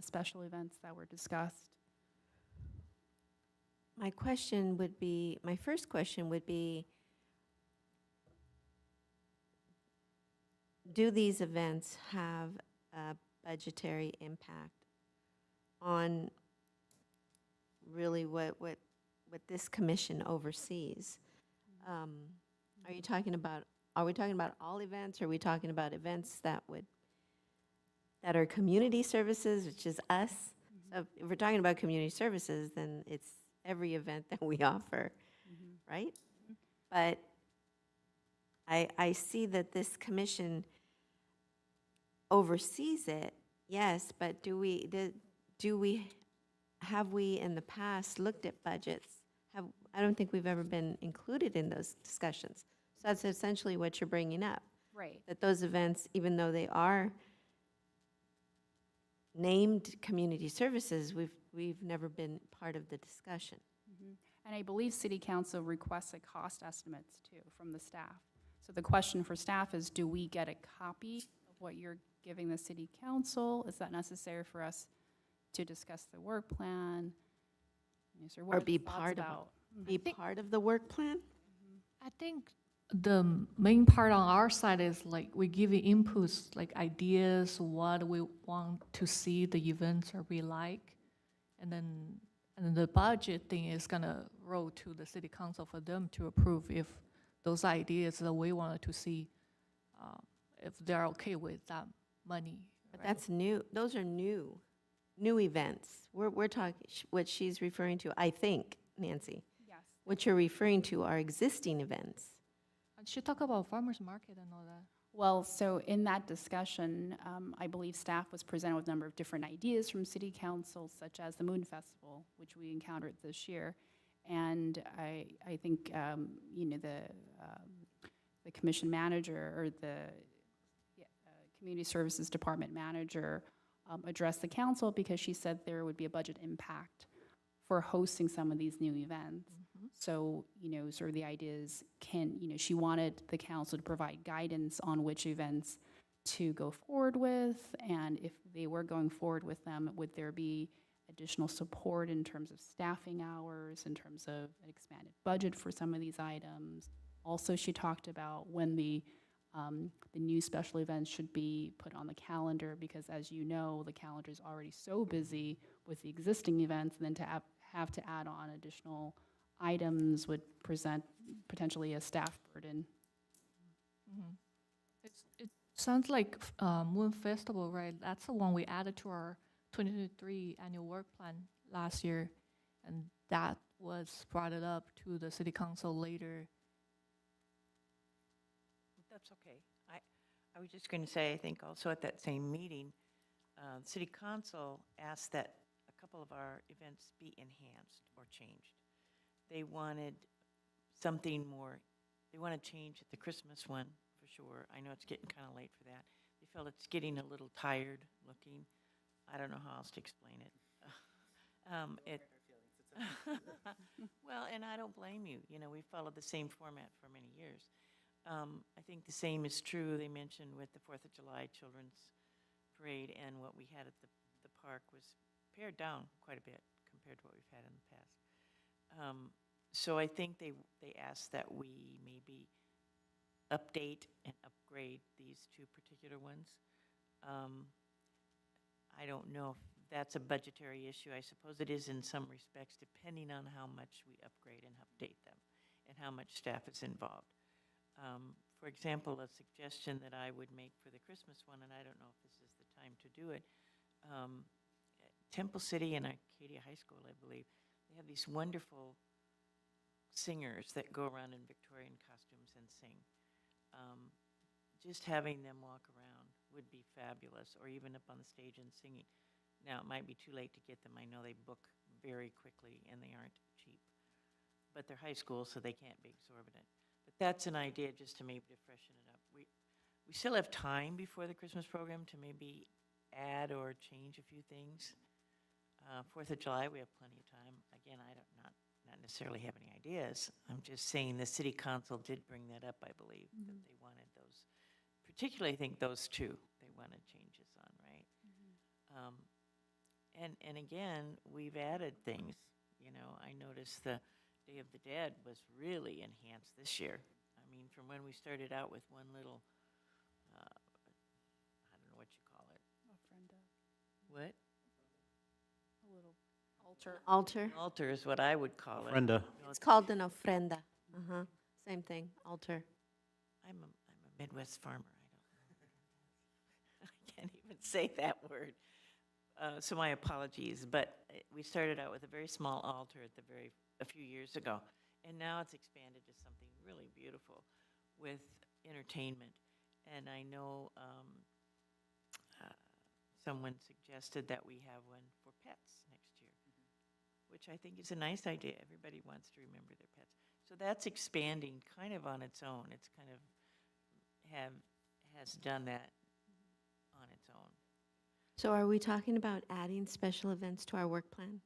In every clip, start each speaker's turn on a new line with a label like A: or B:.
A: the special events that were discussed.
B: My first question would be, do these events have a budgetary impact on really what this commission oversees? Are we talking about all events? Or are we talking about events that are community services, which is us? So if we're talking about community services, then it's every event that we offer, right? But I see that this commission oversees it, yes, but have we in the past looked at budgets? I don't think we've ever been included in those discussions. So that's essentially what you're bringing up,
A: Right.
B: that those events, even though they are named community services, we've never been part of the discussion.
A: And I believe City Council requested cost estimates too from the staff. So the question for staff is, do we get a copy of what you're giving the City Council? Is that necessary for us to discuss the work plan? Yes, or what
B: Or
A: are
B: be
A: your thoughts
B: part of
A: about?
B: Be part of the work plan?
C: I think the main part on our side is like we give you inputs, like ideas, what we want to see the events are be like, and then the budget thing is gonna roll to the city council for them to approve if those ideas that we wanted to see, if they're okay with that money.
B: But
C: right?
B: that's new, those are new events. We're talking, what she's referring to, I think, Nancy,
A: Yes.
B: what you're referring to are existing events.
C: And she talk about farmers market and all that.
A: Well, so in that discussion, I believe staff was presented with a number of different ideas from City Council, such as the Moon Festival, which we encountered this year. And I think, the commission manager or the Community Services Department manager addressed the council because she said there would be a budget impact for hosting some of these new events. So, sort of the idea is she wanted the council to provide guidance on which events to go forward with, and if they were going forward with them, would there be additional support in terms of staffing hours, in terms of an expanded budget for some of these items. Also, she talked about when the new special events should be put on the calendar, because as you know, the calendar is already so busy with the existing events, and then to have to add on additional items would present potentially a staff burden.
C: It sounds like Moon Festival, right? That's the one we added to our 2023 annual work plan last year, and that was brought it up to the city council later.
D: That's okay. I was just going to say, I think also at that same meeting, City Council asked that a couple of our events be enhanced or changed. They wanted something more, they want to change the Christmas one for sure. I know it's getting kind of late for that. They felt it's getting a little tired looking. I don't know how else to explain it. Well, and I don't blame you. We followed the same format for many years. I think the same is true, they mentioned, with the 4th of July Children's Parade, and what we had at the park was pared down quite a bit compared to what we've had in the past. So I think they asked that we maybe update and upgrade these two particular ones. I don't know if that's a budgetary issue. I suppose it is in some respects, depending on how much we upgrade and update them and how much staff is involved. For example, a suggestion that I would make for the Christmas one, and I don't know if this is the time to do it, Temple City and Arcadia High School, I believe, they have these wonderful singers that go around in Victorian costumes and sing. Just having them walk around would be fabulous, or even up on the stage and singing. Now, it might be too late to get them. I know they book very quickly, and they aren't cheap. But they're high school, so they can't be exorbitant. But that's an idea just to maybe to freshen it up. We still have time before the Christmas program to maybe add or change a few things. 4th of July, we have plenty of time. Again, I don't not necessarily have any ideas. I'm just saying the city council did bring that up, I believe, that they wanted those, particularly I think those two, they wanted changes on, right? And again, we've added things, you know, I noticed the Day of the Dead was really enhanced this year. I mean, from when we started out with one little, I don't know what you call it.
A: Ofrenda,
D: What?
A: a little altar.
B: Altar.
D: Altar is what I would call it.
E: Brenda.
D: No,
B: It's called an ofrenda. Uh-huh. Same thing, altar.
D: I'm a Midwest farmer. I can't even say that word. So my apologies, but we started out with a very small altar a few years ago, and now it's expanded to something really beautiful with entertainment. And I know someone suggested that we have one for pets next year, which I think is a nice idea. Everybody wants to remember their pets. So that's expanding kind of on its own. It's kind of has done that on its own.
B: So are we talking about adding special events to our work plan?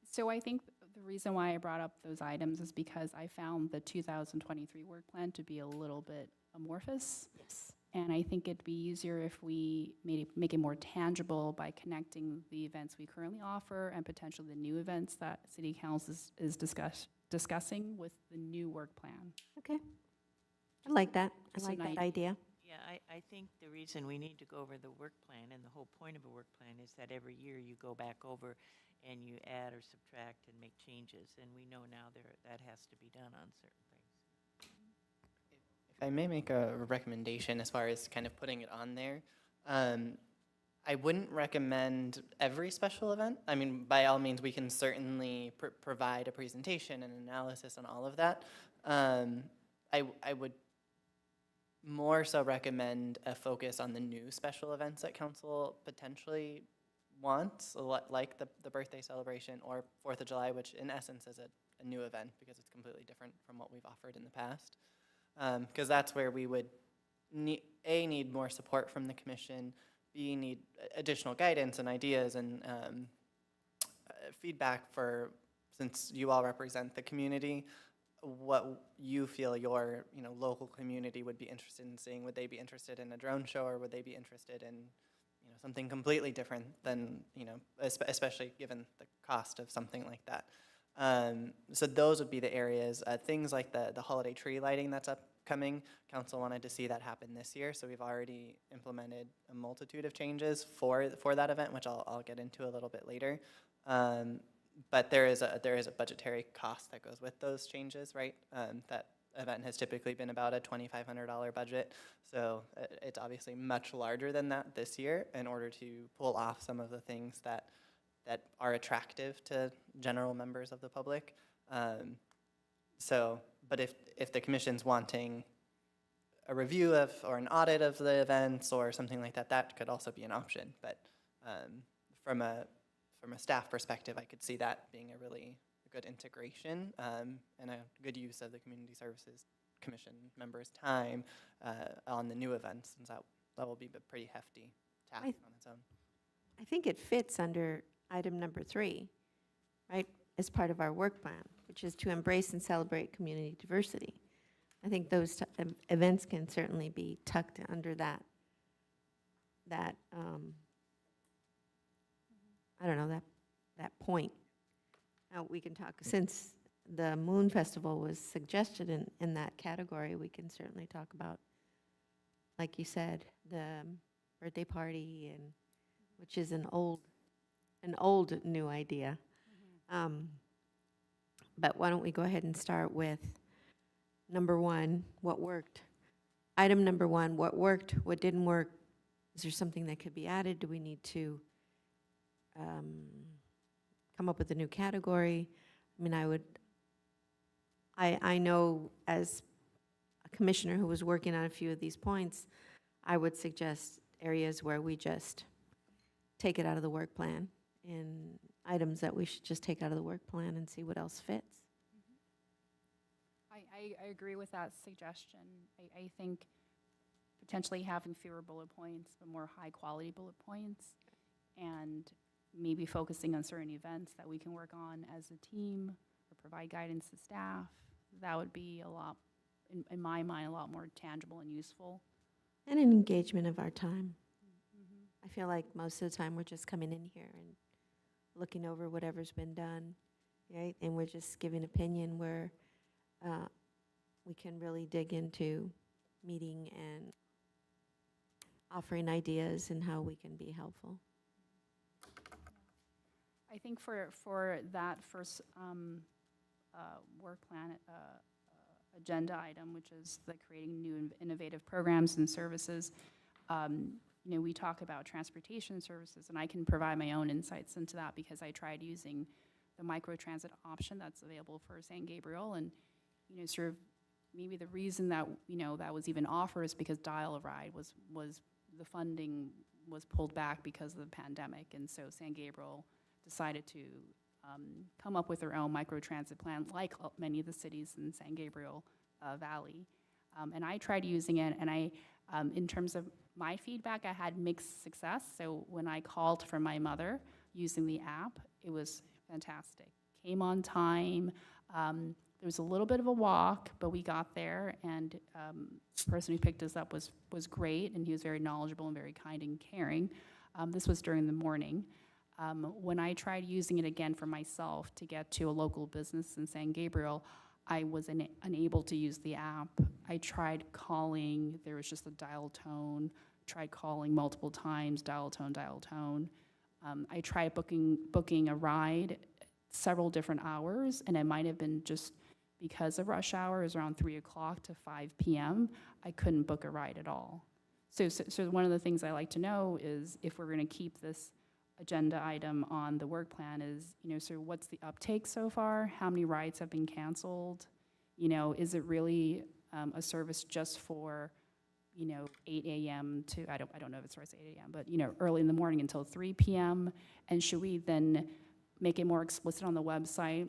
A: So I think the reason why I brought up those items is because I found the 2023 work plan to be a little bit amorphous.
B: Yes.
A: And I think it'd be easier if we make it more tangible by connecting the events we currently offer and potentially the new events that City Council is discussing with the new work plan.
B: Okay. I like that. I
A: Just
B: like
A: an
B: that idea.
D: Yeah, I think the reason we need to go over the work plan, and the whole point of a work plan is that every year you go back over and you add or subtract and make changes, and we know now that has to be done on certain things.
F: If I may make a recommendation as far as kind of putting it on there, I wouldn't recommend every special event. I mean, by all means, we can certainly provide a presentation and analysis on all of that. I would more so recommend a focus on the new special events that council potentially wants, like the birthday celebration or 4th of July, which in essence is a new event because it's completely different from what we've offered in the past. Because that's where we would need more support from the commission, B, need additional guidance and ideas and feedback since you all represent the community, what you feel your local community would be interested in seeing. Would they be interested in a drone show, or would they be interested in something completely different than especially given the cost of something like that. So those would be the areas. Things like the holiday tree lighting that's upcoming, council wanted to see that happen this year, so we've already implemented a multitude of changes for that event, which I'll get into a little bit later. But there is a budgetary cost that goes with those changes, right? That event has typically been about a $2,500 budget, so it's obviously much larger than that this year in order to pull off some of the things that are attractive to general members of the public. But if the commission's wanting a review of or an audit of the events or something like that, that could also be an option. But from a staff perspective, I could see that being a really good integration and a good use of the Community Services Commission members' time on the new events, since that will be a pretty hefty task on its own.
B: I think it fits under item number 3, right, as part of our work plan, which is to embrace and celebrate community diversity. I think those events can certainly be tucked under that I don't know, that point. Now, we can talk, since the Moon Festival was suggested in that category, we can certainly talk about, like you said, the birthday party, and which is an old new idea. But why don't we go ahead and start with number 1, what worked? Item number 1, what worked, what didn't work? Is there something that could be added? Do we need to come up with a new category? I mean, I know as a commissioner who was working on a few of these points, I would suggest areas where we just take it out of the work plan, and items that we should just take out of the work plan and see what else fits.
A: I agree with that suggestion. I think potentially having fewer bullet points, but more high-quality bullet points, and maybe focusing on certain events that we can work on as a team or provide guidance to staff, that would be a lot, in my mind, a lot more tangible and useful.
B: And an engagement of our time. I feel like most of the time we're just coming in here and looking over whatever's been done, right? And we're just giving opinion where we can really dig into meeting and offering ideas and how we can be helpful.
A: I think for that first work plan agenda item, which is the creating new innovative programs and services, we talk about transportation services, and I can provide my own insights into that because I tried using the microtransit option that's available for San Gabriel, and sort of maybe the reason that that was even offered is because Dial-A-Ride was the funding was pulled back because of the pandemic, and so San Gabriel decided to come up with their own microtransit plan, like many of the cities in San Gabriel Valley. And I tried using it, and in terms of my feedback, I had mixed success. So when I called for my mother using the app, it was fantastic. Came on time. There was a little bit of a walk, but we got there, and the person who picked us up was great, and he was very knowledgeable and very kind and caring. This was during the morning. When I tried using it again for myself to get to a local business in San Gabriel, I was unable to use the app. I tried calling, there was just a dial tone, tried calling multiple times, dial tone, dial tone. I tried booking a ride several different hours, and it might have been just because of rush hour, it was around 3 o'clock to 5 p.m., I couldn't book a ride at all. So one of the things I like to know is if we're gonna keep this agenda item on the work plan is, so what's the uptake so far? How many rides have been canceled? Is it really a service just for, 8 a.m. to, I don't know if it starts at 8 a.m., but, early in the morning until 3 p.m.? And should we then make it more explicit on the website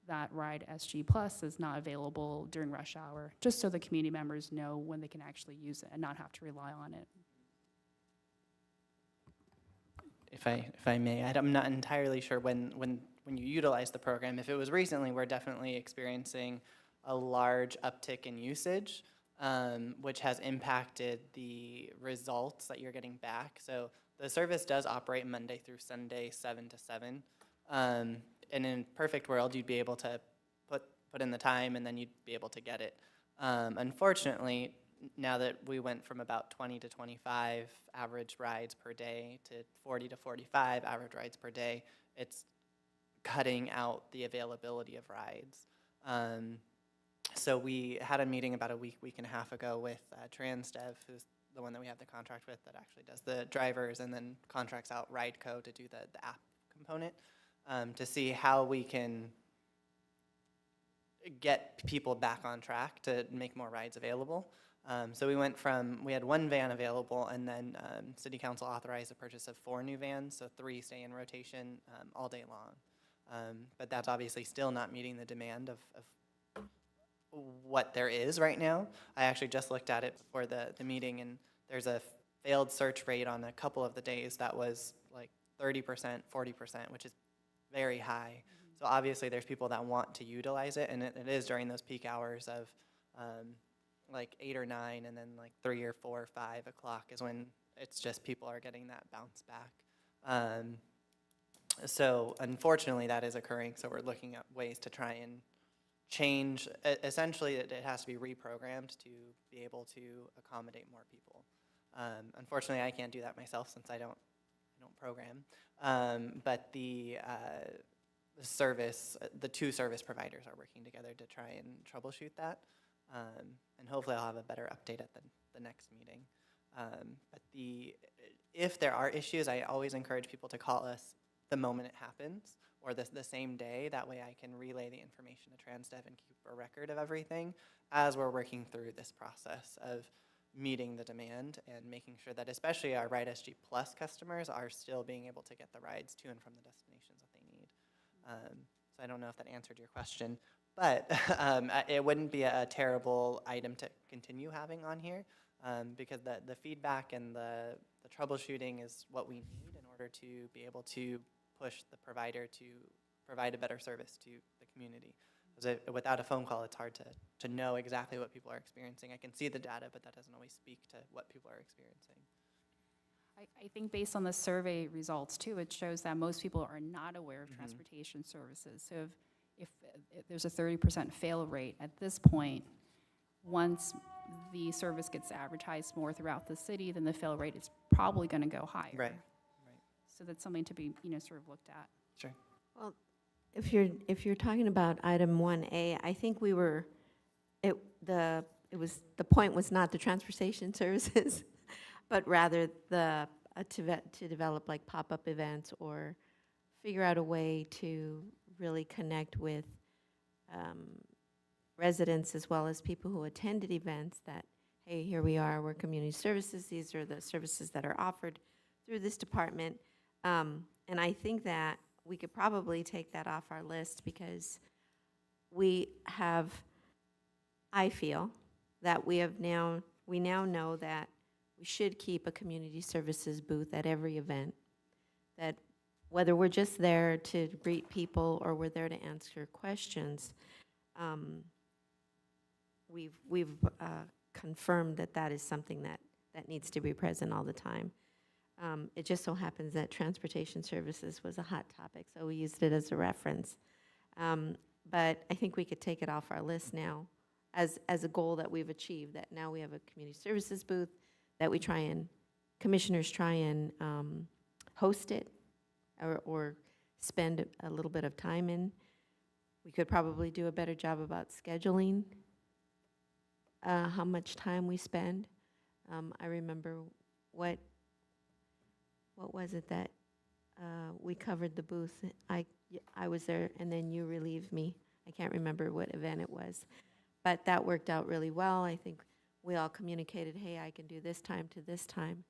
A: that Ride SG Plus is not available during rush hour, just so the community members know when they can actually use it and not have to rely on it?
F: If I may, I'm not entirely sure when you utilize the program. If it was recently, we're definitely experiencing a large uptick in usage, which has impacted the results that you're getting back. So the service does operate Monday through Sunday, 7 to 7. And in perfect world, you'd be able to put in the time, and then you'd be able to get it. Unfortunately, now that we went from about 20 to 25 average rides per day to 40 to 45 average rides per day, it's cutting out the availability of rides. So we had a meeting about a week and a half ago with TransDev, who's the one that we have the contract with that actually does the drivers and then contracts out RideCo to do the app component, to see how we can get people back on track to make more rides available. So we had one van available, and then City Council authorized the purchase of 4 new vans, so 3 stay in rotation all day long. But that's obviously still not meeting the demand of what there is right now. I actually just looked at it before the meeting, and there's a failed search rate on a couple of the days that was like 30%, 40%, which is very high. So obviously there's people that want to utilize it, and it is during those peak hours of like 8 or 9, and then like 3 or 4 or 5 o'clock is when it's just people are getting that bounce back. So unfortunately that is occurring, so we're looking at ways to try and change. Essentially it has to be reprogrammed to be able to accommodate more people. Unfortunately I can't do that myself since I don't program, but the service, the 2 service providers are working together to try and troubleshoot that. And hopefully I'll have a better update at the next meeting. But if there are issues, I always encourage people to call us the moment it happens, or the same day. That way I can relay the information to TransDev and keep a record of everything as we're working through this process of meeting the demand and making sure that especially our Ride SG Plus customers are still being able to get the rides to and from the destinations that they need. So I don't know if that answered your question, but it wouldn't be a terrible item to continue having on here, because the feedback and the troubleshooting is what we need in order to be able to push the provider to provide a better service to the community. Because without a phone call, it's hard to know exactly what people are experiencing. I can see the data, but that doesn't always speak to what people are experiencing.
A: I think based on the survey results too, it shows that most people are not aware of
F: Mhm.
A: transportation services. So if there's a 30% fail rate at this point, once the service gets advertised more throughout the city, then the fail rate is probably going to go higher.
F: Right.
A: So that's something to be, sort of looked at.
F: Sure.
B: Well, if you're talking about item 1A, I think the point was not the transportation services, but rather to develop like pop-up events or figure out a way to really connect with residents as well as people who attended events that, hey, here we are, we're community services, these are the services that are offered through this department. And I think that we could probably take that off our list because I feel that we now know that we should keep a community services booth at every event. That whether we're just there to greet people or we're there to answer questions, we've confirmed that is something that needs to be present all the time. It just so happens that transportation services was a hot topic, so we used it as a reference. But I think we could take it off our list now as a goal that we've achieved, that now we have a community services booth, that commissioners try and host it or spend a little bit of time in. We could probably do a better job about scheduling how much time we spend. I remember what was it that we covered the booth? I was there, and then you relieved me. I can't remember what event it was, but that worked out really well. I think we all communicated, hey, I can do this time to this time.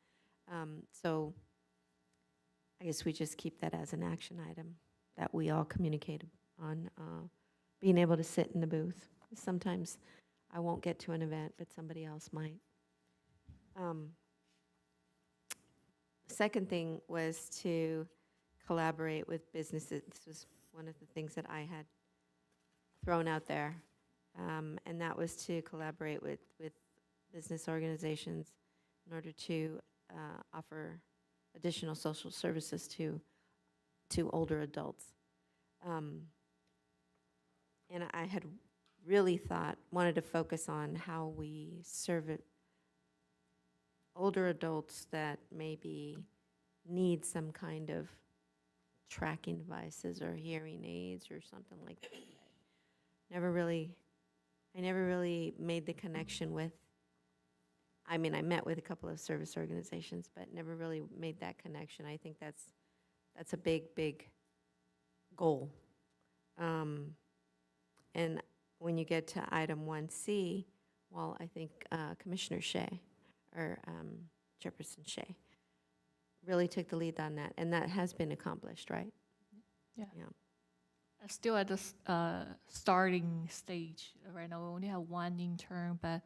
B: So I guess we just keep that as an action item that we all communicated on being able to sit in the booth. Sometimes I won't get to an event, but somebody else might. Second thing was to collaborate with businesses. This was one of the things that I had thrown out there. And that was to collaborate with business organizations in order to offer additional social services to older adults. And I had really wanted to focus on how we serve older adults that maybe need some kind of tracking devices or hearing aids or something like that. I never really made the connection with, I met with a couple of service organizations, but never really made that connection. I think that's a big goal. And when you get to item 1C, well, I think Commissioner Shea, or Chairperson Shea, really took the lead on that, and that has been accomplished, right?
C: Yeah.
B: Yeah.
C: Still at the starting stage. Right now, we only have one intern, but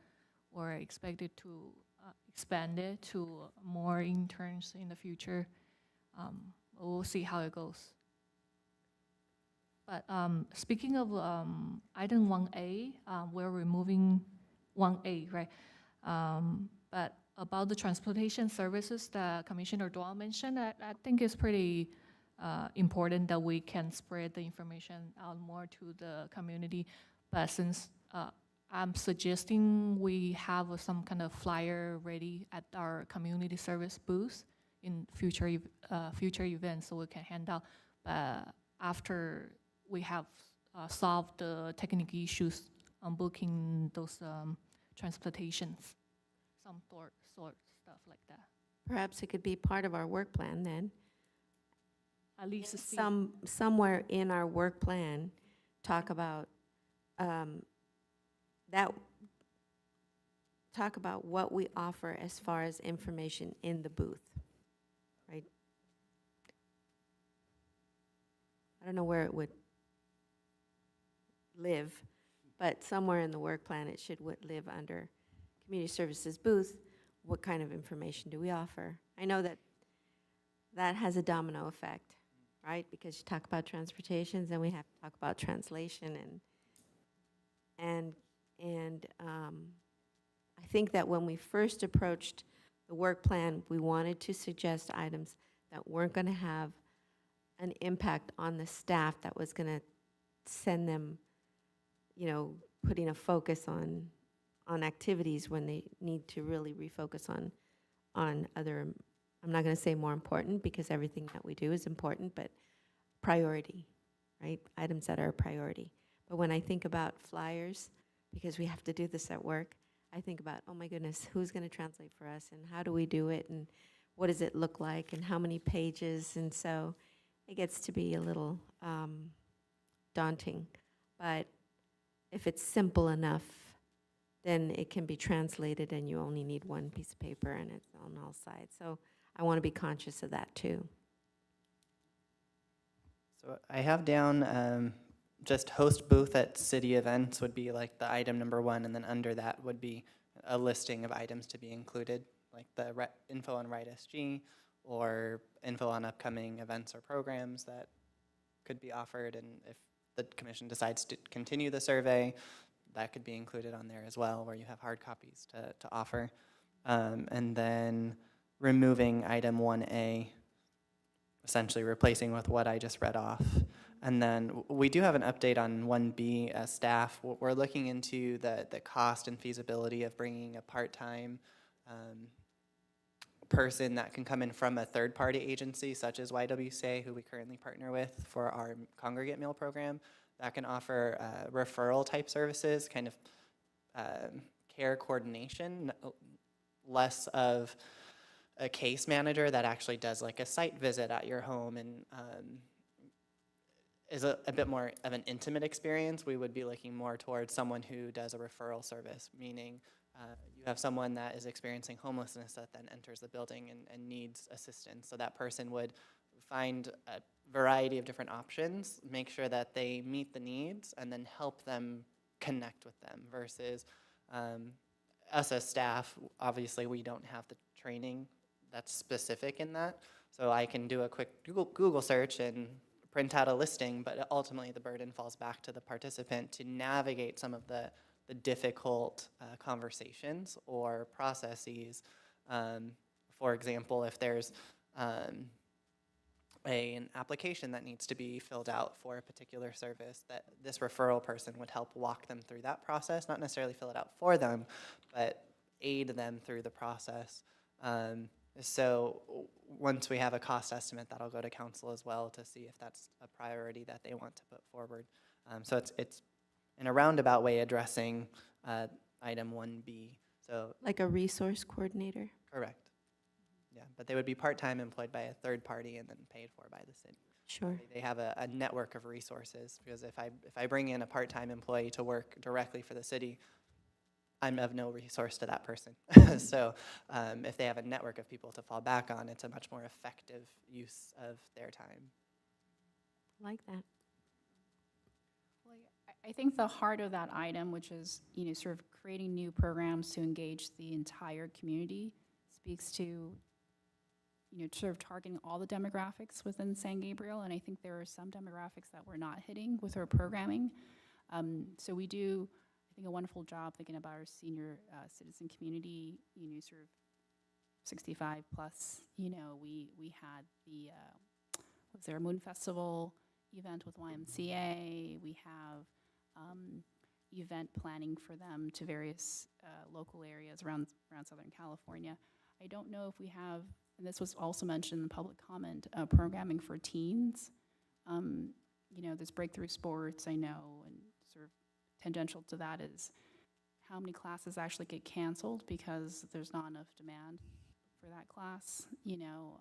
C: we're expected to expand it to more interns in the future. We'll see how it goes. But speaking of item 1A, we're removing 1A, right? But about the transportation services that Commissioner Dual mentioned, I think it's pretty important that we can spread the information out more to the community. But since I'm suggesting we have some kind of flyer ready at our community service booth in future events, so we can hand out. But after we have solved the technical issues on booking those transportations, some sort stuff like that.
B: Perhaps it could be part of our work plan then.
C: At least to see.
B: Somewhere in our work plan, talk about what we offer as far as information in the booth, right? I don't know where it would live, but somewhere in the work plan it should live under community services booth. What kind of information do we offer? I know that has a domino effect, right? Because you talk about transportations, and we have to talk about translation, and I think that when we first approached the work plan, we wanted to suggest items that weren't going to have an impact on the staff, that was going to send them, you know, putting a focus on activities when they need to really refocus on other, I'm not going to say more important, because everything that we do is important, but priority, right? Items that are a priority. But when I think about flyers, because we have to do this at work, I think about, oh my goodness, who's going to translate for us, and how do we do it, and what does it look like, and how many pages? And so it gets to be a little daunting. But if it's simple enough, then it can be translated, and you only need one piece of paper, and it's on all sides. So I want to be conscious of that too.
F: So I have down just host booth at city events would be like the item number 1, and then under that would be a listing of items to be included, like the info on Right SG, or info on upcoming events or programs that could be offered. And if the commission decides to continue the survey, that could be included on there as well, where you have hard copies to offer. And then removing item 1A, essentially replacing with what I just read off. And then we do have an update on 1B as staff. We're looking into the cost and feasibility of bringing a part-time person that can come in from a third-party agency, such as YWCA, who we currently partner with for our congregate meal program, that can offer referral-type services, kind of care coordination, less of a case manager that actually does like a site visit at your home, and is a bit more of an intimate experience. We would be looking more towards someone who does a referral service, meaning you have someone that is experiencing homelessness that then enters the building and needs assistance. So that person would find a variety of different options, make sure that they meet the needs, and then help them connect with them, versus us as staff, obviously we don't have the training that's specific in that. So I can do a quick Google search and print out a listing, but ultimately the burden falls back to the participant to navigate some of the difficult conversations or processes. For example, if there's an application that needs to be filled out for a particular service, that this referral person would help walk them through that process, not necessarily fill it out for them, but aid them through the process. So once we have a cost estimate, that'll go to council as well to see if that's a priority that they want to put forward. So it's in a roundabout way addressing item 1B. So
B: Like a resource coordinator?
F: correct. Yeah, but they would be part-time, employed by a third party, and then paid for by the city.
B: Sure.
F: They have a network of resources, because if I bring in a part-time employee to work directly for the city, I'm of no resource to that person. So if they have a network of people to fall back on, it's a much more effective use of their time.
B: Like that.
A: Well, I think the heart of that item, which is, you know, sort of creating new programs to engage the entire community, speaks to, you know, sort of targeting all the demographics within San Gabriel. And I think there are some demographics that we're not hitting with our programming. So we do, I think, a wonderful job thinking about our senior citizen community, you know, sort of 65 plus. You know, we had the, was there a Moon Festival event with YMCA? We have event planning for them to various local areas around Southern California. I don't know if we have, and this was also mentioned in the public comment, programming for teens. You know, there's breakthrough sports, I know, and sort of tangential to that is how many classes actually get canceled because there's not enough demand for that class. You know,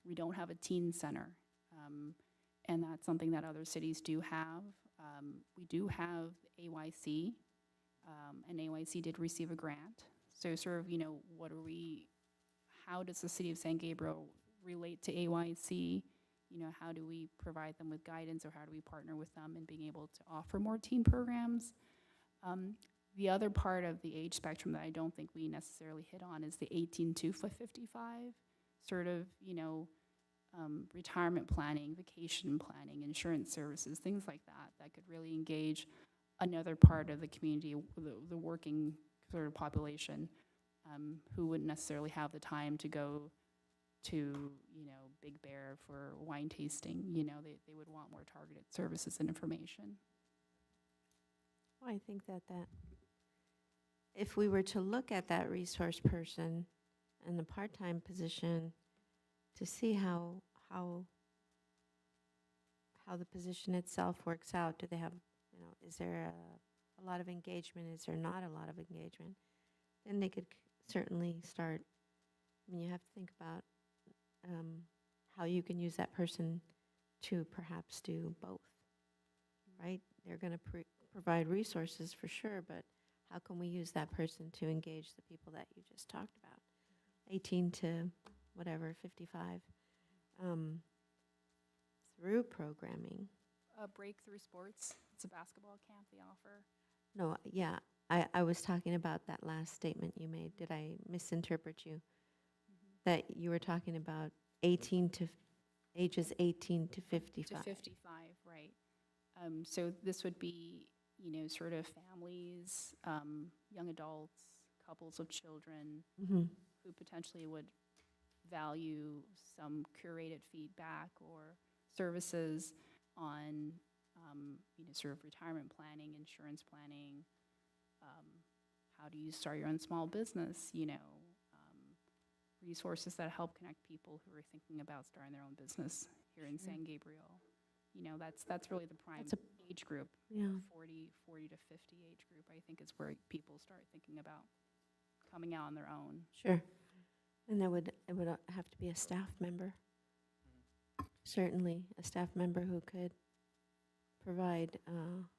A: we don't have a teen center, and that's something that other cities do have. We do have AYC, and AYC did receive a grant. So sort of, you know, how does the city of San Gabriel relate to AYC? You know, how do we provide them with guidance, or how do we partner with them in being able to offer more teen programs? The other part of the age spectrum that I don't think we necessarily hit on is the 18 to 55, sort of, you know, retirement planning, vacation planning, insurance services, things like that, that could really engage another part of the community, the working sort of population. who wouldn't necessarily have the time to go to, Big Bear for wine tasting. They would want more targeted services and information.
B: Well, I think that if we were to look at that resource person in the part-time position to see how the position itself works out, do they have, is there a lot of engagement? Is there not a lot of engagement? Then they could certainly start, you have to think about how you can use that person to perhaps do both, right? They're going to provide resources for sure, but how can we use that person to engage the people that you just talked about, 18 to whatever, 55, through programming?
A: Breakthrough Sports, it's a basketball camp they offer.
B: No, yeah, I was talking about that last statement you made. Did I misinterpret you? That you were talking about ages 18 to 55.
A: To 55, right. So this would be, sort of families, young adults, couples of children
B: Mhm.
A: who potentially would value some curated feedback or services on, sort of retirement planning, insurance planning, how do you start your own small business, resources that help connect people who are thinking about starting their own business here in San Gabriel. That's really the prime
B: That's a-
A: age group.
B: Yeah.
A: 40 to 50 age group, I think, is where people start thinking about coming out on their own.
B: Sure. And it would have to be a staff member. Certainly, a staff member who could provide, to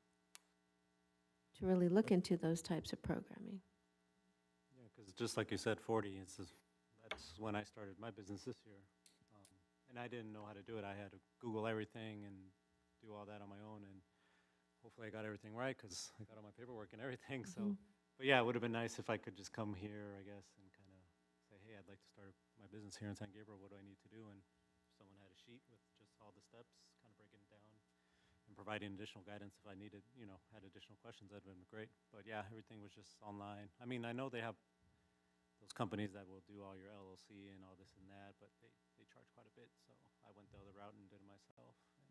B: really look into those types of programming.
E: Yeah, because just like you said, 40, that's when I started my business this year. And I didn't know how to do it. I had to Google everything and do all that on my own. And hopefully I got everything right because I got all my paperwork and everything. So, but yeah, it would have been nice if I could just come here, I guess, and kind of say, hey, I'd like to start my business here in San Gabriel. What do I need to do? And if someone had a sheet with just all the steps, kind of breaking it down and providing additional guidance if I needed, had additional questions, that'd been great. But yeah, everything was just online. I mean, I know they have those companies that will do all your LLC and all this and that, but they charge quite a bit. So I went the other route and did it myself. And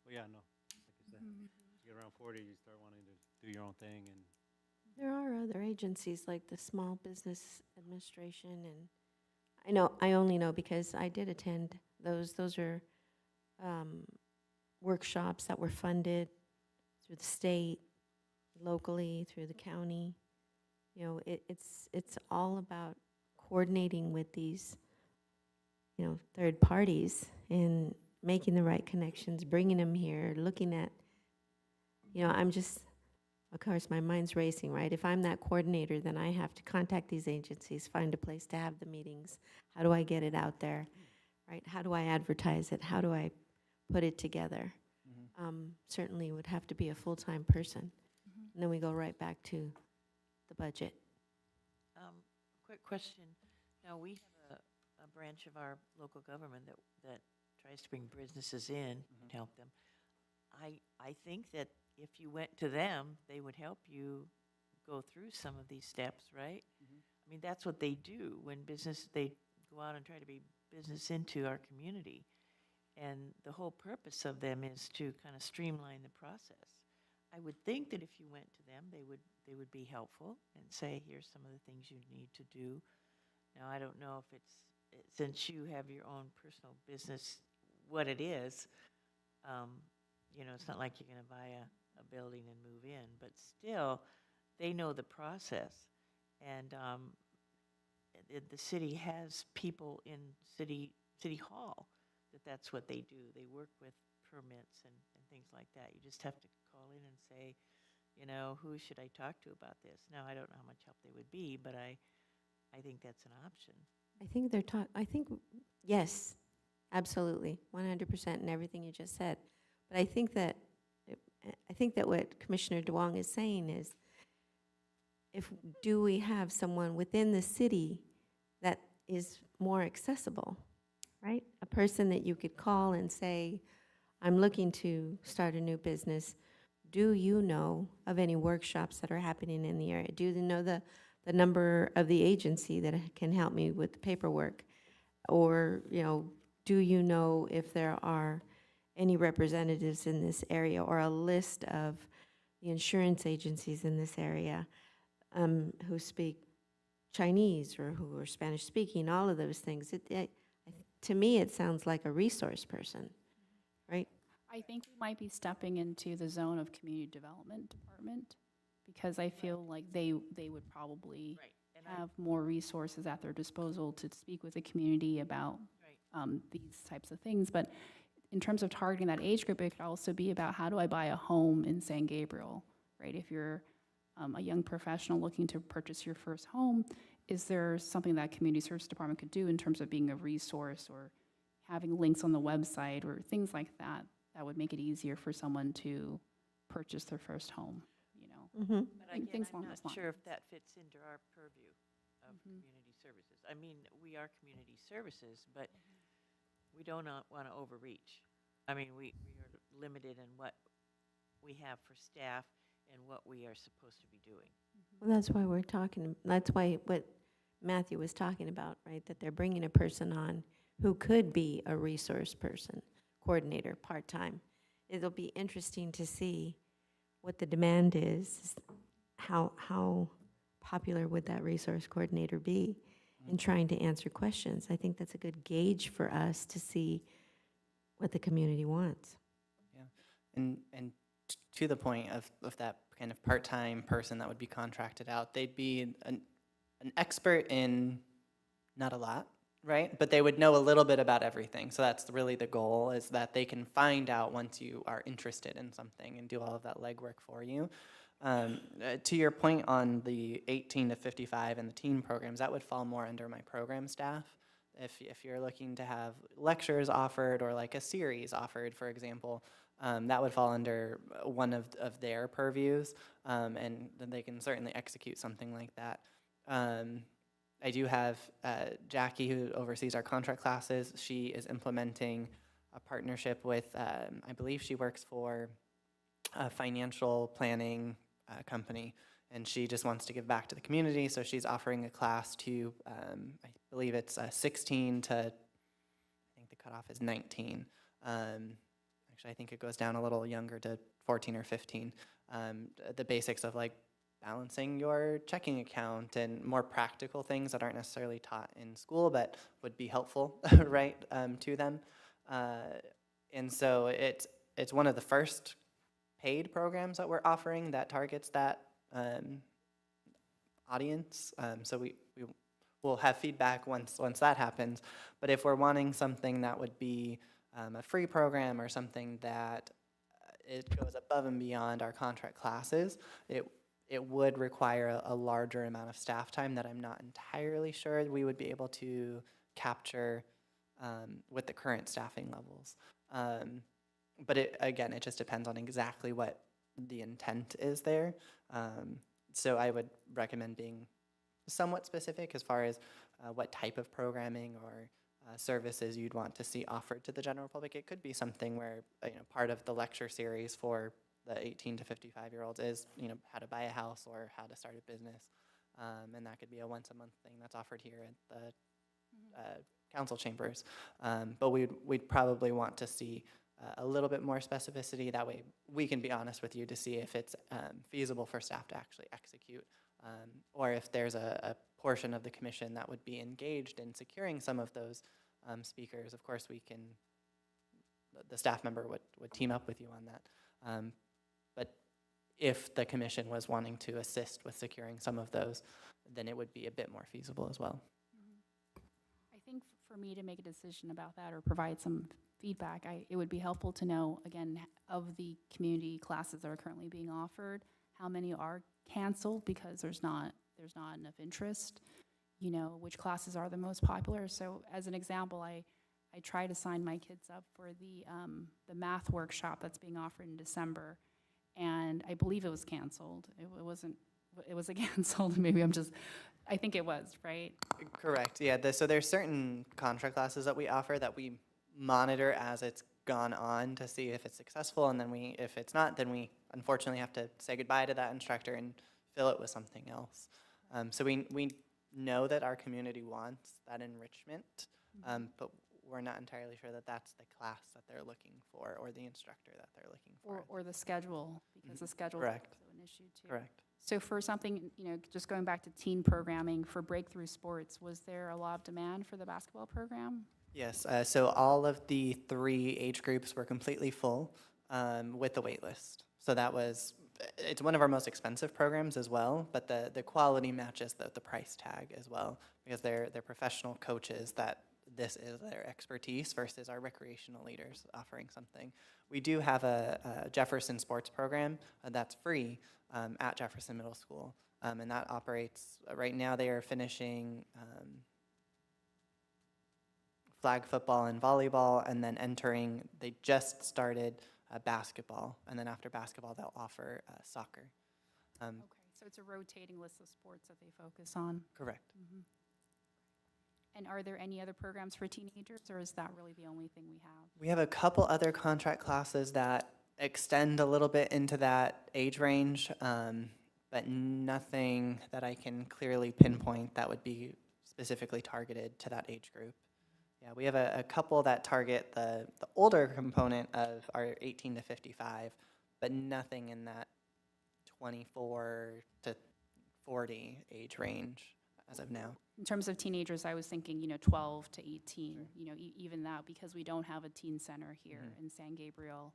E: but yeah, no, like you said, you get around 40, you start wanting to do your own thing. And
B: There are other agencies like the Small Business Administration, and I only know because I did attend those. Those are workshops that were funded through the state, locally, through the county. It's all about coordinating with these, third parties and making the right connections, bringing them here, looking at, of course, my mind's racing, right? If I'm that coordinator, then I have to contact these agencies, find a place to have the meetings. How do I get it out there, right? How do I advertise it? How do I put it together? Certainly would have to be a full-time person. And then we go right back to the budget.
D: Quick question. Now, we have a branch of our local government that tries to bring businesses in and help them. I think that if you went to them, they would help you go through some of these steps, right? I mean, that's what they do when they go out and try to be business into our community. And the whole purpose of them is to kind of streamline the process. I would think that if you went to them, they would be helpful and say, here's some of the things you need to do. Now, I don't know if since you have your own personal business, what it is. It's not like you're going to buy a building and move in, but still, they know the process. And the city has people in city hall that's what they do. They work with permits and things like that. You just have to call in and say, who should I talk to about this? Now, I don't know how much help they would be, but I think that's an option.
B: I think, yes, absolutely, 100% in everything you just said. But I think that what Commissioner DeWong is saying is, do we have someone within the city that is more accessible, right? A person that you could call and say, I'm looking to start a new business. Do you know of any workshops that are happening in the area? Do you know the the number of the agency that can help me with the paperwork? Or, do you know if there are any representatives in this area or a list of the insurance agencies in this area who speak Chinese or who are Spanish speaking, all of those things? To me, it sounds like a resource person, right?
A: I think we might be stepping into the zone of community development department, because I feel like they would probably
D: Right. And
A: have more resources at their disposal to speak with the community about
D: Right.
A: these types of things. But in terms of targeting that age group, it could also be about, how do I buy a home in San Gabriel, right? If you're a young professional looking to purchase your first home, is there something that community service department could do in terms of being a resource or having links on the website or things like that that would make it easier for someone to purchase their first home, you know?
B: Mm-hmm.
D: But
A: Think-
D: again,
A: things
D: I'm
A: along
D: not
A: those
D: sure if
A: lines.
D: that fits into our purview of
A: Mhm.
D: community services. I mean, we are community services, but we don't want to overreach. I mean, we are limited in what we have for staff and what we are supposed to be doing.
B: Well, that's why we're talking, that's why what Matthew was talking about, right? That they're bringing a person on who could be a resource person, coordinator, part-time. It'll be interesting to see what the demand is, how popular would that resource coordinator be in trying to answer questions. I think that's a good gauge for us to see what the community wants.
F: And to the point of that kind of part-time person that would be contracted out, they'd be an expert in not a lot, right? But they would know a little bit about everything. So that's really the goal, is that they can find out once you are interested in something and do all of that legwork for you. To your point on the 18 to 55 and the teen programs, that would fall more under my program staff. If you're looking to have lectures offered or like a series offered, for example, that would fall under one of their purviews, and then they can certainly execute something like that. I do have Jackie, who oversees our contract classes. She is implementing a partnership with, I believe she works for a financial planning company, and she just wants to give back to the community, so she's offering a class to, I believe it's 16 to, I think the cutoff is 19. Actually, I think it goes down a little younger to 14 or 15. The basics of like balancing your checking account and more practical things that aren't necessarily taught in school but would be helpful, right, to them. And so it's one of the first paid programs that we're offering that targets that audience. So we will have feedback once that happens. But if we're wanting something that would be a free program or something that it goes above and beyond our contract classes, it would require a larger amount of staff time that I'm not entirely sure we would be able to capture with the current staffing levels. But again, it just depends on exactly what the intent is there. So I would recommend being somewhat specific as far as what type of programming or services you'd want to see offered to the general public. It could be something where part of the lecture series for the 18 to 55-year-olds is how to buy a house or how to start a business, and that could be a once-a-month thing that's offered here at the council chambers. But we'd probably want to see a little bit more specificity. That way we can be honest with you to see if it's feasible for staff to actually execute, or if there's a portion of the commission that would be engaged in securing some of those speakers. Of course, the staff member would team up with you on that. But if the commission was wanting to assist with securing some of those, then it would be a bit more feasible as well.
A: I think for me to make a decision about that or provide some feedback, it would be helpful to know, again, of the community classes that are currently being offered, how many are canceled because there's not enough interest, which classes are the most popular. So as an example, I try to sign my kids up for the math workshop that's being offered in December, and I believe it was canceled. It wasn't, it was canceled, maybe I think it was, right?
F: Correct, yeah. So there's certain contract classes that we offer that we monitor as it's gone on to see if it's successful, and then if it's not, then we unfortunately have to say goodbye to that instructor and fill it with something else. So we know that our community wants that enrichment, but we're not entirely sure that that's the class that they're looking for or the instructor that they're looking for.
A: Or the schedule, because the schedule is
F: Correct.
A: also an issue too.
F: Correct.
A: So for something, just going back to teen programming for breakthrough sports, was there a lot of demand for the basketball program?
F: Yes, so all of the 3 age groups were completely full with the wait list. So it's one of our most expensive programs as well, but the quality matches the price tag as well, because they're professional coaches that this is their expertise versus our recreational leaders offering something. We do have a Jefferson sports program that's free at Jefferson Middle School, and that operates, right now they are finishing flag football and volleyball, and then they just started basketball, and then after basketball, they'll offer soccer.
A: Okay, so it's a rotating list of sports that they focus on.
F: Correct.
A: And are there any other programs for teenagers, or is that really the only thing we have?
F: We have a couple other contract classes that extend a little bit into that age range, but nothing that I can clearly pinpoint that would be specifically targeted to that age group. Yeah, we have a couple that target the older component of our 18 to 55, but nothing in that 24 to 40 age range as of now.
A: In terms of teenagers, I was thinking, 12 to 18, even that, because we don't have a teen center here in San Gabriel.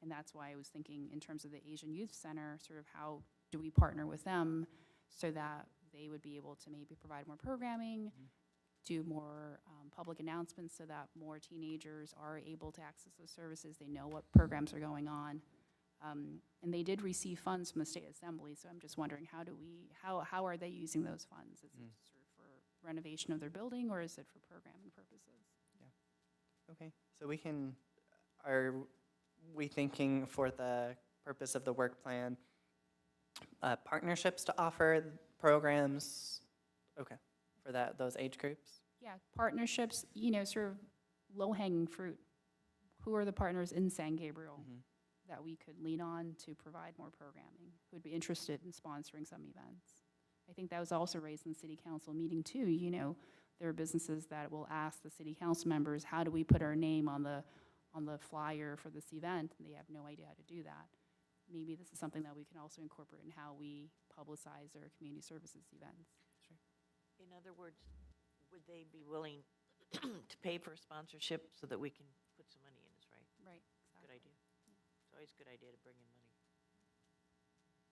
A: And that's why I was thinking in terms of the Asian Youth Center, sort of how do we partner with them so that they would be able to maybe provide more programming, do more public announcements so that more teenagers are able to access those services. They know what programs are going on. And they did receive funds from the state assembly, so I'm just wondering how are they using those funds? Is it sort of for renovation of their building, or is it for programming purposes?
F: Okay, so are we thinking for the purpose of the work plan, partnerships to offer programs? Okay, for those age groups?
A: Yeah, partnerships, sort of low-hanging fruit. Who are the partners in San Gabriel that we could lean on to provide more programming, who would be interested in sponsoring some events? I think that was also raised in the city council meeting too. There are businesses that will ask the city council members, how do we put our name on the flyer for this event? And they have no idea how to do that. Maybe this is something that we can also incorporate in how we publicize our community services events.
D: In other words, would they be willing to pay for a sponsorship so that we can put some money in this, right?
A: Right,
D: Good idea. It's always a good idea to bring in money.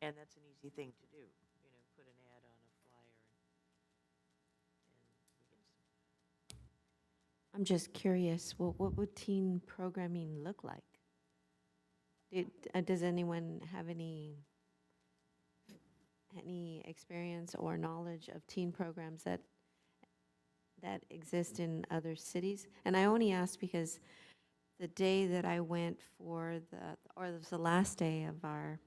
D: And that's an easy thing to do, put an ad on a flyer and we get some.
B: I'm just curious, what would teen programming look like? Does anyone have any experience or knowledge of teen programs that exist in other cities? And I only ask because the day that I went it was the last day of our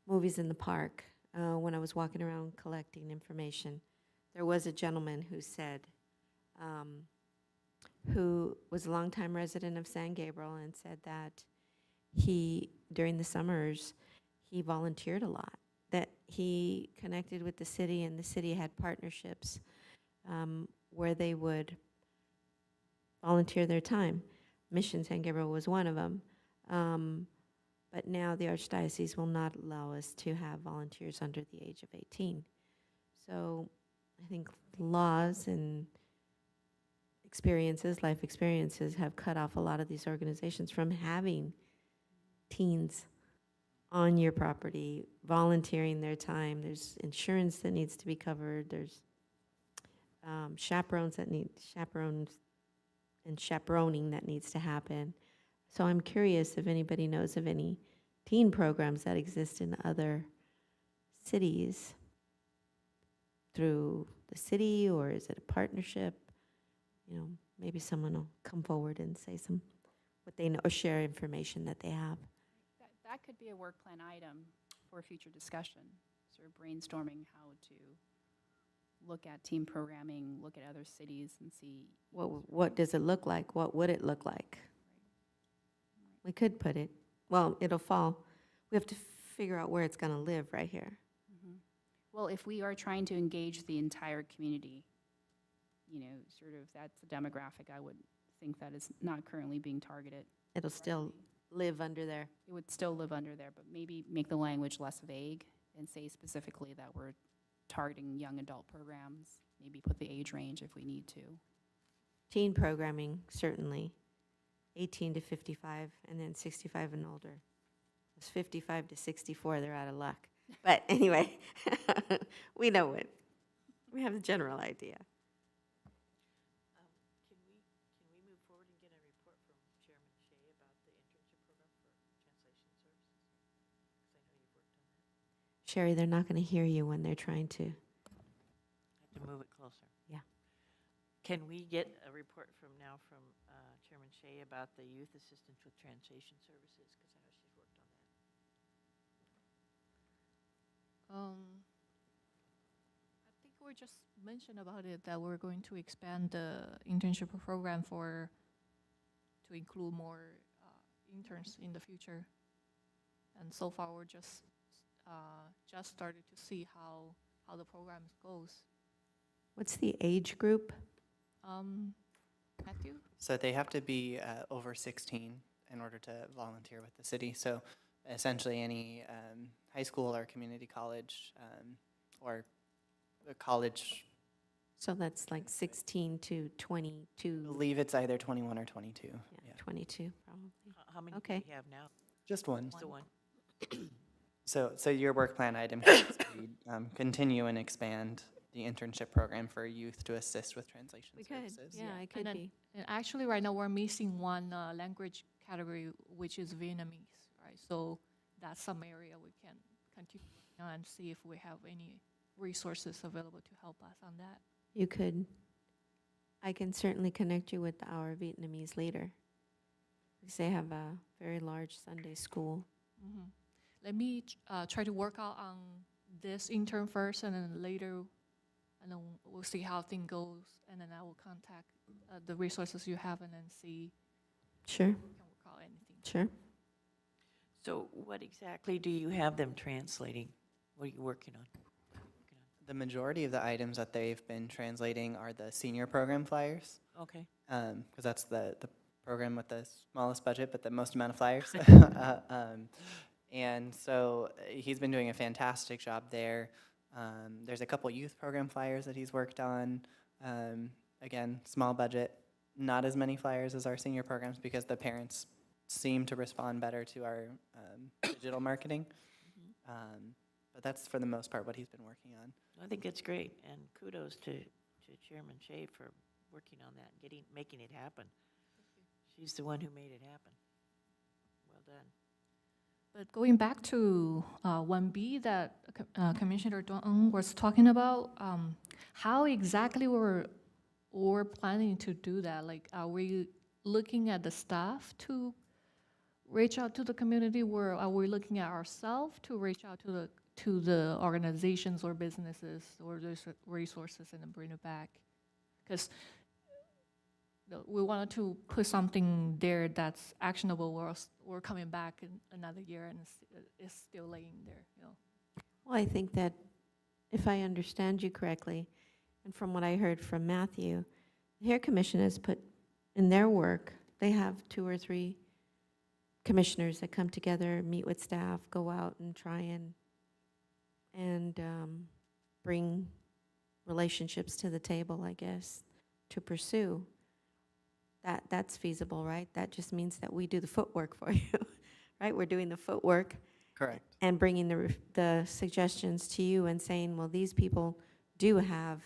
B: movies in the park, when I was walking around collecting information, there was a gentleman who said, who was a longtime resident of San Gabriel, and said that during the summers, he volunteered a lot, that he connected with the city, and the city had partnerships where they would volunteer their time. Mission San Gabriel was one of them. But now the Archdiocese will not allow us to have volunteers under the age of 18. So I think laws and life experiences have cut off a lot of these organizations from having teens on your property, volunteering their time. There's insurance that needs to be covered. There's chaperones and chaperoning that needs to happen. So I'm curious if anybody knows of any teen programs that exist in other cities through the city, or is it a partnership? Maybe someone will come forward and say what they know, or share information that they have.
A: That could be a work plan item for future discussion, sort of brainstorming how to look at team programming, look at other cities and see.
B: What does it look like? What would it look like? We could put it, it'll fall. We have to figure out where it's going to live right here.
A: Well, if we are trying to engage the entire community, sort of, that's a demographic I would think that is not currently being targeted.
B: It'll still live under there.
A: It would still live under there, but maybe make the language less vague and say specifically that we're targeting young adult programs, maybe put the age range if we need to.
B: Teen programming, certainly, 18 to 55, and then 65 and older. It's 55 to 64, they're out of luck. But anyway, we know it. We have a general idea.
D: Can we move forward and get a report from Chairman Shea about the internship program for translation services? Because I know you've worked on that.
B: Sherry, they're not going to hear you when they're trying to.
D: Have to move it closer.
B: Yeah.
D: Can we get a report from Chairman Shea about the youth assistance with translation services? Because I know she's worked on that.
C: I think we just mentioned about it, that we're going to expand the internship program to include more interns in the future. And so far, we're just started to see how the program goes.
B: What's the age group?
C: Matthew?
F: So they have to be over 16 in order to volunteer with the city. So essentially any high school or community college or a college,
B: So that's like 16 to
F: I
B: 22.
F: believe it's either 21 or 22.
B: Yeah,
F: Yeah.
B: 22 probably.
D: How many do
B: Okay.
D: we have now?
F: Just one.
D: Just the one?
F: So your work plan item is to continue and expand the internship program for youth to assist with translation
B: We could,
F: services.
B: yeah, it could
C: then-
B: be.
C: And actually, right now, we're missing one language category, which is Vietnamese, right? So that's some area we can continue and see if we have any resources available to help us on that.
B: You could. I can certainly connect you with our Vietnamese leader, because they have a very large Sunday school.
C: Mhm. Let me try to work out on this intern first, and then later, and then we'll see how things goes, and then I will contact the resources you have, and then see
B: Sure,
C: if we can work out anything.
B: sure.
D: So what exactly do you have them translating? What are you working on?
F: The majority of the items that they've been translating are the senior program flyers,
D: Okay.
F: because that's the program with the smallest budget but the most amount of flyers. And so he's been doing a fantastic job there. There's a couple youth program flyers that he's worked on. Again, small budget, not as many flyers as our senior programs because the parents seem to respond better to our digital marketing. But that's for the most part what he's been working on.
D: I think that's great, and kudos to Chairman Shea for working on that, making it happen. She's the one who made it happen. Well done.
C: But going back to 1B that Commissioner Duong was talking about, how exactly we're planning to do that? Like, are we looking at the staff to reach out to the community, or are we looking at ourselves to reach out to the organizations or businesses or those resources and then bring it back? Because we wanted to put something there that's actionable. We're coming back in another year and it's still laying there, you know.
B: Well, I think that if I understand you correctly, and from what I heard from Matthew, the Hair Commission has put in their work, they have 2 or 3 commissioners that come together, meet with staff, go out and try and bring relationships to the table, I guess, to pursue. That's feasible, right? That just means that we do the footwork for you, right? We're doing the footwork
F: Correct.
B: and bringing the suggestions to you and saying, well, these people do have,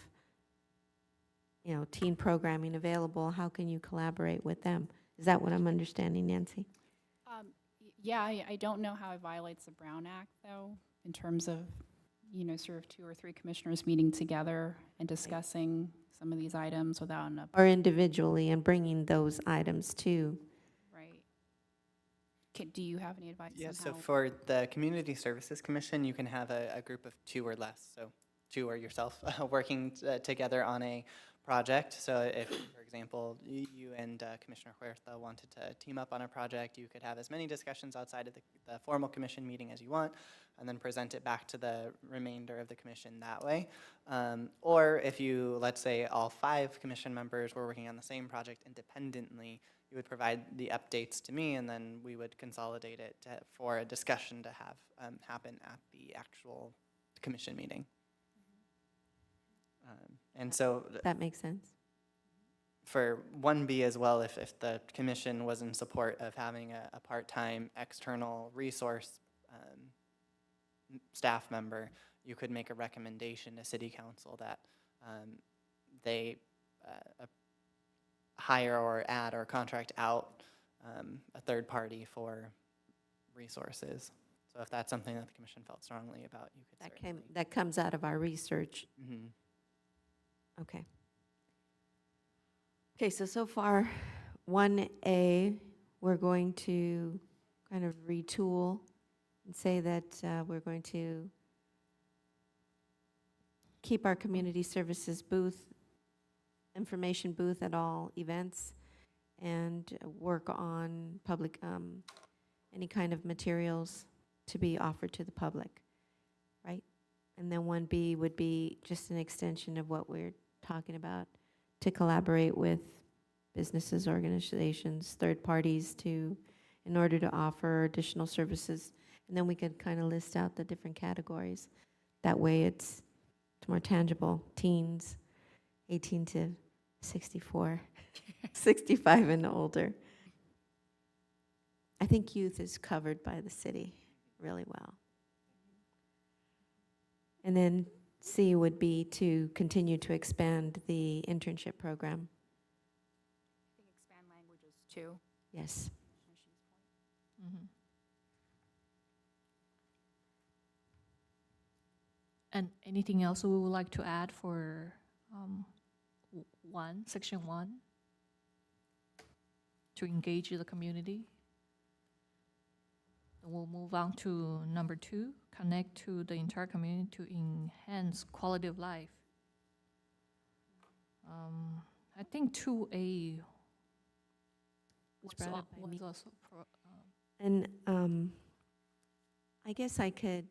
B: teen programming available. How can you collaborate with them? Is that what I'm understanding, Nancy?
A: Yeah, I don't know how it violates the Brown Act, though, in terms of, sort of 2 or 3 commissioners meeting together and discussing some of these items without
B: Or individually and bringing those items to,
A: right. Do you have any advice
F: Yeah,
A: on
F: so
A: how?
F: for the Community Services Commission, you can have a group of 2 or less, so 2 or yourself, working together on a project. So if, for example, you and Commissioner Huerta wanted to team up on a project, you could have as many discussions outside of the formal commission meeting as you want, and then present it back to the remainder of the commission that way. Or if you, let's say, all 5 commission members were working on the same project independently, you would provide the updates to me, and then we would consolidate it for a discussion to have happen at the actual commission meeting. And so
B: That makes sense.
F: for 1B as well, if the commission was in support of having a part-time external resource staff member, you could make a recommendation to city council that they hire or add or contract out a third party for resources. So if that's something that the commission felt strongly about, you could certainly.
B: That comes out of our research.
F: Mhm.
B: Okay. Okay, so far, 1A, we're going to kind of retool and say that we're going to keep our community services booth, information booth at all events, and work on public, any kind of materials to be offered to the public, right? And then 1B would be just an extension of what we're talking about, to collaborate with businesses, organizations, third parties in order to offer additional services. And then we could kind of list out the different categories. That way it's more tangible. Teens, 18 to 64, 65 and older. I think youth is covered by the city really well. And then C would be to continue to expand the internship program.
A: I think expand languages too.
B: Yes.
C: Mhm. And anything else we would like to add for section 1? To engage the community? And we'll move on to number 2, connect to the entire community to enhance quality of life. I think 2A
B: Was brought up by me.
C: was also
B: And I guess I could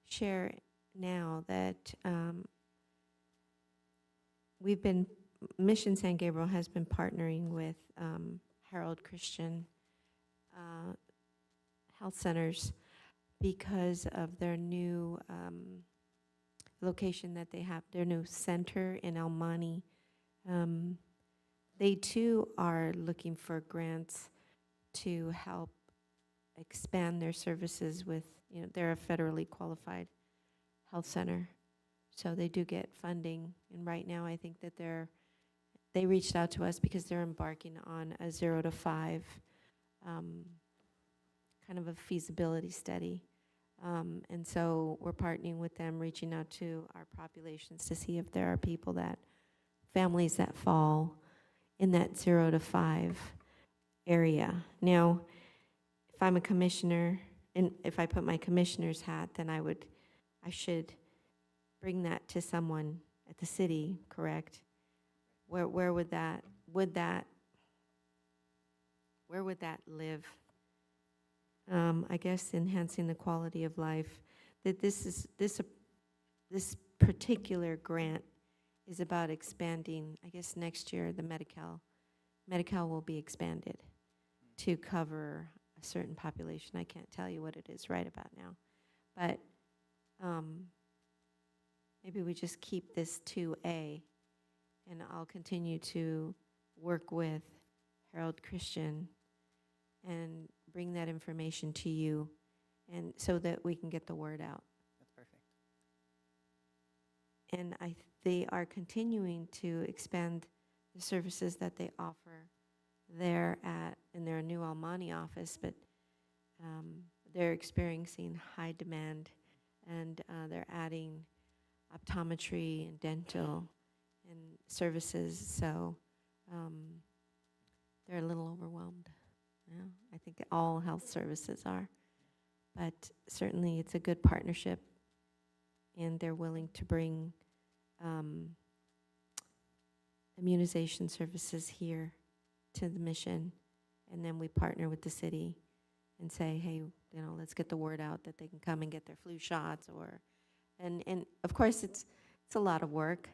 B: share now that Mission San Gabriel has been partnering with Harold Christian Health Centers because of their new location that they have, their new center in El Monte. They too are looking for grants to help expand their services with, they're a federally qualified health center. So they do get funding. And right now I think that they reached out to us because they're embarking on a 0 to 5 kind of a feasibility study. And so we're partnering with them, reaching out to our populations to see if there are families that fall in that 0 to 5 area. Now, if I'm a commissioner, and if I put my commissioner's hat, then I should bring that to someone at the city, correct? Where would that live? I guess enhancing the quality of life. That this particular grant is about expanding. I guess next year the Medi-Cal will be expanded to cover a certain population. I can't tell you what it is right about now, but maybe we just keep this 2A, and I'll continue to work with Harold Christian and bring that information to you, and so that we can get the word out.
F: That's perfect.
B: And they are continuing to expand the services that they offer there in their new El Monte office, but they're experiencing high demand, and they're adding optometry and dental and services, so they're a little overwhelmed. Yeah, I think all health services are, but certainly it's a good partnership, and they're willing to bring immunization services here to the mission, and then we partner with the city and say, hey, you know, let's get the word out that they can come and get their flu shots, or, and of course, it's a lot of work,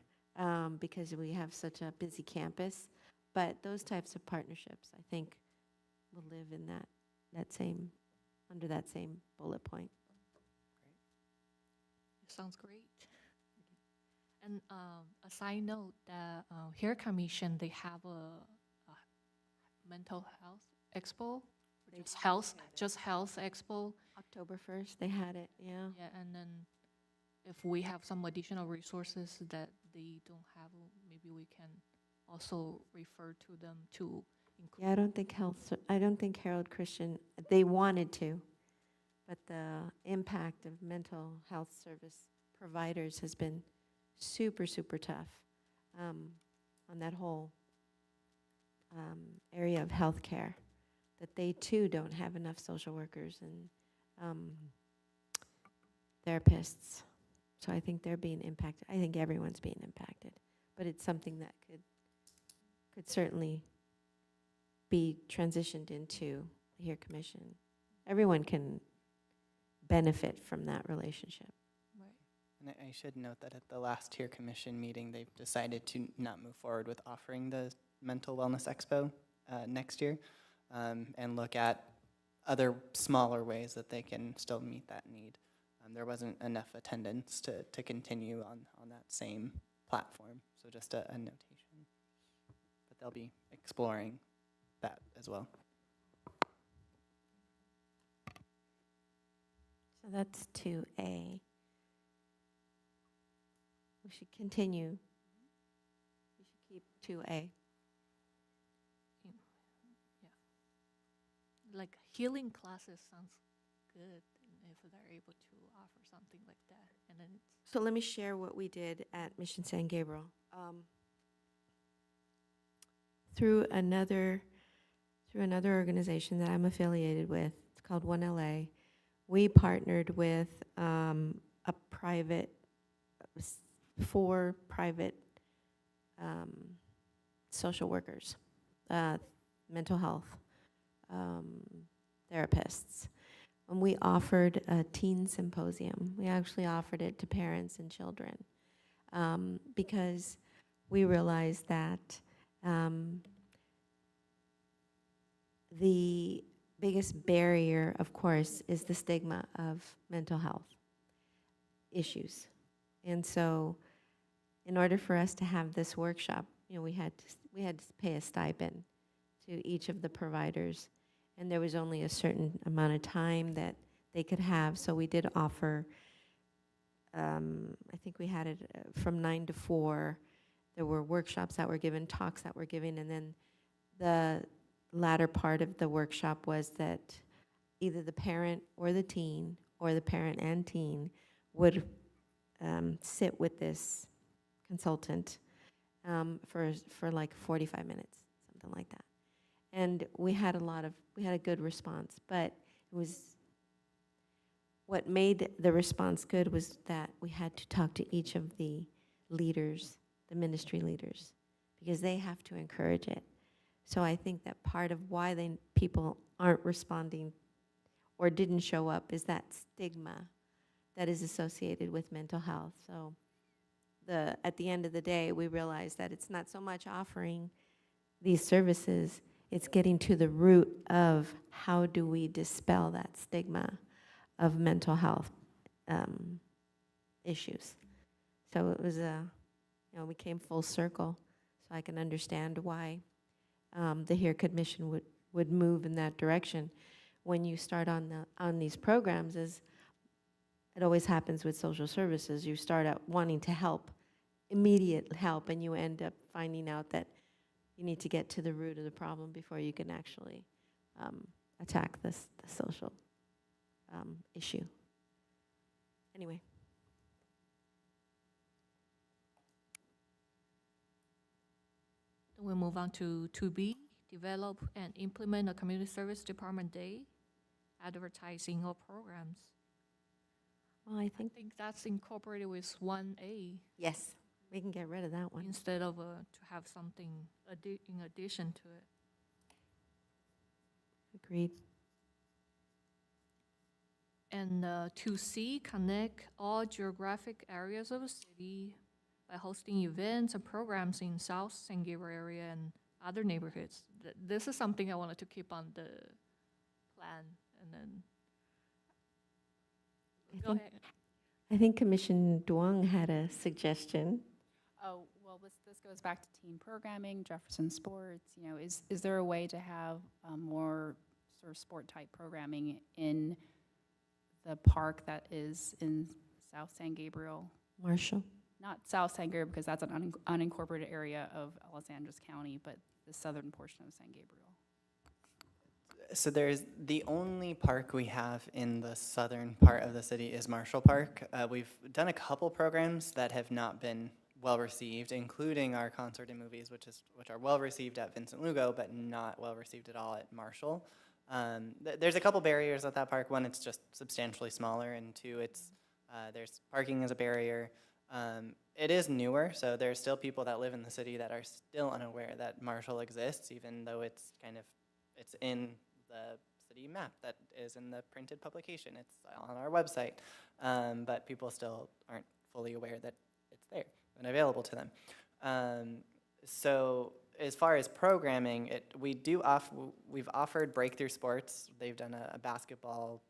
B: because we have such a busy campus, but those types of partnerships, I think, will live in that same, under that same bullet point.
C: Sounds great. And a side note, that Hair Commission, they have a mental health expo,
B: They
C: just health expo.
B: October 1st, they had it, yeah.
C: Yeah, and then if we have some additional resources that they don't have, maybe we can also refer to them to include.
B: Yeah, I don't think Harold Christian, they wanted to, but the impact of mental health service providers has been super, super tough on that whole area of healthcare, that they too don't have enough social workers and therapists. So I think they're being impacted. I think everyone's being impacted, but it's something that could certainly be transitioned into the HERE Commission. Everyone can benefit from that relationship.
F: And I should note that at the last HERE Commission meeting, they've decided to not move forward with offering the Mental Wellness Expo next year, and look at other smaller ways that they can still meet that need. There wasn't enough attendance to continue on that same platform, so just a notation. But they'll be exploring that as well.
B: So that's 2A. We should continue. We should keep 2A.
C: Like healing classes sounds good if they're able to offer something like that. And then
B: So let me share what we did at Mission San Gabriel. Through another organization that I'm affiliated with, it's called 1LA, we partnered with four private social workers, mental health therapists. And we offered a teen symposium. We actually offered it to parents and children because we realized that the biggest barrier, of course, is the stigma of mental health issues. And so in order for us to have this workshop, you know, we had to pay a stipend to each of the providers, and there was only a certain amount of time that they could have. So we did offer, I think we had it from 9 to 4. There were workshops that were given, talks that were given, and then the latter part of the workshop was that either the parent or the teen, or the parent and teen, would sit with this consultant for like 45 minutes, something like that. And we had a good response, but it was, what made the response good was that we had to talk to each of the leaders, the ministry leaders, because they have to encourage it. So I think that part of why people aren't responding or didn't show up is that stigma that is associated with mental health. So at the end of the day, we realized that it's not so much offering these services, it's getting to the root of how do we dispel that stigma of mental health issues. So it was we came full circle, so I can understand why the HERE Commission would move in that direction. When you start on these programs, as it always happens with social services, you start out wanting to help, immediate help, and you end up finding out that you need to get to the root of the problem before you can actually attack the social issue. Anyway.
C: we'll move on to 2B, develop and implement a community service department day, advertising or programs.
B: Well, I
C: I
B: think,
C: think that's incorporated with 1A.
B: yes, We can get rid of that one.
C: instead of to have something in addition to it.
B: Agreed.
C: And to see, connect all geographic areas of the city by hosting events and programs in South San Gabriel area and other neighborhoods. This is something I wanted to keep on the plan, and then,
B: I
C: go
B: think-
C: ahead.
B: I think Commissioner Duong had a suggestion.
A: Oh, well, this goes back to team programming, Jefferson Sports, you know, is there a way to have more sort of sport-type programming in the park that is in South San Gabriel?
B: Marshall?
A: Not South San Gabriel, because that's an unincorporated area of Los Angeles County, but the southern portion of San Gabriel.
F: So there's the only park we have in the southern part of the city is Marshall Park. We've done a couple programs that have not been well received, including our concert and movies, which are well received at Vincent Lugo, but not well received at all at Marshall. There's a couple barriers at that park. One, it's just substantially smaller, and two, it's there's parking as a barrier. It is newer, so there's still people that live in the city that are still unaware that Marshall exists, even though it's in the city map that is in the printed publication. It's on our website, but people still aren't fully aware that it's there and available to them. So as far as programming, we've offered breakthrough sports. They've done a basketball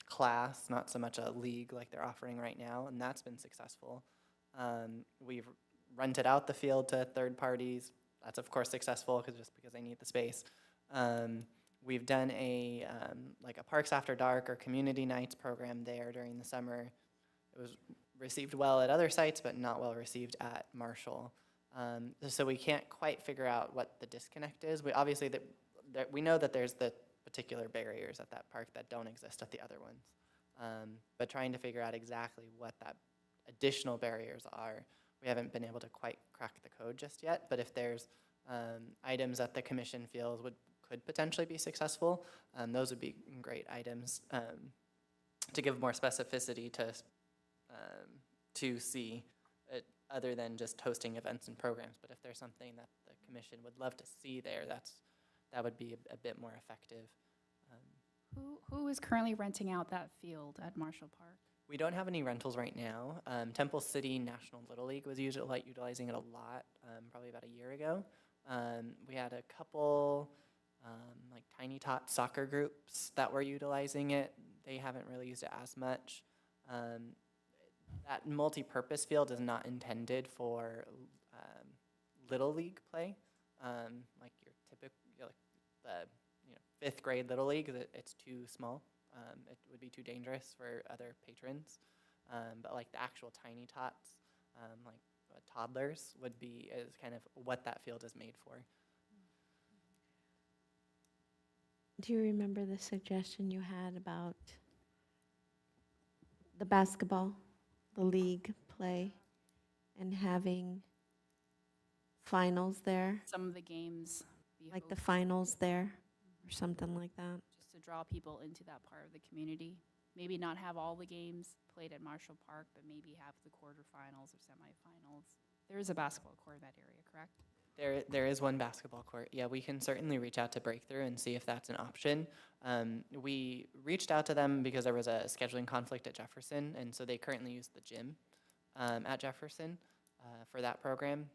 F: class, not so much a league like they're offering right now, and that's been successful. We've rented out the field to third parties. That's of course successful just because they need the space. We've done a Parks After Dark or community nights program there during the summer. It was received well at other sites, but not well received at Marshall. So we can't quite figure out what the disconnect is. We know that there's the particular barriers at that park that don't exist at the other ones. But trying to figure out exactly what that additional barriers are, we haven't been able to quite crack the code just yet. But if there's items that the commission feels could potentially be successful, those would be great items to give more specificity to see it, other than just hosting events and programs. But if there's something that the commission would love to see there, that would be a bit more effective.
A: Who is currently renting out that field at Marshall Park?
F: We don't have any rentals right now. Temple City National Little League was utilizing it a lot, probably about a year ago. We had a couple Tiny Tot soccer groups that were utilizing it. They haven't really used it as much. That multi-purpose field is not intended for Little League play, like your typical, the fifth grade Little League. It's too small. It would be too dangerous for other patrons. But like the actual Tiny Tots, toddlers is kind of what that field is made for.
B: Do you remember the suggestion you had about the basketball, the league play, and having finals there,
A: Some of the games be
B: like the
A: hosted
B: finals there, or something like that?
A: just to draw people into that part of the community. Maybe not have all the games played at Marshall Park, but maybe have the quarterfinals or semifinals. There is a basketball court in that area, correct?
F: There is one basketball court. Yeah, we can certainly reach out to Breakthrough and see if that's an option. We reached out to them because there was a scheduling conflict at Jefferson, and so they currently use the gym at Jefferson for that program,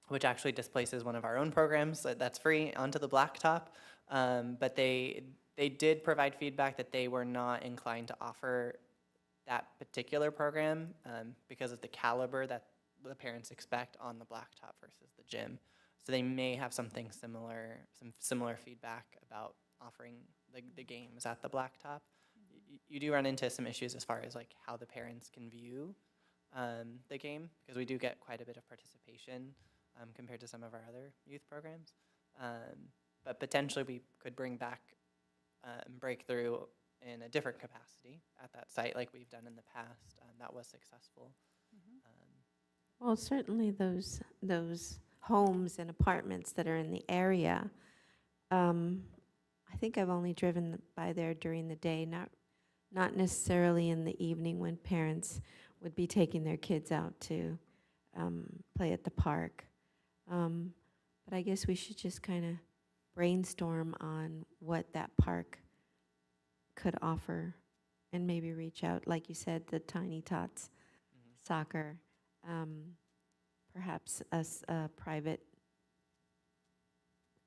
F: which actually displaces one of our own programs that's free onto the blacktop. But they did provide feedback that they were not inclined to offer that particular program because of the caliber that the parents expect on the blacktop versus the gym. So they may have some similar feedback about offering the games at the blacktop. You do run into some issues as far as how the parents can view the game, because we do get quite a bit of participation compared to some of our other youth programs. But potentially we could bring back Breakthrough in a different capacity at that site like we've done in the past. That was successful.
B: Well, certainly those homes and apartments that are in the area, I think I've only driven by there during the day, not necessarily in the evening when parents would be taking their kids out to play at the park. But I guess we should just kind of brainstorm on what that park could offer and maybe reach out, like you said, the Tiny Tots soccer, perhaps a private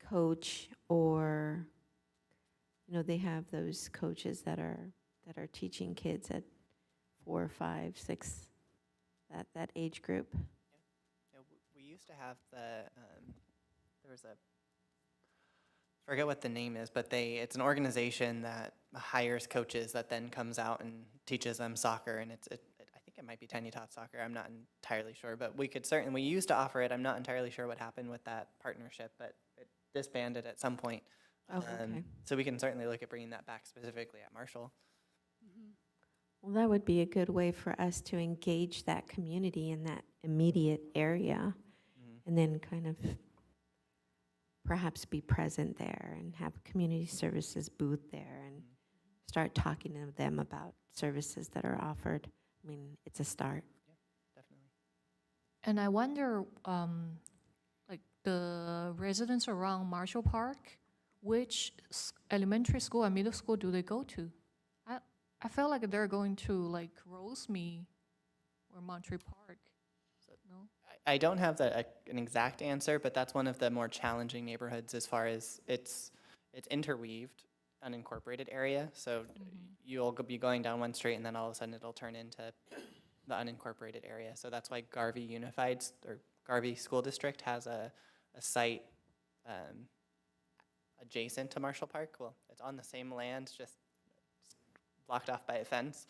B: coach, or, you know, they have those coaches that are teaching kids at 4, 5, 6, that age group.
F: Yeah, we used to have there was a, forget what the name is, but it's an organization that hires coaches that then comes out and teaches them soccer, and I think it might be Tiny Tot Soccer. I'm not entirely sure, but we used to offer it. I'm not entirely sure what happened with that partnership, but it disbanded at some point.
B: Oh, okay.
F: So we can certainly look at bringing that back specifically at Marshall.
B: Well, that would be a good way for us to engage that community in that immediate area, and then kind of perhaps be present there and have a community services booth there and start talking to them about services that are offered. I mean, it's a start.
F: Definitely.
C: And I wonder, like the residents around Marshall Park, which elementary school and middle school do they go to? I feel like they're going to like Rosemead or Monterey Park. No?
F: I don't have an exact answer, but that's one of the more challenging neighborhoods as far as it's interweaved, unincorporated area. So you'll be going down one street and then all of a sudden it'll turn into the unincorporated area. So that's why Garvey Unified or Garvey School District has a site adjacent to Marshall Park. Well, it's on the same land, just blocked off by a fence.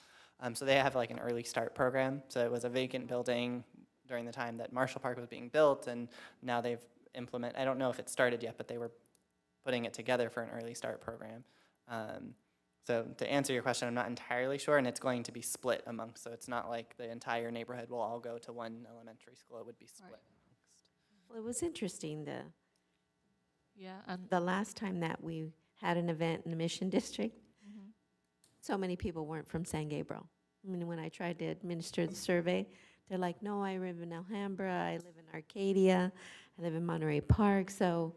F: So they have like an early start program. So it was a vacant building during the time that Marshall Park was being built, and now they've implemented, I don't know if it started yet, but they were putting it together for an early start program. So to answer your question, I'm not entirely sure, and it's going to be split amongst, so it's not like the entire neighborhood will all go to one elementary school, it would be split.
B: Well, it was interesting,
C: Yeah, and
B: the last time that we had an event in the Mission District, so many people weren't from San Gabriel. I mean, when I tried to administer the survey, they're like, no, I live in Alhambra, I live in Arcadia, I live in Monterey Park. So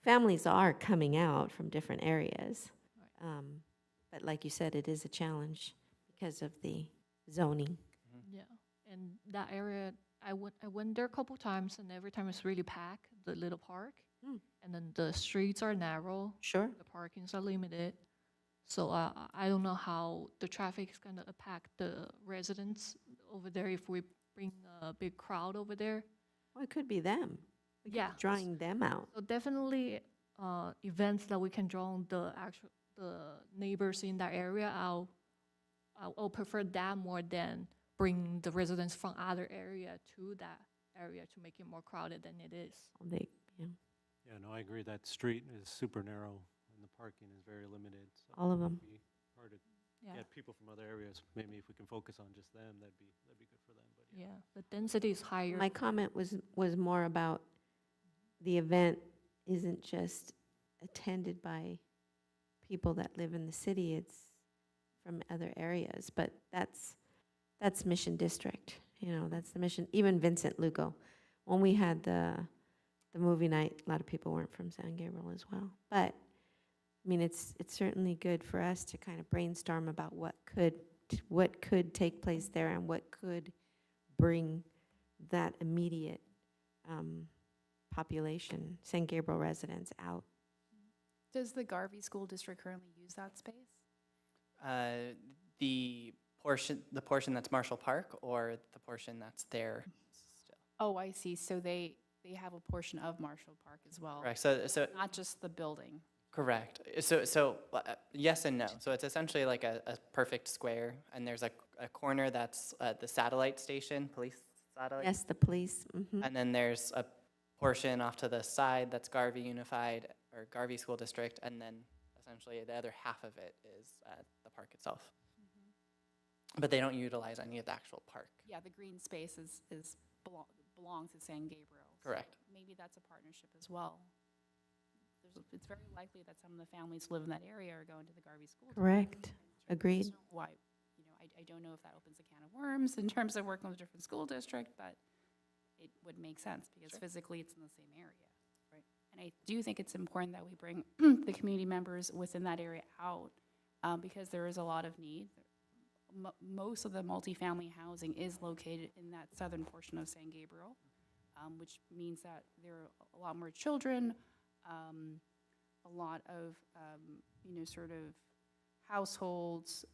B: families are coming out from different areas. But like you said, it is a challenge because of the zoning.
C: yeah, and that area, I went there a couple times, and every time it's really packed, the little park, and then the streets are narrow,
B: Sure.
C: the parkings are limited. So I don't know how the traffic is gonna impact the residents over there if we bring a big crowd over there.
B: Well, it could be them. We could be
C: Yeah.
B: drawing them out.
C: So definitely events that we can draw on the neighbors in that area. I'll prefer that more than bring the residents from other area to that area to make it more crowded than it is.
B: They, yeah,
E: Yeah, no, I agree. That street is super narrow and the parking is very limited. So
B: all of them.
E: it'd be hard to
C: Yeah,
E: get people from other areas. Maybe if we can focus on just them, that'd be good for them. But
C: yeah. The density is higher.
B: My comment was more about the event isn't just attended by people that live in the city, it's from other areas, but that's Mission District, you know, that's the Mission, even Vincent Lugo. When we had the movie night, a lot of people weren't from San Gabriel as well. But, I mean, it's certainly good for us to kind of brainstorm about what could take place there and what could bring that immediate population, San Gabriel residents, out.
A: Does the Garvey School District currently use that space?
F: The portion that's Marshall Park, or the portion that's there still?
A: Oh, I see. So they have a portion of Marshall Park as well.
F: Correct. So
A: Not just the building.
F: correct. So yes and no. So it's essentially like a perfect square, and there's a corner that's the satellite station, police satellite.
B: Yes, the police,
F: And then there's a portion off to the side that's Garvey Unified or Garvey School District, and then essentially the other half of it is the park itself. But they don't utilize any of the actual park.
A: Yeah, the green space belongs to San Gabriel. So
F: Correct.
A: maybe that's a partnership as well. It's very likely that some of the families who live in that area are going to the Garvey School District.
B: correct, agreed.
A: So I don't know if that opens a can of worms in terms of working with a different school district, but it would make sense, because
F: Sure.
A: physically it's in the same area.
F: Right.
A: And I do think it's important that we bring the community members within that area out, because there is a lot of need. Most of the multifamily housing is located in that southern portion of San Gabriel, which means that there are a lot more children, a lot of, sort of households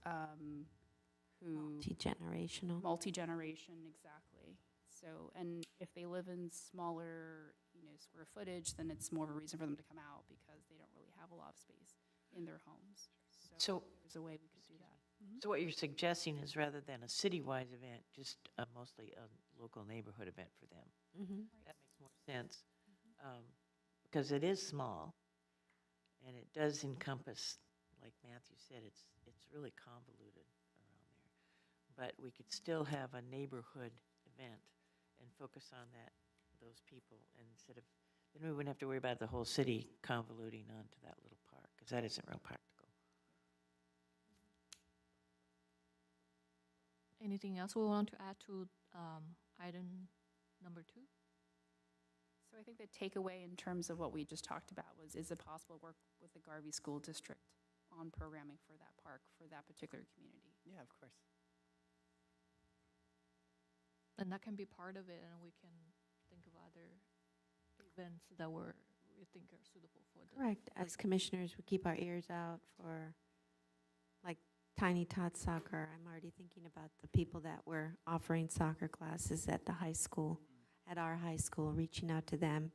A: who,
B: Multi-generational.
A: multi-generation, exactly. So, and if they live in smaller, square footage, then it's more of a reason for them to come out, because they don't really have a lot of space in their homes.
D: So,
A: There's a way we could do that.
D: so what you're suggesting is rather than a citywide event, just mostly a local neighborhood event for them.
B: Mhm.
D: That makes more sense, because it is small, and it does encompass, like Matthew said, it's really convoluted around there. But we could still have a neighborhood event and focus on those people, instead of, then we wouldn't have to worry about the whole city convoluting onto that little park, because that isn't real practical.
C: Anything else we want to add to item number 2?
A: So I think the takeaway in terms of what we just talked about was, is it possible to work with the Garvey School District on programming for that park, for that particular community?
F: Yeah, of course.
C: And that can be part of it, and we can think of other events that we think are suitable for the.
B: Correct. As commissioners, we keep our ears out for, like, Tiny Tot Soccer. I'm already thinking about the people that were offering soccer classes at the high school, at our high school, reaching out to them,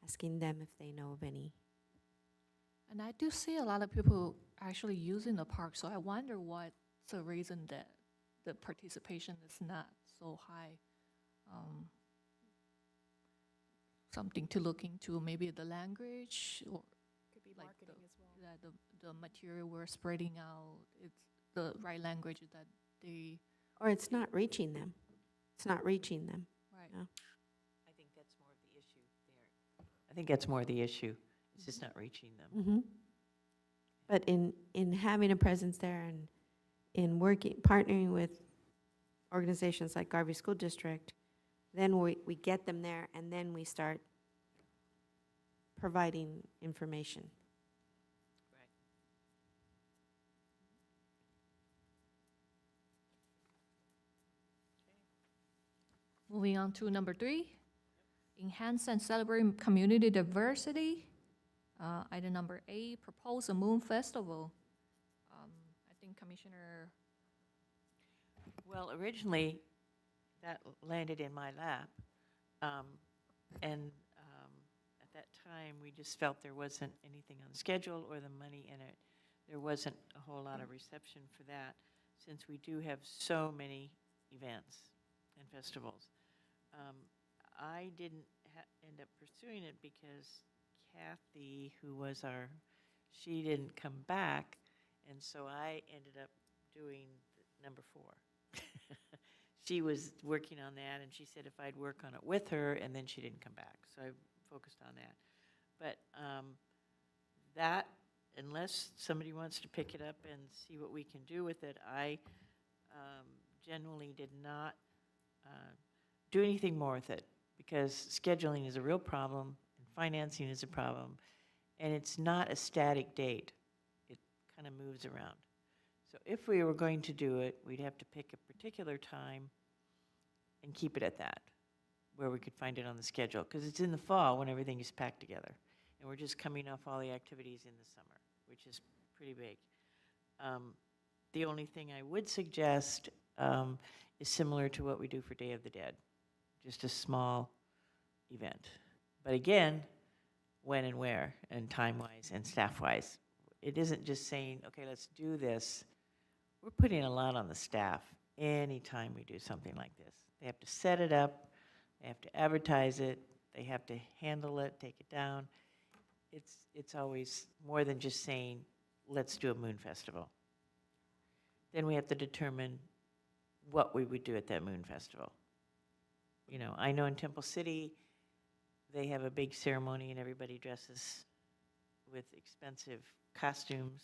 B: asking them if they know of any.
C: And I do see a lot of people actually using the park, so I wonder what's the reason that the participation is not so high. Something to look into, maybe the language, or
A: Could be
C: Like
A: marketing as well.
C: that the material we're spreading out, it's the right language that they,
B: Or it's not reaching them. It's not reaching them.
C: right.
B: Yeah.
D: I think that's more of the issue there. I think that's more the issue, it's just not reaching them.
B: Mm-hmm. But in having a presence there and in working, partnering with organizations like Garvey School District, then we get them there, and then we start providing information.
D: Right.
C: Moving on to number 3, enhance and celebrate community diversity. Item number 8, propose a moon festival. I think Commissioner,
D: Well, originally, that landed in my lap, and at that time, we just felt there wasn't anything on the schedule or the money in it. There wasn't a whole lot of reception for that, since we do have so many events and festivals. I didn't end up pursuing it because Kathy, who was she didn't come back, and so I ended up doing number 4. She was working on that, and she said if I'd work on it with her, and then she didn't come back, so I focused on that. But that, unless somebody wants to pick it up and see what we can do with it, I generally did not do anything more with it, because scheduling is a real problem, and financing is a problem, and it's not a static date. It kind of moves around. So if we were going to do it, we'd have to pick a particular time and keep it at that, where we could find it on the schedule, because it's in the fall when everything is packed together. And we're just coming off all the activities in the summer, which is pretty big. The only thing I would suggest is similar to what we do for Day of the Dead, just a small event. But again, when and where, and time-wise and staff-wise. It isn't just saying, okay, let's do this. We're putting a lot on the staff anytime we do something like this. They have to set it up, they have to advertise it, they have to handle it, take it down. It's always more than just saying, let's do a moon festival. Then we have to determine what we would do at that moon festival. You know, I know in Temple City, they have a big ceremony and everybody dresses with expensive costumes.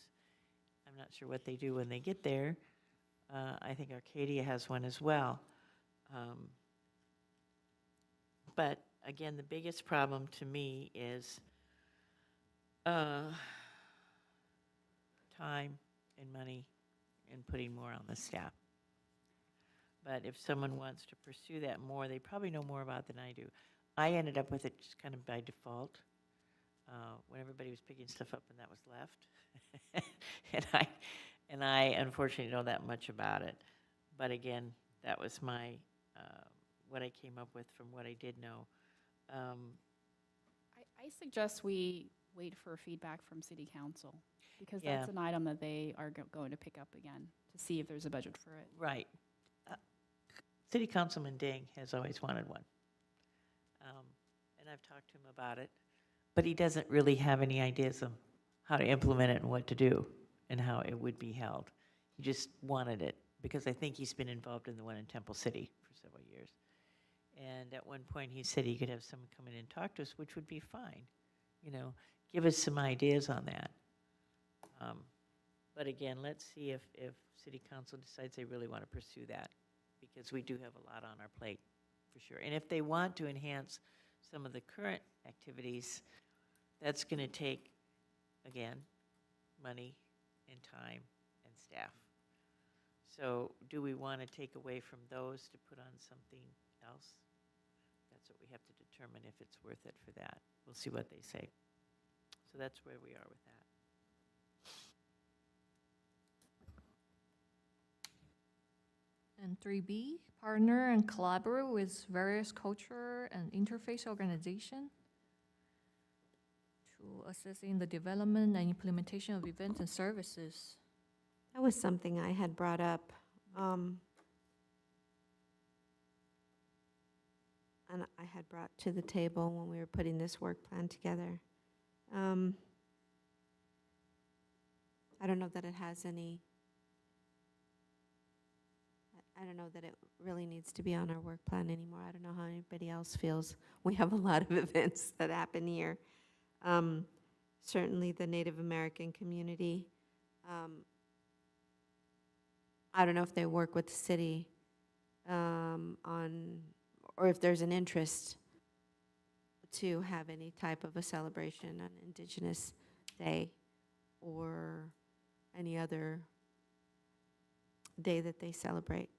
D: I'm not sure what they do when they get there. I think Arcadia has one as well. But again, the biggest problem to me is time and money and putting more on the staff. But if someone wants to pursue that more, they probably know more about it than I do. I ended up with it just kind of by default, when everybody was picking stuff up and that was left. and I unfortunately know that much about it. But again, that was my, what I came up with from what I did know.
A: I suggest we wait for feedback from city council, because
D: Yeah.
A: that's an item that they are going to pick up again to see if there's a budget for it.
D: Right. City Councilman Ding has always wanted one. And I've talked to him about it, but he doesn't really have any ideas of how to implement it and what to do and how it would be held. He just wanted it because I think he's been involved in the one in Temple City for several years. And at one point, he said he could have someone come in and talk to us, which would be fine. You know, give us some ideas on that. But again, let's see if City Council decides they really want to pursue that, because we do have a lot on our plate, for sure. And if they want to enhance some of the current activities, that's going to take, again, money and time and staff. So do we want to take away from those to put on something else? That's what we have to determine, if it's worth it for that. We'll see what they say. So that's where we are with that.
C: And 3B, partner and collaborate with various culture and interface organization to assist in the development and implementation of events and services.
B: That was something I had brought up. And I had brought to the table when we were putting this work plan together. I don't know that it has any, I don't know that it really needs to be on our work plan anymore. I don't know how anybody else feels. We have a lot of events that happen here. Certainly the Native American community. I don't know if they work with the city on, or if there's an interest to have any type of a celebration on Indigenous Day or any other day that they celebrate.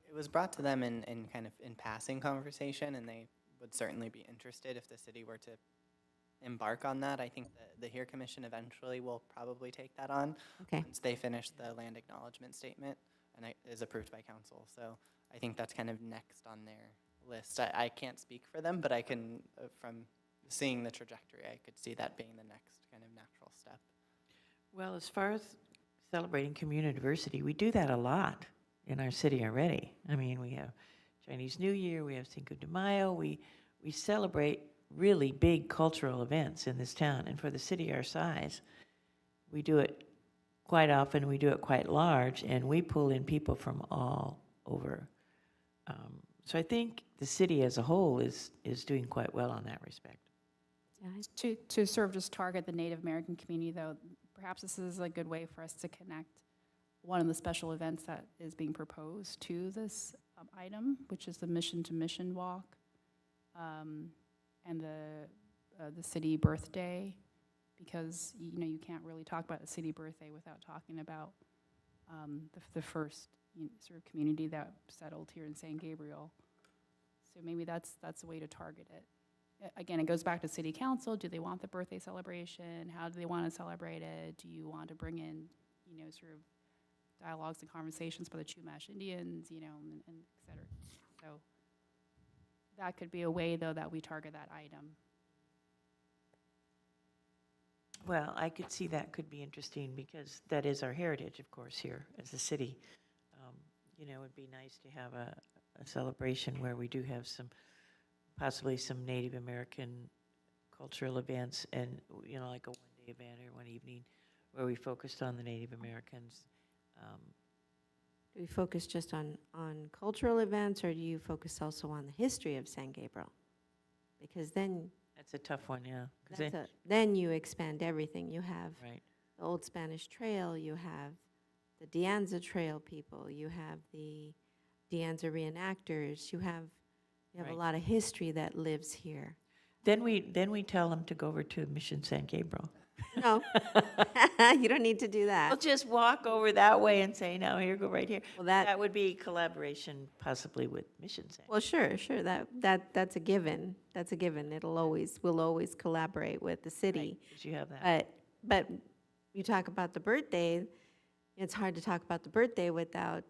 F: It was brought to them in kind of in passing conversation, and they would certainly be interested if the city were to embark on that. I think the HERE Commission eventually will probably take that on
B: Okay.
F: once they finish the land acknowledgement statement and it is approved by council. So I think that's kind of next on their list. I can't speak for them, but I can, from seeing the trajectory, I could see that being the next kind of natural step.
D: Well, as far as celebrating community diversity, we do that a lot in our city already. I mean, we have Chinese New Year, we have Cinco de Mayo, we celebrate really big cultural events in this town. And for the city our size, we do it quite often, we do it quite large, and we pull in people from all over. So I think the city as a whole is doing quite well on that respect.
B: Yeah,
A: To sort of just target the Native American community, though, perhaps this is a good way for us to connect one of the special events that is being proposed to this item, which is the Mission to Mission Walk, and the city birthday, because you can't really talk about the city birthday without talking about the first sort of community that settled here in San Gabriel. So maybe that's a way to target it. Again, it goes back to city council. Do they want the birthday celebration? How do they want to celebrate it? Do you want to bring in, sort of dialogues and conversations for the Chumash Indians, and et cetera? So that could be a way, though, that we target that item.
D: Well, I could see that could be interesting, because that is our heritage, of course, here as a city. It would be nice to have a celebration where we do have possibly some Native American cultural events, and, like a one-day event or one evening where we focused on the Native Americans.
B: Do we focus just on cultural events, or do you focus also on the history of San Gabriel? Because then
D: That's a tough one, yeah. 'Cause
B: then you expand everything. You have
D: right.
B: the Old Spanish Trail, you have the Dianza Trail people, you have the Dianza reenactors, you have, You have a
D: Right.
B: lot of history that lives here.
D: Then we tell them to go over to Mission San Gabriel.
B: No, you don't need to do
D: We'll
B: that.
D: just walk over that way and say, no, here, go right here.
B: Well, that,
D: That would be collaboration possibly with Mission San.
B: well, sure, that's a given. That's a given. We'll always collaborate with the city.
D: Because you have that.
B: But you talk about the birthday, it's hard to talk about the birthday without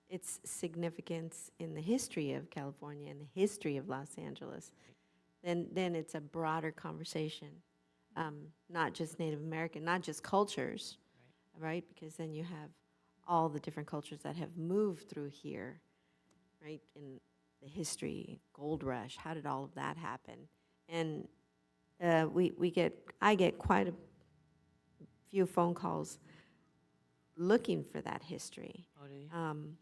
B: its significance in the history of California and the history of Los Angeles. Then it's a broader conversation, not just Native American, not just cultures, right? Because then you have all the different cultures that have moved through here, right? In the history, gold rush, how did all of that happen? And I get quite a few phone calls looking for that history.
D: Oh, do you?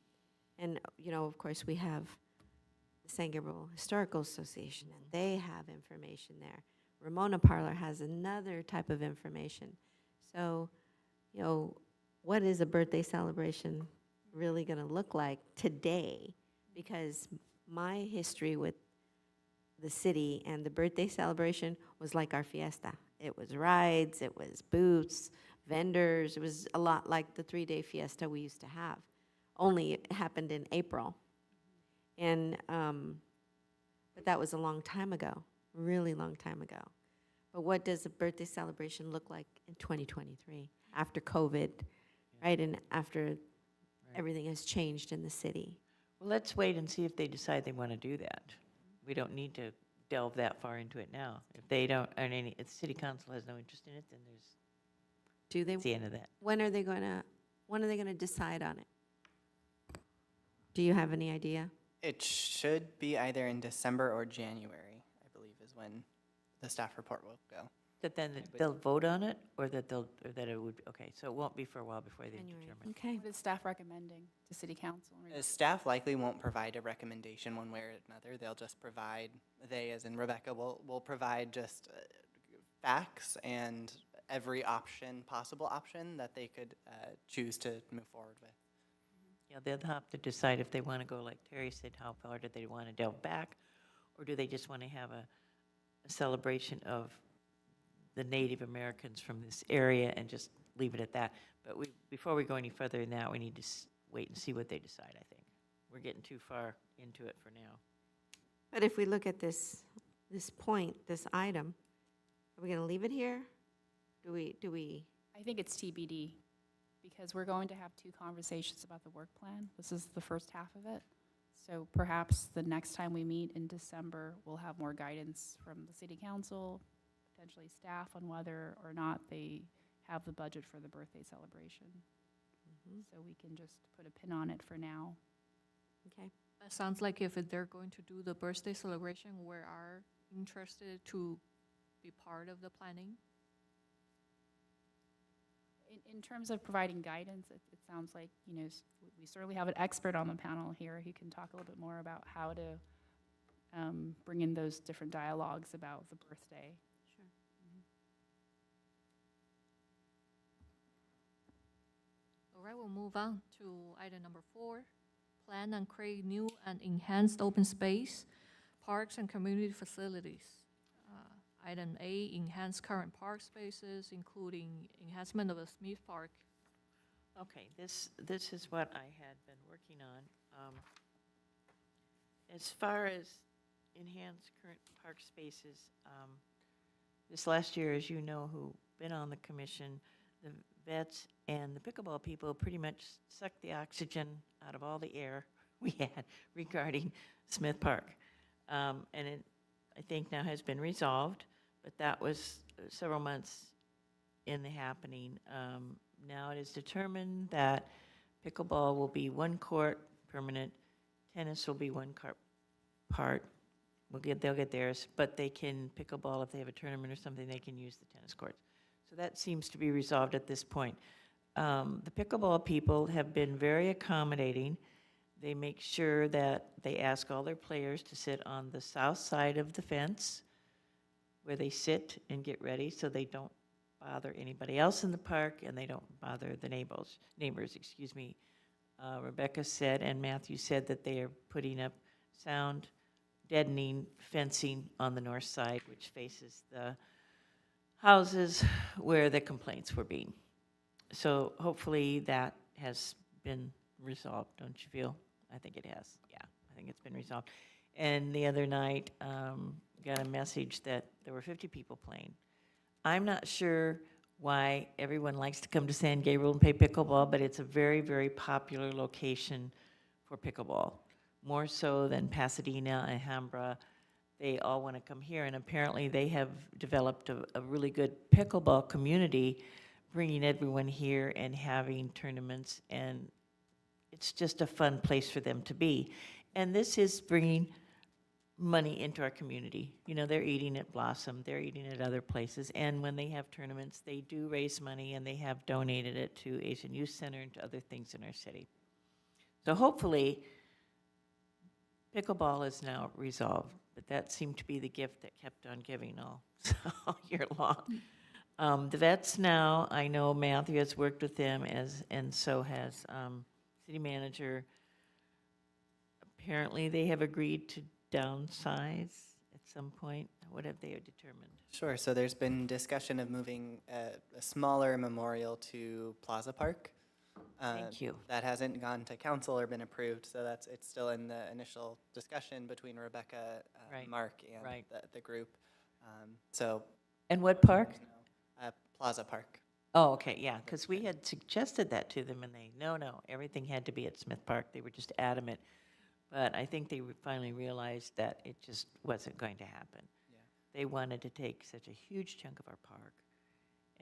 B: And, of course, we have the San Gabriel Historical Association, and they have information there. Ramona Parlor has another type of information. So, what is a birthday celebration really going to look like today? Because my history with the city and the birthday celebration was like our fiesta. It was rides, it was booths, vendors. It was a lot like the 3-day fiesta we used to have, only it happened in April. And, but that was a long time ago, really long time ago. But what does a birthday celebration look like in 2023, after COVID, right? And after everything has changed in the city?
D: Well, let's wait and see if they decide they want to do that. We don't need to delve that far into it now. If they don't, if the city council has no interest in it, then
B: Do they,
D: it's the end of that.
B: when are they gonna decide on it? Do you have any idea?
F: It should be either in December or January, I believe, is when the staff report will go.
D: That then they'll vote on it, or that it would, okay, so it won't be for a while before they
B: January.
D: determine.
B: Okay.
A: What is staff recommending to city council?
F: Staff likely won't provide a recommendation one way or another. They'll just provide, they, as in Rebecca, will provide just facts and every possible option that they could choose to move forward with.
D: Yeah, they'll have to decide if they want to go, like Terry said, how far do they want to delve back? Or do they just want to have a celebration of the Native Americans from this area and just leave it at that? But before we go any further than that, we need to wait and see what they decide, I think. We're getting too far into it for now.
B: But if we look at this point, this item, are we gonna leave it here? Do we?
A: I think it's TBD, because we're going to have 2 conversations about the work plan. This is the first half of it. So perhaps the next time we meet in December, we'll have more guidance from the city council, potentially staff, on whether or not they have the budget for the birthday celebration. So we can just put a pin on it for now.
B: Okay.
C: It sounds like if they're going to do the birthday celebration, we are interested to be part of the planning.
A: In terms of providing guidance, it sounds like, we certainly have an expert on the panel here who can talk a little bit more about how to bring in those different dialogues about the birthday.
B: Sure.
C: All right, we'll move on to item number 4. Plan and create new and enhanced open space, parks and community facilities. Item A, enhance current park spaces, including enhancement of a Smith Park.
D: Okay, this is what I had been working on. As far as enhance current park spaces, this last year, as you know, who've been on the commission, the vets and the pickleball people pretty much sucked the oxygen out of all the air we had regarding Smith Park. And it, I think, now has been resolved, but that was several months in the happening. Now it is determined that pickleball will be 1 court permanent, tennis will be 1 court part. They'll get theirs, but they can pickleball if they have a tournament or something, they can use the tennis courts. So that seems to be resolved at this point. The pickleball people have been very accommodating. They make sure that they ask all their players to sit on the south side of the fence where they sit and get ready, so they don't bother anybody else in the park and they don't bother the neighbors. Rebecca said and Matthew said that they are putting up sound deadening fencing on the north side, which faces the houses where the complaints were being. So hopefully that has been resolved, don't you feel? I think it has, yeah, I think it's been resolved. And the other night, got a message that there were 50 people playing. I'm not sure why everyone likes to come to San Gabriel and play pickleball, but it's a very, very popular location for pickleball, more so than Pasadena, Alhambra. They all want to come here, and apparently they have developed a really good pickleball community, bringing everyone here and having tournaments, and it's just a fun place for them to be. And this is bringing money into our community. You know, they're eating at Blossom, they're eating at other places, and when they have tournaments, they do raise money, and they have donated it to Asian Youth Center and to other things in our city. So hopefully, pickleball is now resolved, but that seemed to be the gift that kept on giving all year long. The vets now, I know Matthew has worked with them, and so has city manager. Apparently, they have agreed to downsize at some point. What have they determined?
F: Sure, so there's been discussion of moving a smaller memorial to Plaza Park.
D: Thank you.
F: That hasn't gone to council or been approved, so it's still in the initial discussion between Rebecca,
D: Right,
F: Mark, and
D: right.
F: the group. So
D: And what park?
F: Plaza Park.
D: Oh, okay, yeah, because we had suggested that to them, and they, no, everything had to be at Smith Park. They were just adamant. But I think they finally realized that it just wasn't going to happen.
F: Yeah.
D: They wanted to take such a huge chunk of our park,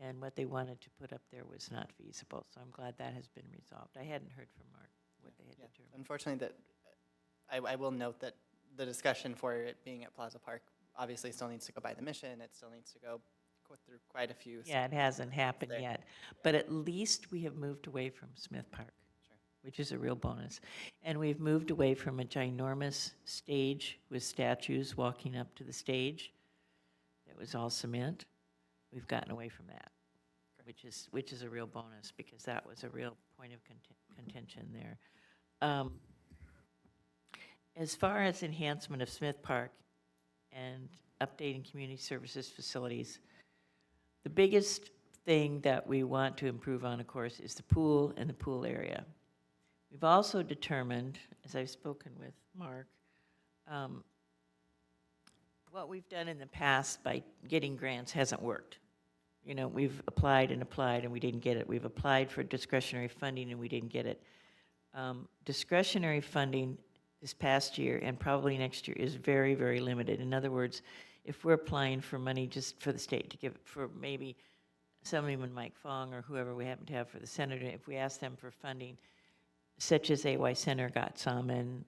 D: and what they wanted to put up there was not feasible. So I'm glad that has been resolved. I hadn't heard from Mark what they had
F: Yeah.
D: determined.
F: Unfortunately, I will note that the discussion for it being at Plaza Park obviously still needs to go by the mission. It still needs to go through quite a few.
D: Yeah, it hasn't happened
F: there.
D: yet, but at least we have moved away from Smith Park,
F: Sure.
D: which is a real bonus. And we've moved away from a ginormous stage with statues walking up to the stage. That was all cement. We've gotten away from that, which is a real bonus, because that was a real point of contention there. As far as enhancement of Smith Park and updating community services facilities, the biggest thing that we want to improve on, of course, is the pool and the pool area. We've also determined, as I've spoken with Mark, what we've done in the past by getting grants hasn't worked. You know, we've applied and we didn't get it. We've applied for discretionary funding and we didn't get it. Discretionary funding this past year and probably next year is very, very limited. In other words, if we're applying for money just for the state to give, for maybe someone Mike Fong or whoever we happen to have for the senator, if we ask them for funding, such as AY Center got some and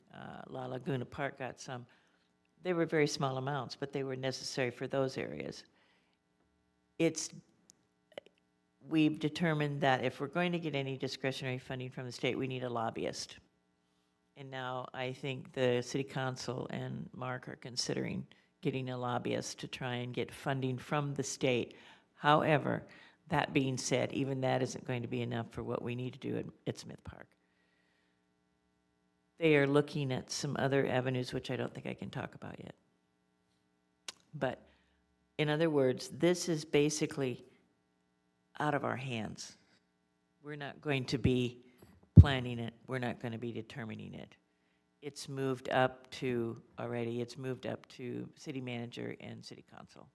D: La Laguna Park got some, they were very small amounts, but they were necessary for those areas. We've determined that if we're going to get any discretionary funding from the state, we need a lobbyist. And now I think the city council and Mark are considering getting a lobbyist to try and get funding from the state. However, that being said, even that isn't going to be enough for what we need to do at Smith Park. They are looking at some other avenues, which I don't think I can talk about yet. But in other words, this is basically out of our hands. We're not going to be planning it. We're not going to be determining it. It's moved up to city manager and city council.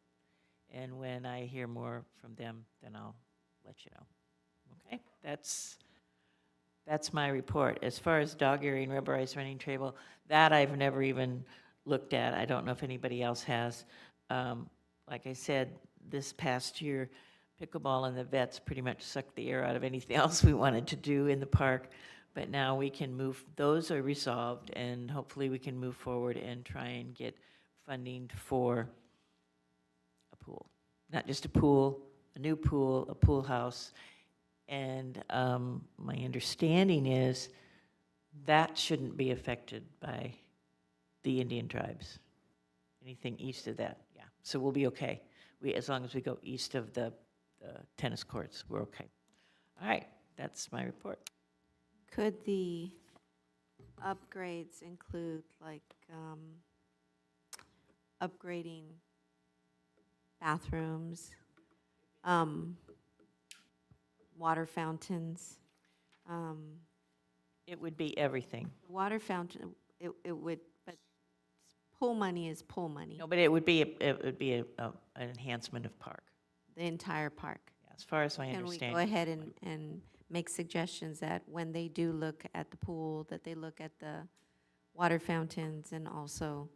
D: And when I hear more from them, then I'll let you know. Okay, that's my report. As far as dog area and rubberized running table, that I've never even looked at. I don't know if anybody else has. Like I said, this past year, pickleball and the vets pretty much sucked the air out of anything else we wanted to do in the park. But now we can move, those are resolved, and hopefully we can move forward and try and get funding for a pool. Not just a pool, a new pool, a pool house. And my understanding is that shouldn't be affected by the Indian tribes. Anything east of that, yeah. So we'll be okay. As long as we go east of the tennis courts, we're okay. All right, that's my report.
B: Could the upgrades include like upgrading bathrooms, water fountains.
D: It would be everything.
B: Water fountain, it would, but pool money is pool money,
D: No, but it would be, an enhancement of park,
B: the entire park.
D: yeah, as far as my
B: Can we
D: understanding.
B: go ahead and make suggestions that when they do look at the pool, that they look at the water fountains and also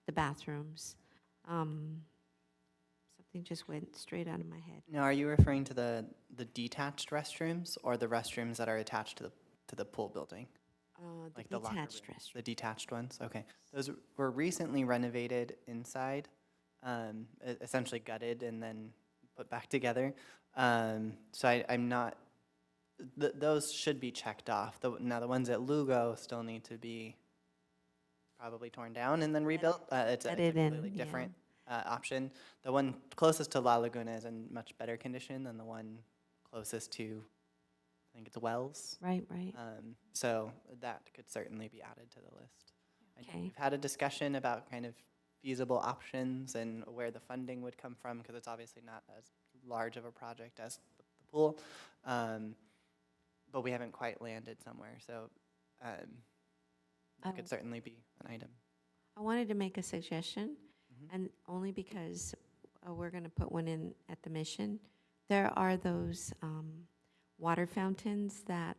B: the bathrooms? Something just went straight out of my head.
F: Now, are you referring to the detached restrooms or the restrooms that are attached to the pool building? Like
B: The
F: the locker
B: detached
F: rooms?
B: restroom.
F: The detached ones, okay. Those were recently renovated inside, essentially gutted and then put back together. So I'm not, those should be checked off. Now, the ones at Lugo still need to be probably torn down and then rebuilt. It's a
B: Gutted and,
F: completely
B: yeah.
F: different option. The one closest to La Laguna is in much better condition than the one closest to, I think it's Wells.
B: Right.
F: So that could certainly be added to the list. I know
B: Okay.
F: we've had a discussion about kind of feasible options and where the funding would come from, because it's obviously not as large of a project as the pool. But we haven't quite landed somewhere, so that could certainly be an item.
B: I wanted to make a suggestion,
F: Mhm.
B: and only because we're going to put one in at the Mission. There are those water fountains that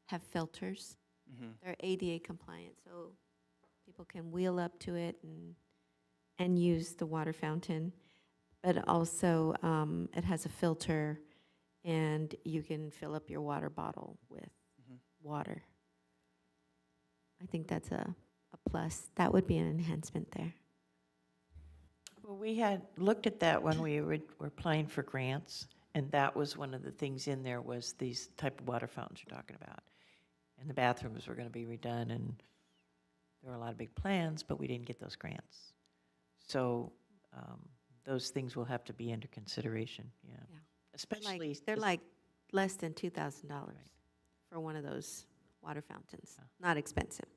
B: have filters.
F: Mhm.
B: They're ADA compliant, so people can wheel up to it and use the water fountain. But also, it has a filter, and you can fill up your water bottle with
F: Mhm.
B: water. I think that's a plus. That would be an enhancement there.
D: Well, we had looked at that when we were applying for grants, and that was one of the things in there was these type of water fountains you're talking about. And the bathrooms were going to be redone, and there were a lot of big plans, but we didn't get those grants. So those things will have to be under consideration, yeah.
B: Yeah.
D: Especially.
B: They're
D: this-
B: like less than $2,000
D: Right.
B: for one of those water fountains.
D: Yeah.
B: Not expensive.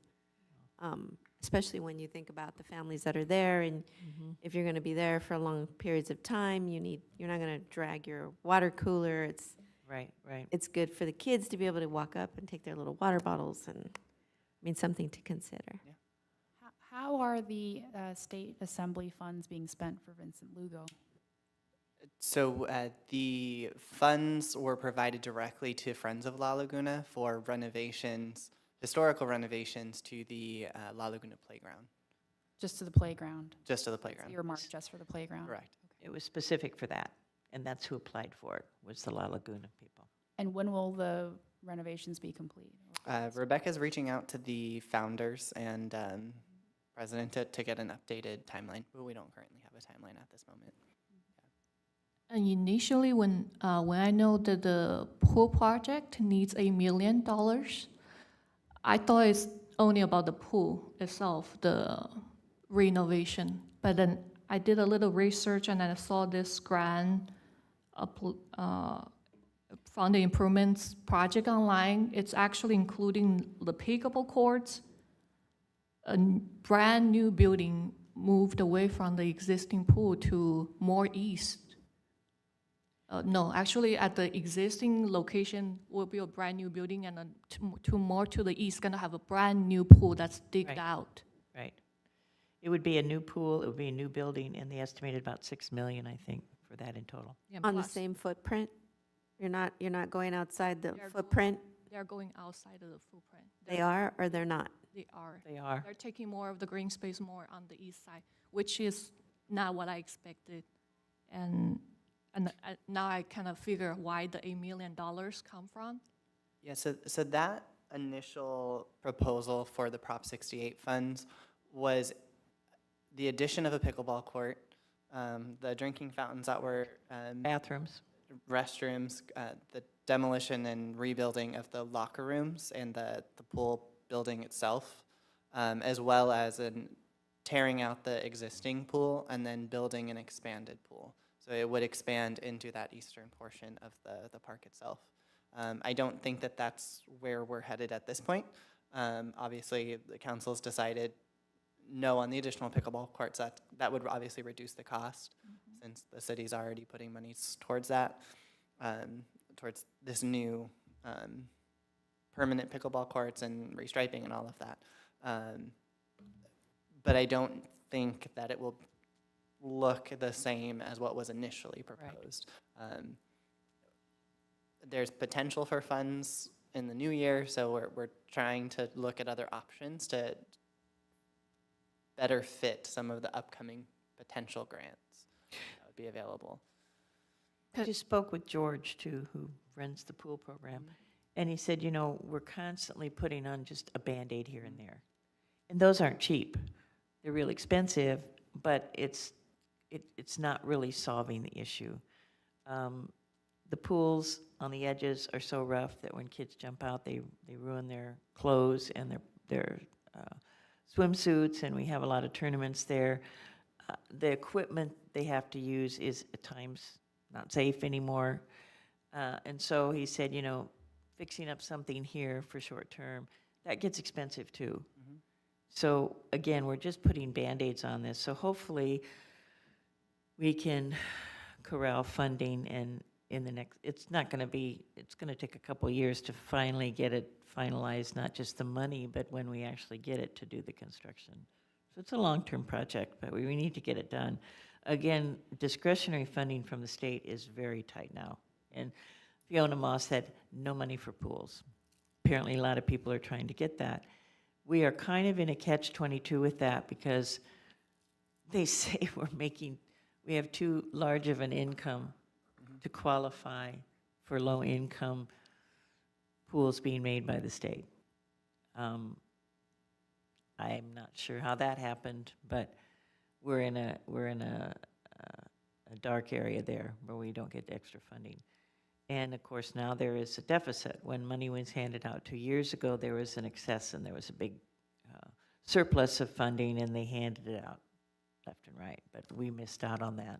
B: Especially when you think about the families that are there, and
D: Mhm.
B: if you're going to be there for long periods of time, you're not going to drag your water cooler.
D: Right.
B: It's good for the kids to be able to walk up and take their little water bottles, and something to consider.
A: How are the state assembly funds being spent for Vincent Lugo?
F: So the funds were provided directly to Friends of La Laguna for renovations, historical renovations to the La Laguna playground,
A: Just to the playground?
F: just to the
A: It's
F: playground.
A: earmarked just for the playground?
F: Correct.
D: It was specific for that, and that's who applied for it, was the La Laguna people.
A: And when will the renovations be complete?
F: Rebecca's reaching out to the founders and president to get an updated timeline, but we don't currently have a timeline at this moment.
C: And initially, when I know that the pool project needs $1 million, I thought it's only about the pool itself, the renovation. But then I did a little research, and then I saw this grant from the improvements project online. It's actually including the pickleball courts, a brand new building moved away from the existing pool to more east. No, actually, at the existing location will be a brand new building, and then two more to the east, gonna have a brand new pool that's digged
D: Right.
C: out.
D: Right. It would be a new pool, it would be a new building, and they estimated about 6 million, I think, for that in total.
C: Yeah,
B: On the
C: plus
B: same footprint? You're not going outside the
C: They're going-
B: footprint?
C: They're going outside of the footprint.
B: They are, or they're not?
C: They are.
D: They are.
C: They're taking more of the green space more on the east side, which is not what I expected. And now I kind of figure why the $8 million come from.
F: Yeah, so that initial proposal for the Prop 68 funds was the addition of a pickleball court, the drinking fountains that were
D: Bathrooms.
F: restrooms, the demolition and rebuilding of the locker rooms and the pool building itself, as well as tearing out the existing pool and then building an expanded pool. So it would expand into that eastern portion of the park itself. I don't think that that's where we're headed at this point. Obviously, the council's decided no on the additional pickleball courts. That would obviously reduce the cost, since the city's already putting monies towards that, towards this new permanent pickleball courts and restriping and all of that. But I don't think that it will look the same as what was initially proposed. There's potential for funds in the new year, so we're trying to look at other options to better fit some of the upcoming potential grants that would be available.
D: I just spoke with George, too, who runs the pool program, and he said, you know, we're constantly putting on just a Band-Aid here and there. And those aren't cheap. They're really expensive, but it's not really solving the issue. The pools on the edges are so rough that when kids jump out, they ruin their clothes and their swimsuits, and we have a lot of tournaments there. The equipment they have to use is at times not safe anymore. And so he said, you know, fixing up something here for short term, that gets expensive too. So again, we're just putting Band-Aids on this. So hopefully we can corral funding, and in the next, it's going to take a couple years to finally get it finalized, not just the money, but when we actually get it to do the construction. So it's a long-term project, but we need to get it done. Again, discretionary funding from the state is very tight now. And Fiona Moss said, no money for pools. Apparently, a lot of people are trying to get that. We are kind of in a catch-22 with that, because they say we have too large of an income to qualify for low-income pools being made by the state. I'm not sure how that happened, but we're in a dark area there where we don't get extra funding. And of course, now there is a deficit. When money was handed out 2 years ago, there was an excess and there was a big surplus of funding, and they handed it out left and right, but we missed out on that.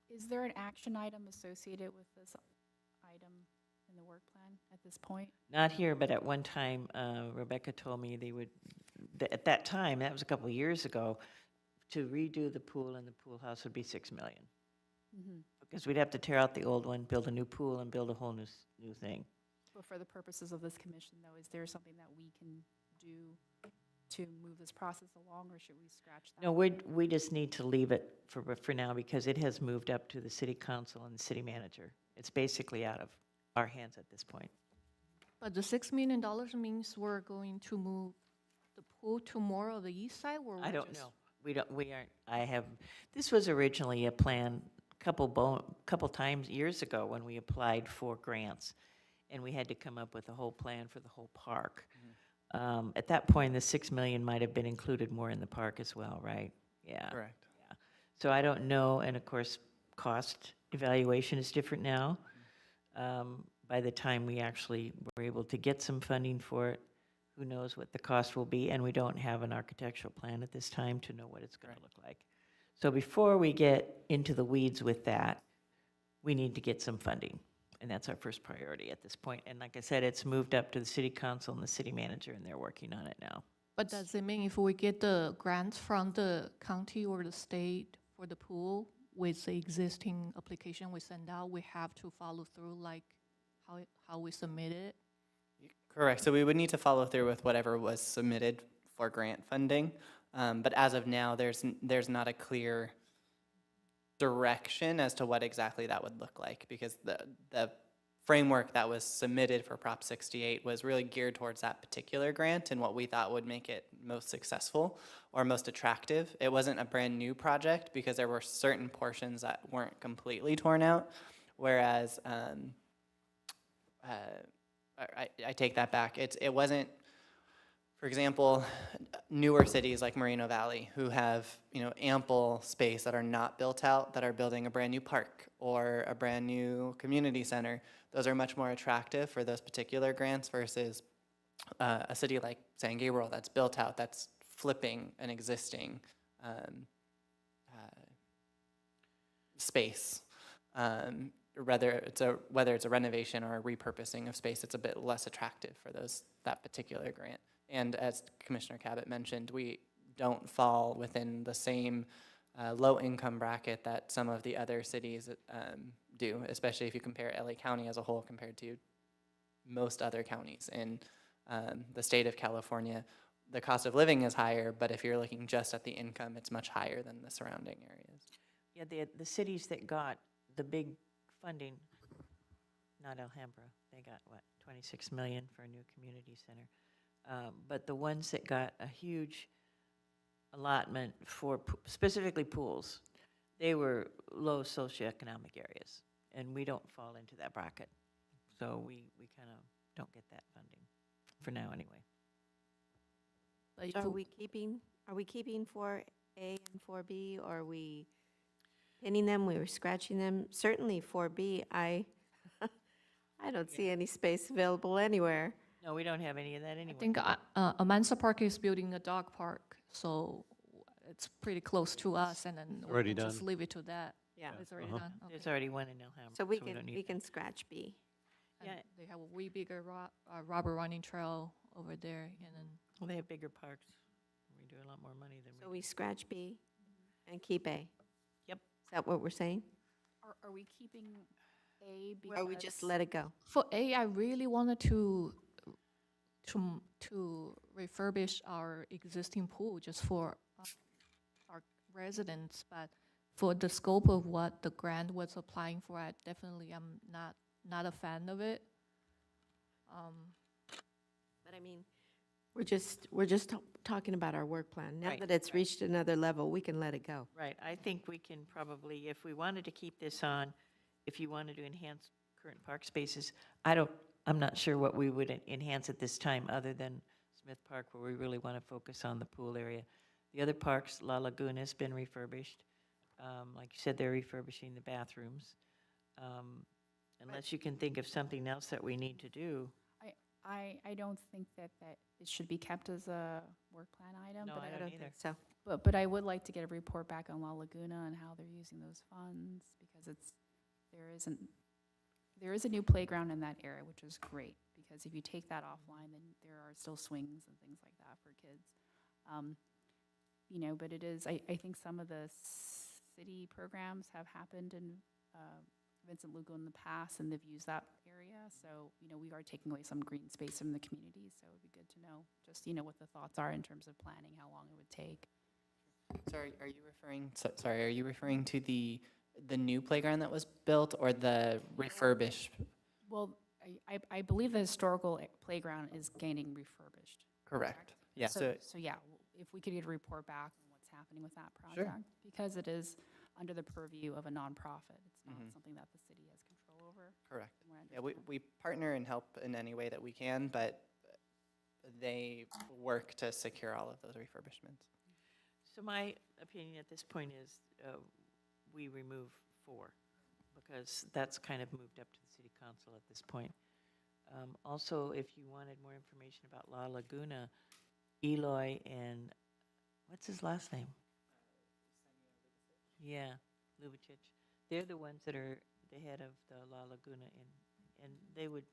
A: Is there an action item associated with this item in the work plan at this point?
D: Not here, but at one time, Rebecca told me they would, at that time, that was a couple of years ago, to redo the pool and the pool house would be $6 million. Because we'd have to tear out the old one, build a new pool, and build a whole new thing.
A: But for the purposes of this commission, though, is there something that we can do to move this process along, or should we scratch that?
D: No, we just need to leave it for now, because it has moved up to the city council and the city manager. It's basically out of our hands at this point.
C: But the $6 million means we're going to move the pool to more of the east side, or
D: I don't know. This was originally a plan couple times years ago when we applied for grants, and we had to come up with a whole plan for the whole park. At that point, the $6 million might have been included more in the park as well, right? Yeah.
F: Correct.
D: Yeah. So I don't know, and of course, cost evaluation is different now. By the time we actually were able to get some funding for it, who knows what the cost will be, and we don't have an architectural plan at this time to know what it's going to look like. So before we get into the weeds with that, we need to get some funding, and that's our first priority at this point. And like I said, it's moved up to the city council and the city manager, and they're working on it now.
C: But does it mean if we get the grants from the county or the state for the pool with the existing application we send out, we have to follow through like how we submit it?
F: Correct. So we would need to follow through with whatever was submitted for grant funding. But as of now, there's not a clear direction as to what exactly that would look like, because the framework that was submitted for Prop 68 was really geared towards that particular grant and what we thought would make it most successful or most attractive. It wasn't a brand new project because there were certain portions that weren't completely torn out, whereas I take that back. It wasn't, for example, newer cities like Moreno Valley, who have ample space that are not built out, that are building a brand new park or a brand new community center. Those are much more attractive for those particular grants versus a city like San Gabriel that's built out, that's flipping an existing space. whether it's a renovation or a repurposing of space, it's a bit less attractive for that particular grant. And as Commissioner Cabot mentioned, we don't fall within the same low-income bracket that some of the other cities do, especially if you compare LA County as a whole compared to most other counties in the state of California. The cost of living is higher, but if you're looking just at the income, it's much higher than the surrounding areas.
D: Yeah, the cities that got the big funding, not Alhambra, they got, what, 26 million for a new community center. But the ones that got a huge allotment for specifically pools, they were low socioeconomic areas, and we don't fall into that bracket. So we kind of don't get that funding, for now anyway.
C: But if
B: So
C: we-
B: are we keeping 4A and 4B, or are we pinning them, we were scratching them? Certainly 4B, I don't see any space available anywhere.
D: No, we don't have any of that
C: I
D: anyway.
C: think Amansa Park is building a dog park, so it's pretty close to us, and then we
E: Already
C: can just
E: done.
C: leave it to that.
B: Yeah.
C: It's already
E: Uh-huh.
C: done,
D: There's
C: okay.
D: already one in Alhambra.
B: So we
D: don't need
B: can scratch B.
C: And
D: Yeah.
C: they have a way bigger rubber running trail over there, and then
D: Well, they have bigger parks. We do a lot more money than
B: So
D: we
B: we scratch B and keep A.
D: Yep.
B: Is that what we're saying?
A: Are we keeping A because?
B: Or we just let it go?
C: for A, I really wanted to refurbish our existing pool just for our residents, but for the scope of what the grant was applying for, I definitely am not a fan of it.
B: But I mean, we're just talking about our work plan. Now
D: Right,
B: that it's
D: right.
B: reached another level, we can let it go.
D: Right, I think we can probably, if we wanted to keep this on, if you wanted to enhance current park spaces, I'm not sure what we would enhance at this time, other than Smith Park, where we really want to focus on the pool area. The other parks, La Laguna's been refurbished. Like you said, they're refurbishing the bathrooms. Unless you can think of something else that we need to do.
A: I don't think that it should be kept as a work plan item,
D: No,
A: but
D: I
B: I
D: don't
B: don't
D: either.
B: think so.
A: but I would like to get a report back on La Laguna and how they're using those funds, because there is a new playground in that area, which is great, because if you take that offline, then there are still swings and things like that for kids. But it is, I think some of the city programs have happened in Vincent Lugo in the past, and they've used that area. So, we are taking away some green space from the community, so it would be good to know just, what the thoughts are in terms of planning, how long it would take.
F: Sorry, are you referring to the new playground that was built or the refurbished?
A: Well, I believe the historical playground is getting refurbished.
F: Correct. Yeah,
A: So yeah, if we could get a report back on what's happening with that
F: Sure.
A: project, because it is under the purview of a nonprofit. It's not
F: Mhm.
A: something that the city has control over.
F: correct.
A: from what I
F: Yeah, we
A: understand.
F: partner and help in any way that we can, but they work to secure all of those refurbishments.
D: So my opinion at this point is we remove 4, because that's kind of moved up to the city council at this point. Also, if you wanted more information about La Laguna, Eloy and, what's his last name? Yeah, Lubitsch. They're the ones that are the head of the La Laguna, and they would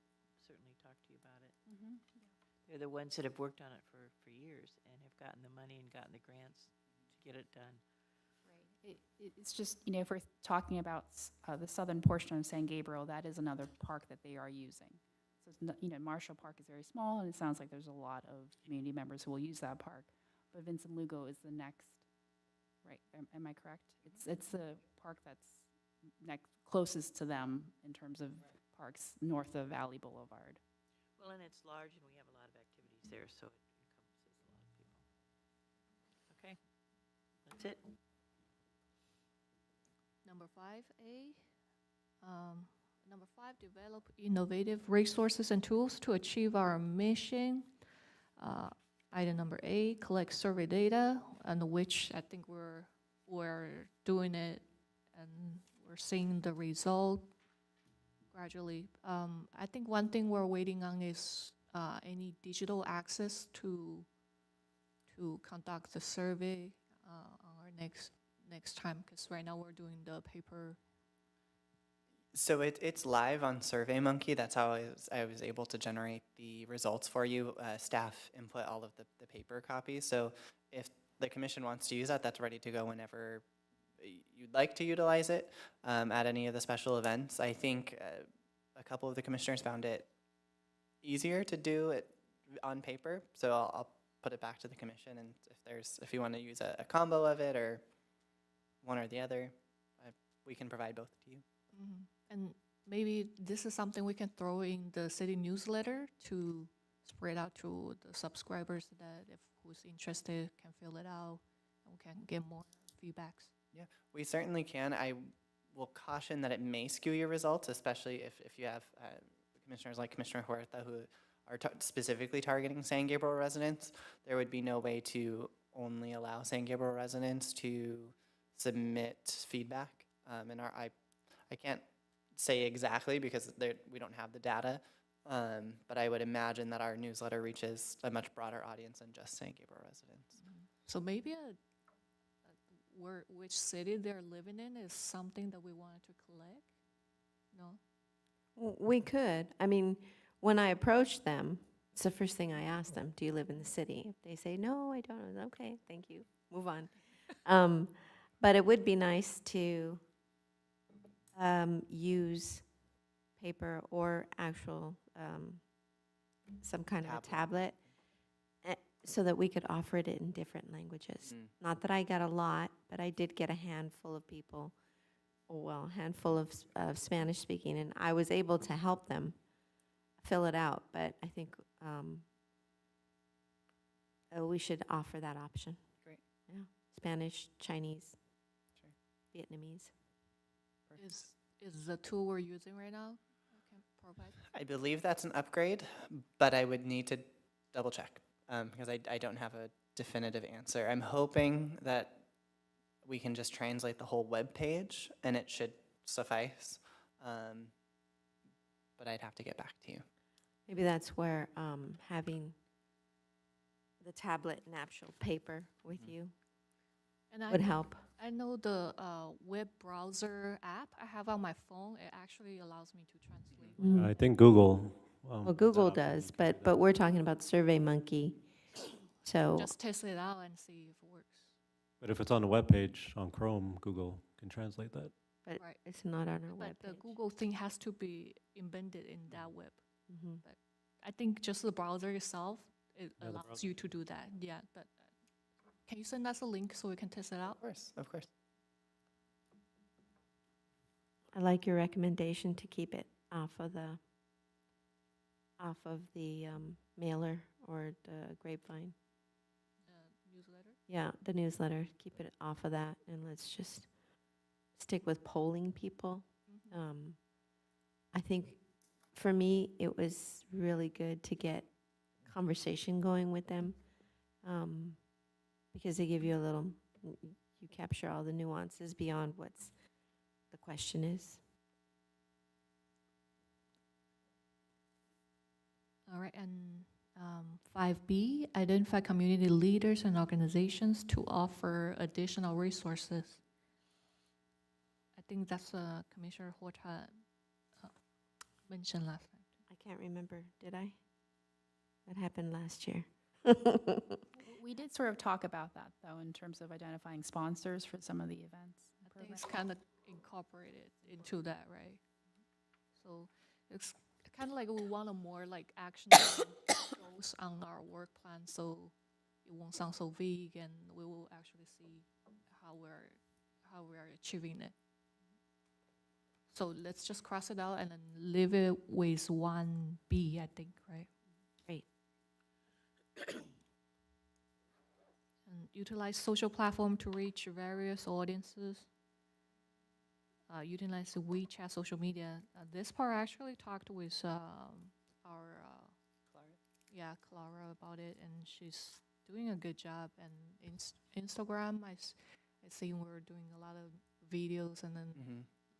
D: certainly talk to you about it.
A: Mhm.
D: They're the ones that have worked on it for years and have gotten the money and gotten the grants to get it done.
A: Right. It's just, if we're talking about the southern portion of San Gabriel, that is another park that they are using. So, Marshall Park is very small, and it sounds like there's a lot of community members who will use that park. But Vincent Lugo is the next, right? Am I correct? It's the park that's next, closest to them in terms of parks north of Valley Boulevard.
D: Well, and it's large, and we have a lot of activities there, so it encompasses a lot of people. Okay, that's it.
C: Number 5A, number 5, develop innovative resources and tools to achieve our mission. Item number A, collect survey data, and which I think we're doing it, and we're seeing the result gradually. I think one thing we're waiting on is any digital access to conduct the survey on our next time, because right now we're doing the paper
F: So it's live on SurveyMonkey. That's how I was able to generate the results for you. Staff input all of the paper copies. So if the commission wants to use that, that's ready to go whenever you'd like to utilize it at any of the special events. I think a couple of the commissioners found it easier to do it on paper. So I'll put it back to the commission, and if you want to use a combo of it or one or the other, we can provide both to you.
C: Mhm. And maybe this is something we can throw in the city newsletter to spread out to the subscribers that if who's interested can fill it out and we can get more feedbacks.
F: We certainly can. I will caution that it may skew your results, especially if you have commissioners like Commissioner Huerta who are specifically targeting San Gabriel residents. There would be no way to only allow San Gabriel residents to submit feedback. And I can't say exactly because we don't have the data, but I would imagine that our newsletter reaches a much broader audience than just San Gabriel residents.
C: So maybe which city they're living in is something that we wanted to collect? No?
B: We could. I mean, when I approach them, it's the first thing I ask them, do you live in the city? If they say, no, I don't, okay, thank you, move on. But it would be nice to use paper or actual, some kind of a tablet, so that we could offer it in different languages. Not that I got a lot, but I did get a handful of people, a handful of Spanish speaking, and I was able to help them fill it out, but I think we should offer that option.
F: Great.
B: Yeah, Spanish, Chinese,
F: Sure.
B: Vietnamese.
C: Is the tool we're using right now can provide?
F: I believe that's an upgrade, but I would need to double check because I don't have a definitive answer. I'm hoping that we can just translate the whole web page and it should suffice, but I'd have to get back to you.
B: Maybe that's where having the tablet and actual paper with you
C: And I
B: would
C: know-
B: help.
C: I know the web browser app I have on my phone, it actually allows me to translate.
B: Mm.
E: I think Google.
B: Well,
E: has that
B: Google
E: option, you
B: does,
E: can do
B: but
E: that.
B: we're talking about SurveyMonkey. So
C: Just test it out and see if it works.
E: But if it's on the webpage on Chrome, Google can translate that.
B: but
C: Right.
B: it's not on our
C: But the
B: webpage.
C: Google thing has to be embedded in that web.
B: Mhm.
C: I think just the browser itself, it
E: Yeah, the
C: allows
E: browser.
C: you to do that. Yeah, but can you send us a link so we can test it out?
F: Of course, of course.
B: I like your recommendation to keep it off of the mailer or the grapevine.
C: Newsletter?
B: Yeah, the newsletter, keep it off of that, and let's just stick with polling people. I think for me, it was really good to get conversation going with them, because they give you a little, you capture all the nuances beyond what's the question is.
C: All right, and 5B, identify community leaders and organizations to offer additional resources. I think that's Commissioner Huerta mentioned last time.
B: I can't remember, did I? That happened last year.
A: We did sort of talk about that, though, in terms of identifying sponsors for some of the events. and
C: I think it's
A: programs.
C: kind of incorporated into that, right? So it's kind of like we want a more like action goes on our work plan, so it won't sound so vague, and we will actually see how we're achieving it. So let's just cross it out and then leave it with 1B, I think, right?
B: Great.
C: And utilize social platform to reach various audiences. Utilize the WeChat social media. This part I actually talked with our Clara about it, and she's doing a good job. And Instagram, I see we're doing a lot of videos, and then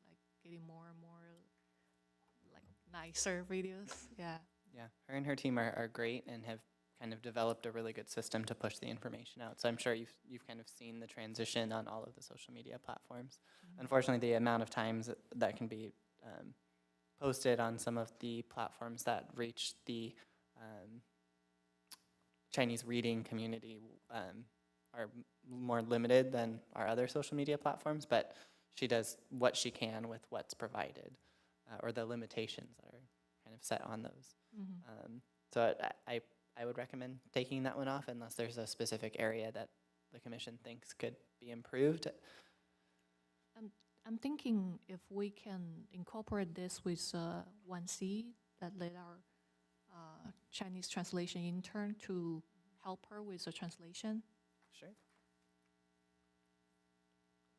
C: like getting more and more like nicer videos. Yeah.
F: Yeah, her and her team are great and have kind of developed a really good system to push the information out. So I'm sure you've kind of seen the transition on all of the social media platforms. Unfortunately, the amount of times that can be posted on some of the platforms that reach the Chinese reading community are more limited than our other social media platforms, but she does what she can with what's provided, or the limitations that are kind of set on those. So I would recommend taking that one off unless there's a specific area that the commission thinks could be improved.
C: I'm thinking if we can incorporate this with 1C, that let our Chinese translation intern to help her with the translation.
F: Sure.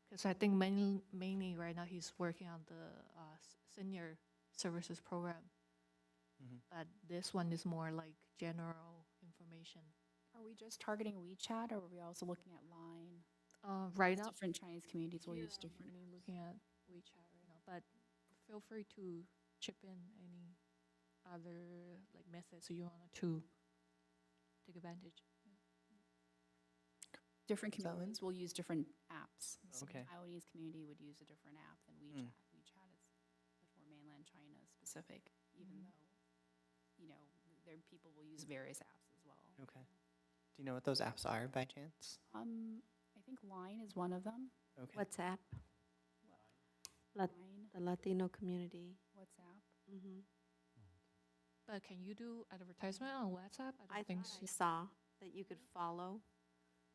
C: Because I think mainly right now he's working on the senior services program. But this one is more like general information.
A: Are we just targeting WeChat, or are we also looking at Line?
C: Right now,
A: Different Chinese communities will use
C: I'm
A: different.
C: only looking at WeChat right now, but feel free to chip in any other like methods you want to take advantage.
A: Different
F: Is that one?
A: communities will use different apps. So
F: Okay.
A: Taiwanese community would use a different app than WeChat. WeChat is much more mainland China specific, even though, their people will use various apps as well.
F: Okay. Do you know what those apps are by chance?
A: I think Line is one of them.
F: Okay.
B: WhatsApp,
A: Line,
B: the Latino community.
A: WhatsApp.
C: But can you do advertisement on WhatsApp? I
B: I
C: don't think
B: thought I
C: so.
B: saw that you could follow.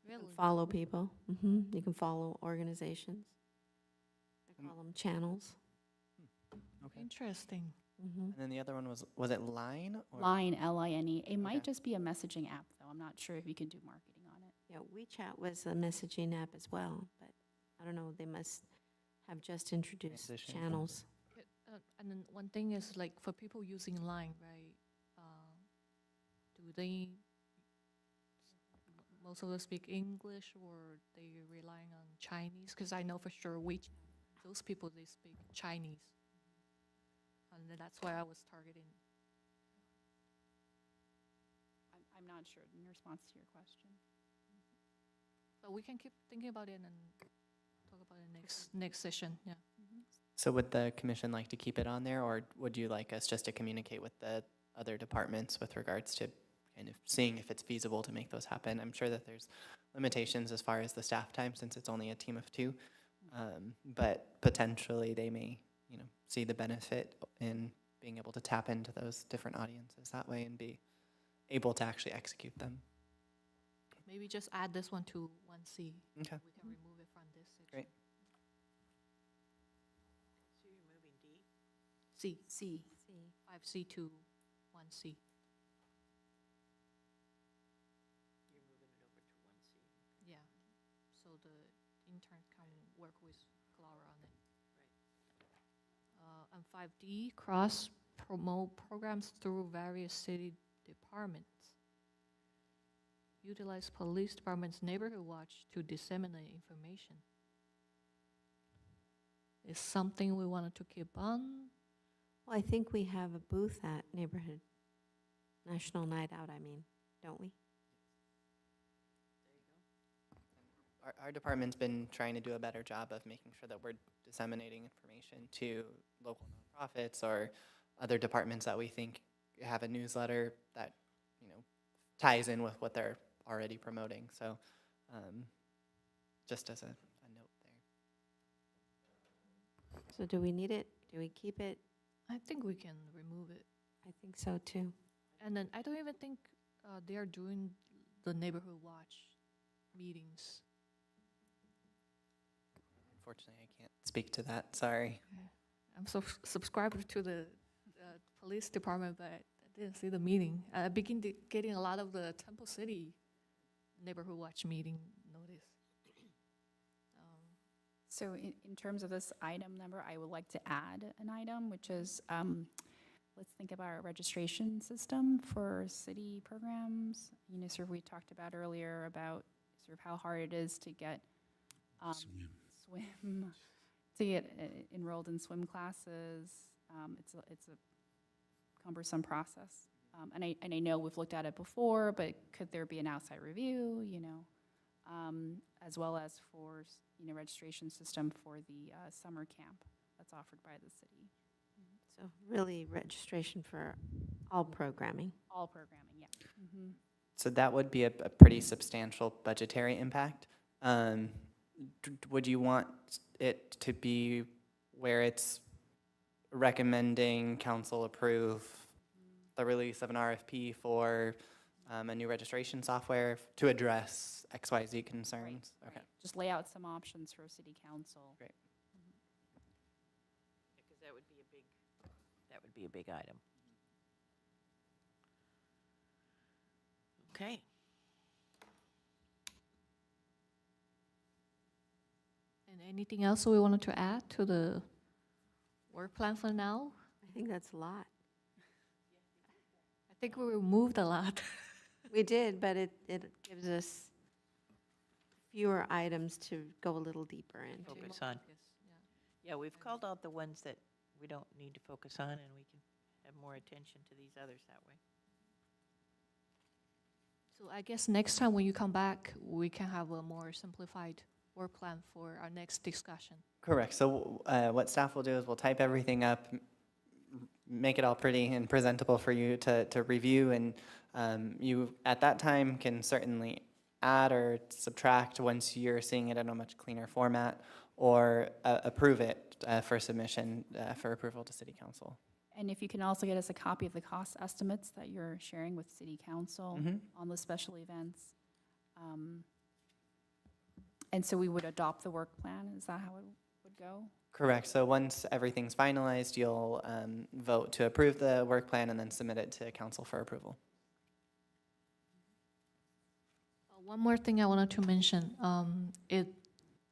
B: You
C: Really?
B: can follow people. You can follow organizations. They call them channels.
F: Okay.
C: Interesting.
F: And then the other one was it Line? Or?
A: Line, Line. It might
F: Okay.
A: just be a messaging app, though. I'm not sure if you can do marketing on it.
B: Yeah, WeChat was a messaging app as well, but I don't know, they must have just introduced
F: Transitioned.
B: channels.
C: And then one thing is like for people using Line, right? Do they most of them speak English or they relying on Chinese? Because I know for sure those people they speak Chinese, and then that's why I was targeting.
A: I'm not sure in response to your question.
C: But we can keep thinking about it and talk about it next session. Yeah.
F: So would the commission like to keep it on there, or would you like us just to communicate with the other departments with regards to kind of seeing if it's feasible to make those happen? I'm sure that there's limitations as far as the staff time since it's only a team of 2, but potentially they may, see the benefit in being able to tap into those different audiences that way and be able to actually execute them.
C: Maybe just add this one to 1C.
F: Okay.
C: We can remove it from this section.
F: Great.
D: So you're moving D?
C: C,
A: C.
C: 5C to 1C.
D: You're moving it over to 1C.
C: Yeah. So the intern can work with Clara on it. And 5D, cross-promote programs through various city departments. Utilize police department's neighborhood watch to disseminate information. Is something we wanted to keep on?
B: Well, I think we have a booth at Neighborhood National Night Out, don't we?
F: Our department's been trying to do a better job of making sure that we're disseminating information to local nonprofits or other departments that we think have a newsletter that, ties in with what they're already promoting. So just as a note there.
B: So do we need it? Do we keep it?
C: I think we can remove it.
B: I think so too.
C: And then I don't even think they are doing the neighborhood watch meetings.
F: Unfortunately, I can't speak to that. Sorry.
C: I'm subscribed to the police department, but I didn't see the meeting. I begin getting a lot of the Temple City neighborhood watch meeting notice.
A: So in terms of this item number, I would like to add an item, which is, let's think about our registration system for city programs. Sort of we talked about earlier about sort of how hard it is to get enrolled in swim classes. It's a cumbersome process. And I know we've looked at it before, but could there be an outside review, as well as for, registration system for the summer camp that's offered by the city?
B: So really registration for all programming.
A: All programming, yeah. Mhm.
F: So that would be a pretty substantial budgetary impact. Would you want it to be where it's recommending council approve the release of an RFP for a new registration software to address XYZ concerns? Okay.
A: Just lay out some options for city council.
F: Great.
D: Because that would be a big item. Okay.
C: And anything else we wanted to add to the work plan for now?
B: I think that's a lot.
C: I think we removed a lot.
B: We did, but it gives us fewer items to go a little deeper into.
D: Focus on. Yeah, we've called out the ones that we don't need to focus on, and we can have more attention to these others that way.
C: So I guess next time when you come back, we can have a more simplified work plan for our next discussion.
F: Correct. So what staff will do is we'll type everything up, make it all pretty and presentable for you to review, and you at that time can certainly add or subtract once you're seeing it in a much cleaner format, or approve it for submission for approval to City Council.
A: And if you can also get us a copy of the cost estimates that you're sharing with city council on the special events. And so we would adopt the work plan, is that how it would go?
F: Correct. So once everything's finalized, you'll vote to approve the work plan and then submit it to council for approval.
C: One more thing I wanted to mention.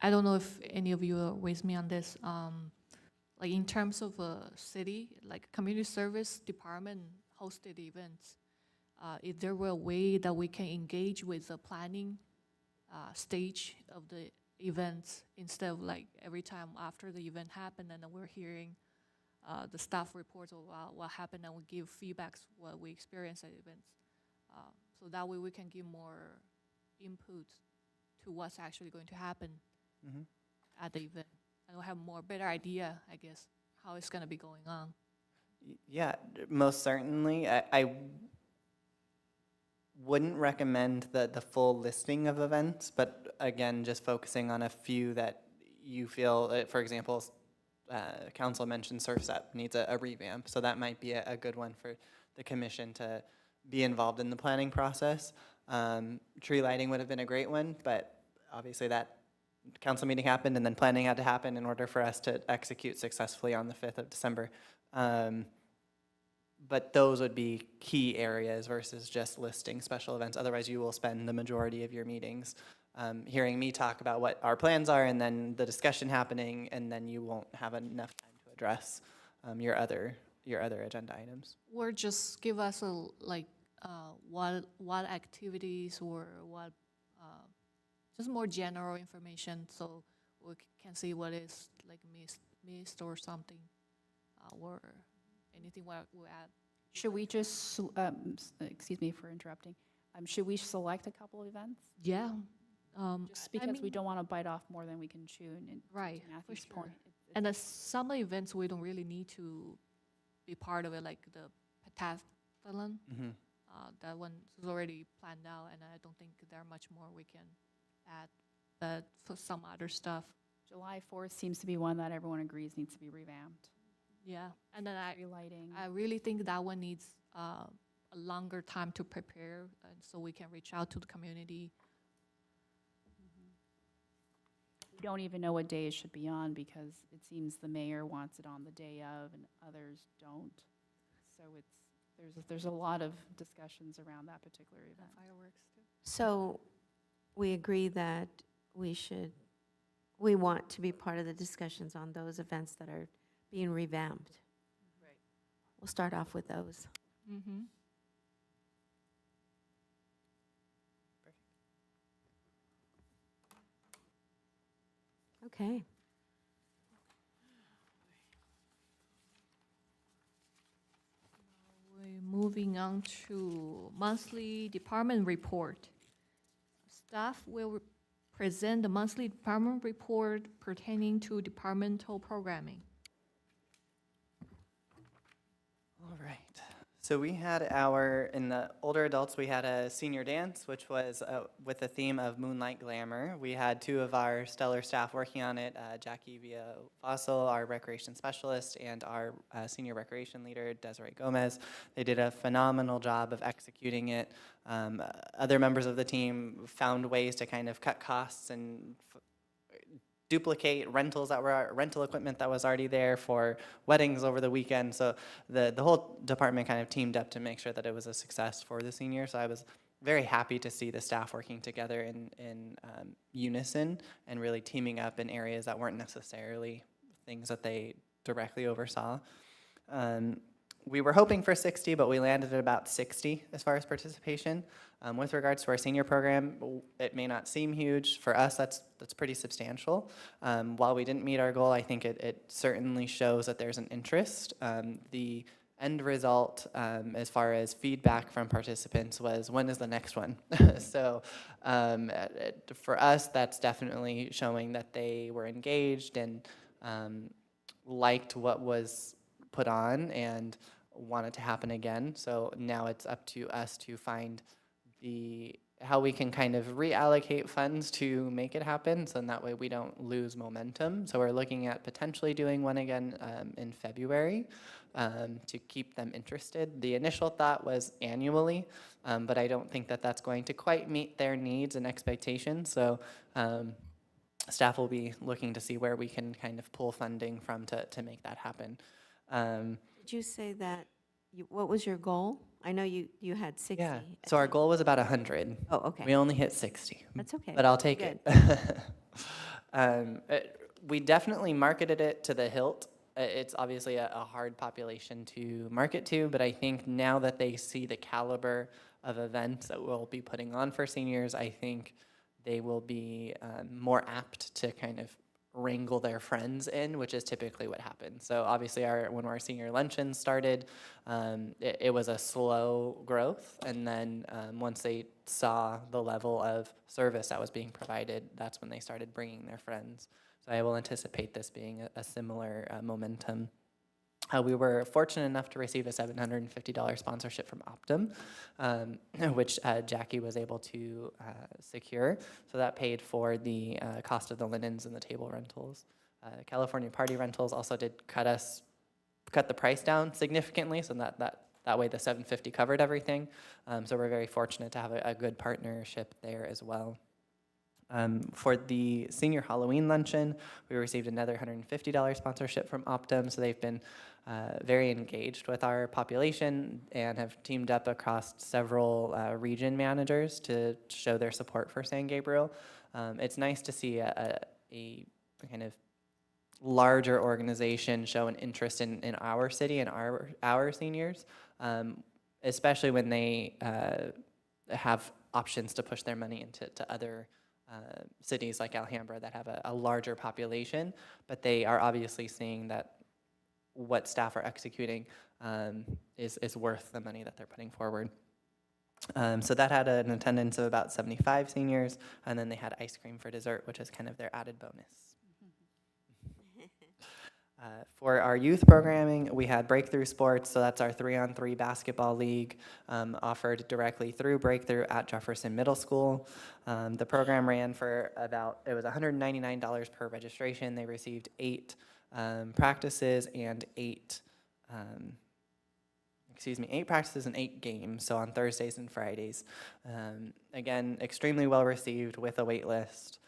C: I don't know if any of you are with me on this. Like in terms of a city, like community service department hosted events, if there were a way that we can engage with the planning stage of the events instead of like every time after the event happened and then we're hearing the staff reports of what happened and we give feedbacks what we experienced at events. So that way we can give more input to what's actually going to happen at the event. And we'll have more better idea, I guess, how it's gonna be going on.
F: Yeah, most certainly. I wouldn't recommend the full listing of events, but again, just focusing on a few that you feel, for example, council mentioned Surf's Up needs a revamp, so that might be a good one for the commission to be involved in the planning process. Tree lighting would have been a great one, but obviously that council meeting happened and then planning had to happen in order for us to execute successfully on the 5th of December. But those would be key areas versus just listing special events. Otherwise, you will spend the majority of your meetings hearing me talk about what our plans are and then the discussion happening, and then you won't have enough time to address your other agenda items.
C: Or just give us a, like, what activities or what, just more general information so we can see what is like missed or something, or anything we add.
A: Should we just, excuse me for interrupting, should we select a couple events?
C: Yeah.
A: Just
C: I
A: because we
C: mean-
A: don't want to bite off more than we can chew, and
C: Right,
A: to
C: for
A: Matthew's
C: sure.
A: point.
C: And the summer events, we don't really need to be part of it, like the pentathlon. That one is already planned out, and I don't think there are much more we can add. But for some other stuff,
A: July 4th seems to be one that everyone agrees needs to be revamped.
C: yeah. And then
A: Tree lighting.
C: I really think that one needs a longer time to prepare, so we can reach out to the community.
A: We don't even know what day it should be on because it seems the mayor wants it on the day of and others don't. So there's a lot of discussions around that particular event.
C: Fireworks too.
B: So we agree that we want to be part of the discussions on those events that are being revamped.
D: Right.
B: We'll start off with those.
C: Mm-hmm.
B: Okay.
C: We're moving on to monthly department report. Staff will present the monthly department report pertaining to departmental programming.
F: So we had in the older adults, we had a senior dance, which was with the theme of Moonlight Glamour. We had two of our stellar staff working on it, Jackie Villa Fossil, our recreation specialist, and our senior recreation leader, Desiree Gomez. They did a phenomenal job of executing it. Other members of the team found ways to kind of cut costs and duplicate rental equipment that was already there for weddings over the weekend. So the whole department kind of teamed up to make sure that it was a success for the seniors. So I was very happy to see the staff working together in unison and really teaming up in areas that weren't necessarily things that they directly oversaw. We were hoping for 60, but we landed at about 60 as far as participation. With regards to our senior program, it may not seem huge. For us, that's pretty substantial. While we didn't meet our goal, I think it certainly shows that there's an interest. The end result, as far as feedback from participants, was, when is the next one? So for us, that's definitely showing that they were engaged and liked what was put on and want it to happen again. So now it's up to us to find how we can kind of reallocate funds to make it happen, so in that way we don't lose momentum. So we're looking at potentially doing one again in February to keep them interested. The initial thought was annually, but I don't think that that's going to quite meet their needs and expectations. So staff will be looking to see where we can kind of pull funding from to make that happen.
B: Did you say that, what was your goal? I know you had 60.
F: Yeah, so our goal was about 100.
B: Oh, okay.
F: We only hit 60.
B: That's okay.
F: But I'll take
B: Good.
F: it. We definitely marketed it to the hilt. It's obviously a hard population to market to, but I think now that they see the caliber of events that we'll be putting on for seniors, I think they will be more apt to kind of wrangle their friends in, which is typically what happens. So obviously when our senior luncheon started, it was a slow growth, and then once they saw the level of service that was being provided, that's when they started bringing their friends. So I will anticipate this being a similar momentum. We were fortunate enough to receive a $750 sponsorship from Optum, which Jackie was able to secure. So that paid for the cost of the linens and the table rentals. California Party Rentals also did cut the price down significantly, so that way the $750 covered everything. So we're very fortunate to have a good partnership there as well. For the senior Halloween luncheon, we received another $150 sponsorship from Optum, so they've been very engaged with our population and have teamed up across several region managers to show their support for San Gabriel. It's nice to see a kind of larger organization show an interest in our city and our seniors, especially when they have options to push their money into other cities like Alhambra that have a larger population, but they are obviously seeing that what staff are executing is worth the money that they're putting forward. So that had an attendance of about 75 seniors, and then they had ice cream for dessert, which is kind of their added bonus. For our youth programming, we had Breakthrough Sports, so that's our 3-on-3 basketball league offered directly through Breakthrough at Jefferson Middle School. The program ran for it was $199 per registration. They received 8 practices and 8 practices and 8 games, so on Thursdays and Fridays. Again, extremely well received with a wait list.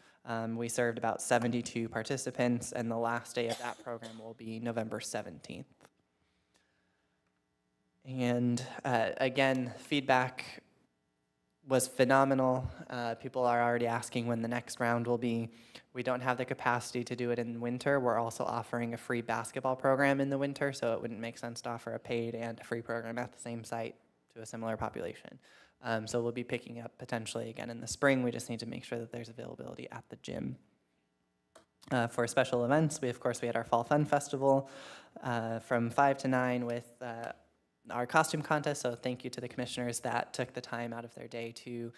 F: We served about 72 participants, and the last day of that program will be November 17th. And again, feedback was phenomenal. People are already asking when the next round will be. We don't have the capacity to do it in winter. We're also offering a free basketball program in the winter, so it wouldn't make sense to offer a paid and a free program at the same site to a similar population. So we'll be picking up potentially again in the spring. We just need to make sure that there's availability at the gym. For special events, we had our Fall Fun Festival from 5 to 9 with our costume contest. So thank you to the commissioners that took the time out of their day to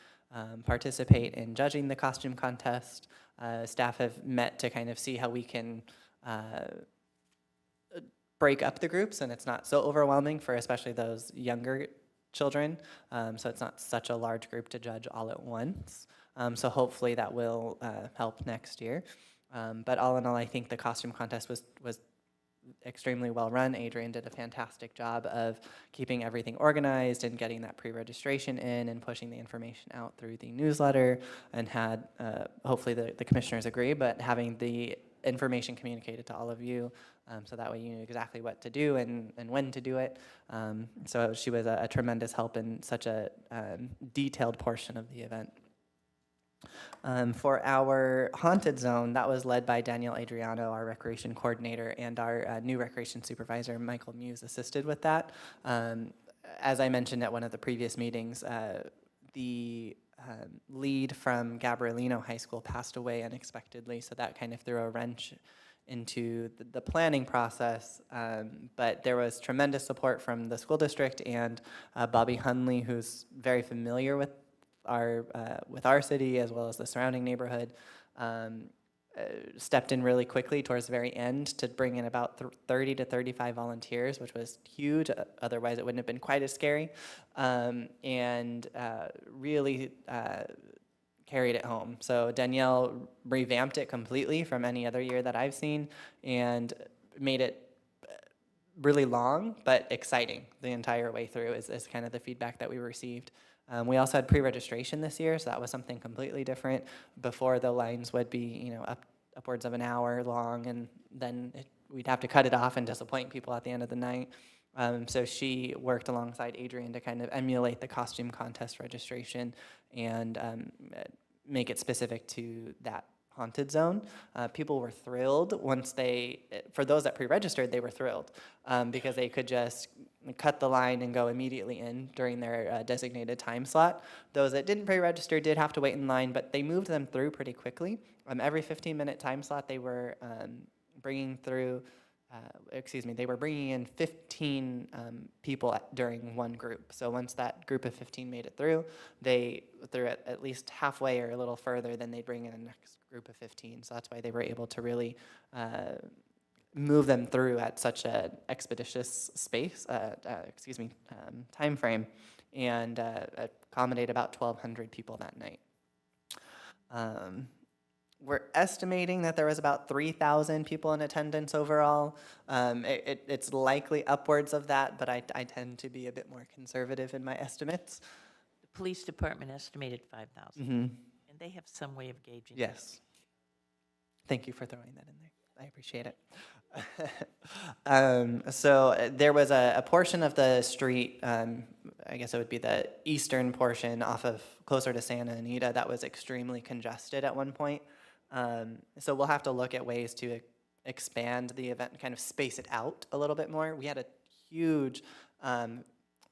F: participate in judging the costume contest. Staff have met to kind of see how we can break up the groups, and it's not so overwhelming for especially those younger children. So it's not such a large group to judge all at once. So hopefully that will help next year. But all in all, I think the costume contest was extremely well run. Adrian did a fantastic job of keeping everything organized and getting that pre-registration in and pushing the information out through the newsletter, and had, hopefully the commissioners agree, but having the information communicated to all of you, so that way you knew exactly what to do and when to do it. So she was a tremendous help in such a detailed portion of the event. For our haunted zone, that was led by Danielle Adriano, our recreation coordinator, and our new recreation supervisor, Michael Muse, assisted with that. As I mentioned at one of the previous meetings, the lead from Gabrielino High School passed away unexpectedly, so that kind of threw a wrench into the planning process. But there was tremendous support from the school district, and Bobby Hunley, who's very familiar with our city as well as the surrounding neighborhood, stepped in really quickly towards the very end to bring in about 30 to 35 volunteers, which was huge. Otherwise, it wouldn't have been quite as scary, and really carried it home. So Danielle revamped it completely from any other year that I've seen, and made it really long but exciting the entire way through is kind of the feedback that we received. We also had pre-registration this year, so that was something completely different. Before, the lines would be, upwards of an hour long, and then we'd have to cut it off and disappoint people at the end of the night. So she worked alongside Adrian to kind of emulate the costume contest registration and make it specific to that haunted zone. People were thrilled once for those that pre-registered, they were thrilled because they could just cut the line and go immediately in during their designated time slot. Those that didn't pre-register did have to wait in line, but they moved them through pretty quickly. Every 15-minute time slot, they were bringing in 15 people during one group. So once that group of 15 made it through, they threw it at least halfway or a little further, then they'd bring in the next group of 15. So that's why they were able to really move them through at such an expeditious time frame, and accommodate about 1,200 people that night. We're estimating that there was about 3,000 people in attendance overall. It's likely upwards of that, but I tend to be a bit more conservative in my estimates.
D: The police department estimated 5,000.
F: Mm-hmm.
D: And they have some way of gauging that.
F: Yes. Thank you for throwing that in there. I appreciate it. So there was a portion of the street, I guess it would be the eastern portion off of closer to Santa Anita, that was extremely congested at one point. So we'll have to look at ways to expand the event and kind of space it out a little bit more. We had a huge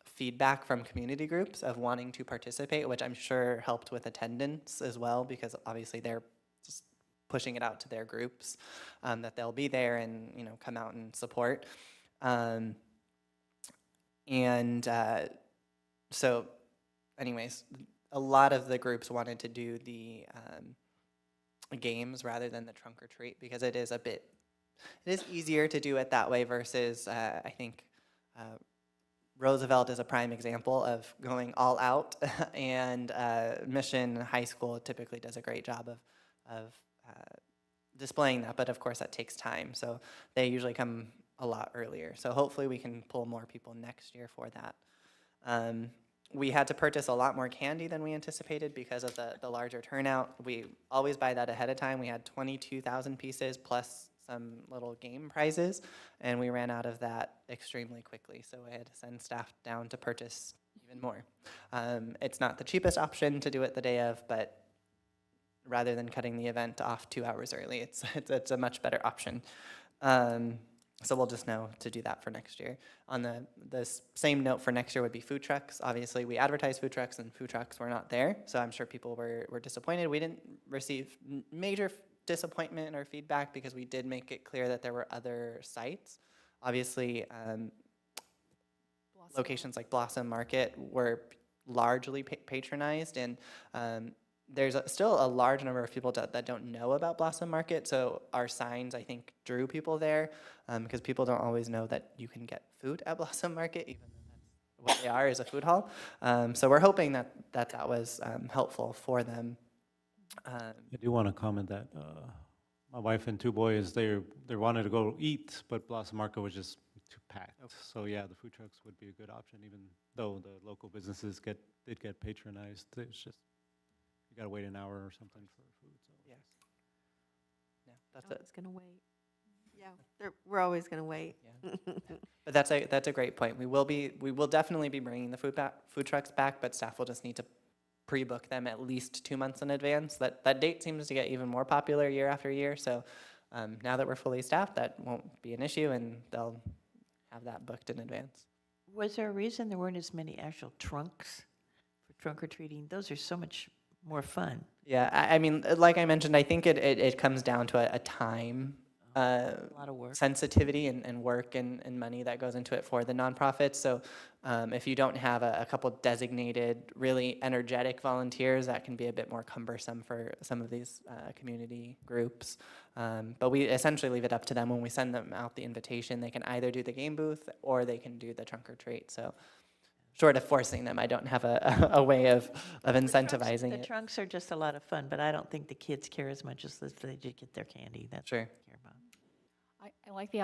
F: feedback from community groups of wanting to participate, which I'm sure helped with attendance as well, because obviously they're just pushing it out to their groups that they'll be there and come out and support. So anyways, a lot of the groups wanted to do the games rather than the trunk or treat, because it is easier to do it that way versus I think Roosevelt is a prime example of going all out, and Mission High School typically does a great job of displaying that, but of course that takes time, so they usually come a lot earlier. So hopefully we can pull more people next year for that. We had to purchase a lot more candy than we anticipated because of the larger turnout. We always buy that ahead of time. We had 22,000 pieces plus some little game prizes, and we ran out of that extremely quickly, so I had to send staff down to purchase even more. It's not the cheapest option to do it the day of, but rather than cutting the event off 2 hours early, it's a much better option. So we'll just know to do that for next year. On the same note for next year would be food trucks. Obviously, we advertised food trucks, and food trucks were not there, so I'm sure people were disappointed. We didn't receive major disappointment or feedback because we did make it clear that there were other sites. Obviously, locations like Blossom Market were largely patronized, and there's still a large number of people that don't know about Blossom Market. So our signs, I think, drew people there because people don't always know that you can get food at Blossom Market, even though that's what they are, is a food hall. So we're hoping that was helpful for them.
E: I do want to comment that my wife and two boys, they wanted to go eat, but Blossom Market was just too packed. So yeah, the food trucks would be a good option, even though the local businesses did get patronized. It's just you gotta wait an hour or something for food. So
F: Yes. Yeah, that's
B: Always gonna wait. Yeah, we're always gonna wait.
F: But that's a great point. We will definitely be bringing the food trucks back, but staff will just need to pre-book them at least 2 months in advance. That date seems to get even more popular year after year. So now that we're fully staffed, that won't be an issue, and they'll have that booked in advance.
D: Was there a reason there weren't as many actual trunks for trunk or treating? Those are so much more fun.
F: Yeah, I mean, like I mentioned, I think it comes down to a time
D: A lot of work.
F: sensitivity and work and money that goes into it for the nonprofits. So if you don't have a couple designated, really energetic volunteers, that can be a bit more cumbersome for some of these community groups. But we essentially leave it up to them when we send them out the invitation. They can either do the game booth or they can do the trunk or treat. So short of forcing them, I don't have a way of incentivizing
D: The
F: it.
D: trunks are just a lot of fun, but I don't think the kids care as much as if they just get their candy. That's
F: Sure.
D: what they care about.
A: I like the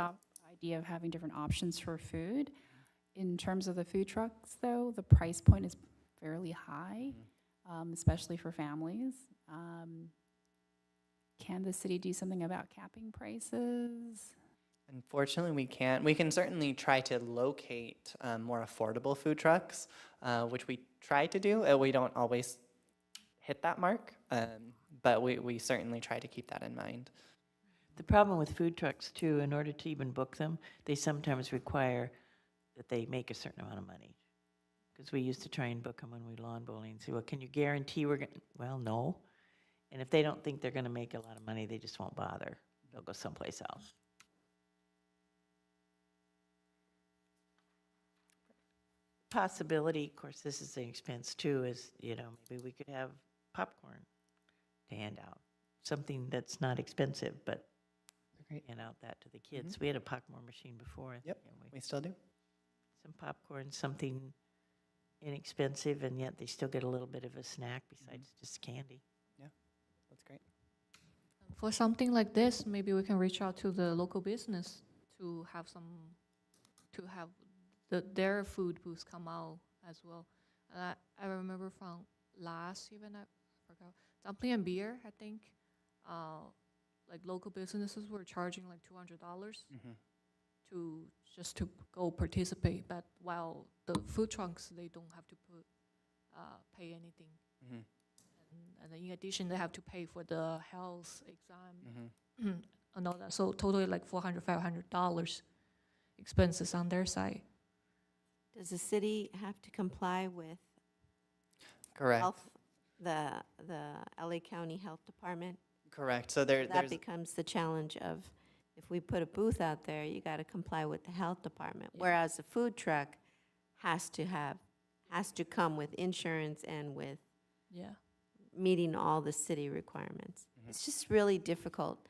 A: idea of having different options for food. In terms of the food trucks, though, the price point is fairly high, especially for families. Can the city do something about capping prices?
F: Unfortunately, we can't. We can certainly try to locate more affordable food trucks, which we try to do. We don't always hit that mark, but we certainly try to keep that in mind.
D: The problem with food trucks, too, in order to even book them, they sometimes require that they make a certain amount of money. Because we used to try and book them when we lawn bowling and say, well, can you guarantee we're going to, well, no. And if they don't think they're going to make a lot of money, they just won't bother. They'll go someplace else. Possibility, of course, this is an expense too, is, maybe we could have popcorn to hand out. Something that's not expensive, but
F: Great.
D: hand out that to the kids. We had a popcorn machine before.
F: Yep.
D: didn't we?
F: We still do.
D: Some popcorn, something inexpensive, and yet they still get a little bit of a snack besides just candy.
F: That's great.
C: For something like this, maybe we can reach out to the local business to have their food booths come out as well. I remember from last event, I forgot, dumpling and beer, I think, like local businesses were charging like $200 to go participate, but while the food trucks, they don't have to pay anything. And then in addition, they have to pay for the health exam and all that. So totally like $400, $500 expenses on their side.
B: Does the city have to comply with
F: Correct.
B: health, the LA County Health Department?
F: Correct. So
B: That
F: there's
B: becomes the challenge of, if we put a booth out there, you got to comply with the health department. Whereas a food truck has to come with insurance and with
C: Yeah.
B: meeting all the city requirements. It's just really difficult,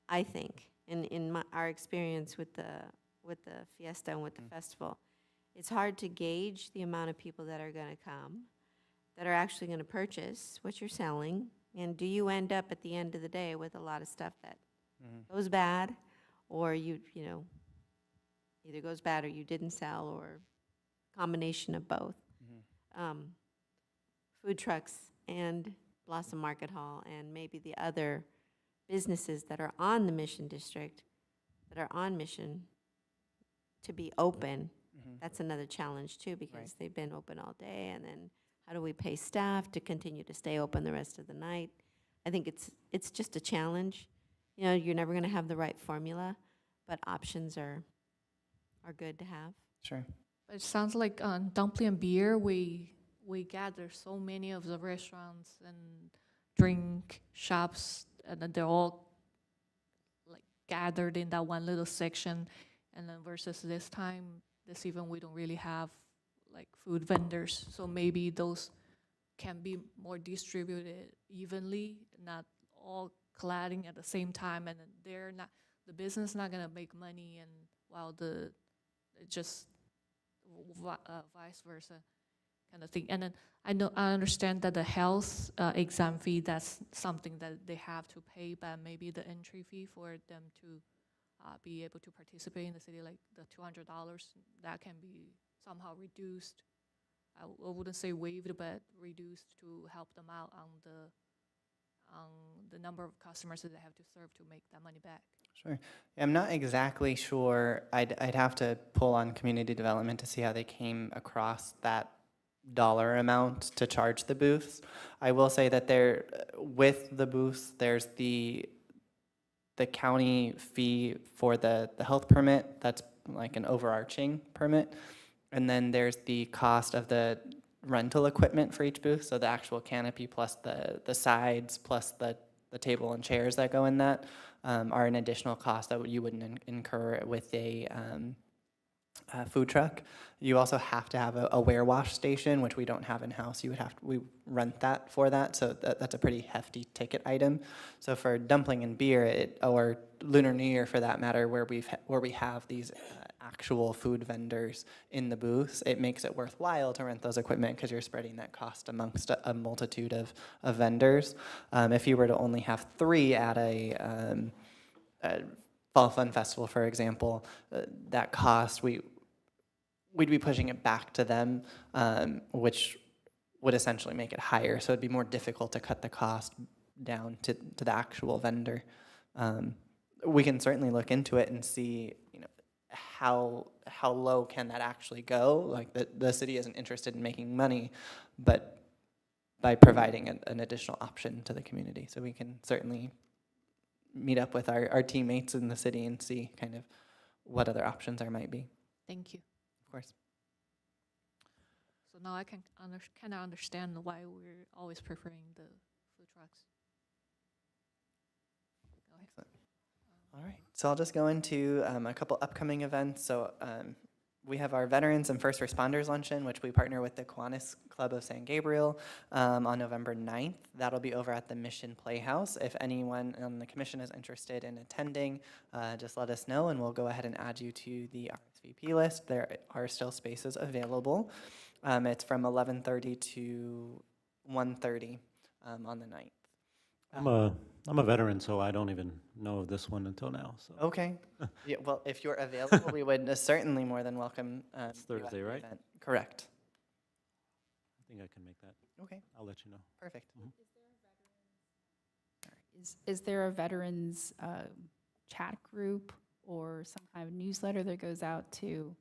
B: I think, in our experience with the fiesta and with the festival. It's hard to gauge the amount of people that are going to come, that are actually going to purchase what you're selling, and do you end up at the end of the day with a lot of stuff that goes bad, or either goes bad or you didn't sell, or combination of both. Food trucks and Blossom Market Hall and maybe the other businesses that are on the Mission District, that are on mission to be open, that's another challenge too, because
F: Right.
B: they've been open all day, and then how do we pay staff to continue to stay open the rest of the night? I think it's just a challenge. You're never going to have the right formula, but options are good to have.
F: Sure.
C: It sounds like on dumpling and beer, we gather so many of the restaurants and drink shops, and then they're all like gathered in that one little section. And then versus this event, we don't really have like food vendors. So maybe those can be more distributed evenly, not all colliding at the same time, and then the business not gonna make money, and while it just vice versa kind of thing. And then I understand that the health exam fee, that's something that they have to pay, but maybe the entry fee for them to be able to participate in the city, like the $200, that can be somehow reduced. I wouldn't say waived, but reduced to help them out on the number of customers that they have to serve to make that money back.
F: Sure. I'm not exactly sure. I'd have to pull on community development to see how they came across that dollar amount to charge the booths. I will say that there, with the booths, there's the county fee for the health permit. That's like an overarching permit. And then there's the cost of the rental equipment for each booth. So the actual canopy plus the sides plus the table and chairs that go in that are an additional cost that you wouldn't incur with a food truck. You also have to have a wash station, which we don't have in-house. We rent that for that, so that's a pretty hefty ticket item. So for dumpling and beer, or Lunar New Year for that matter, where we have these actual food vendors in the booths, it makes it worthwhile to rent those equipment because you're spreading that cost amongst a multitude of vendors. If you were to only have 3 at a Fall Fun Festival, for example, that cost, we'd be pushing it back to them, which would essentially make it higher. So it'd be more difficult to cut the cost down to the actual vendor. We can certainly look into it and see, how low can that actually go? Like the city isn't interested in making money, but by providing an additional option to the community. So we can certainly meet up with our teammates in the city and see kind of what other options there might be.
C: Thank you.
F: Of course.
C: So now I can kind of understand why we're always preferring the food trucks. Go ahead.
F: Excellent. All right. So I'll just go into a couple upcoming events. So we have our Veterans and First Responders Luncheon, which we partner with the Kiwanis Club of San Gabriel on November 9th. That'll be over at the Mission Playhouse. If anyone on the commission is interested in attending, just let us know, and we'll go ahead and add you to the RSVP list. There are still spaces available. It's from 11:30 to 1:30 on the 9th.
E: I'm a veteran, so I don't even know of this one until now. So
F: Okay. Yeah, well, if you're available, we would certainly more than welcome
E: It's
F: you at
E: Thursday,
F: the
E: right?
F: event. Correct.
E: I think I can make that.
F: Okay,
E: I'll let you know.
F: perfect.
A: Is there a veterans chat group or some kind of newsletter that goes out to?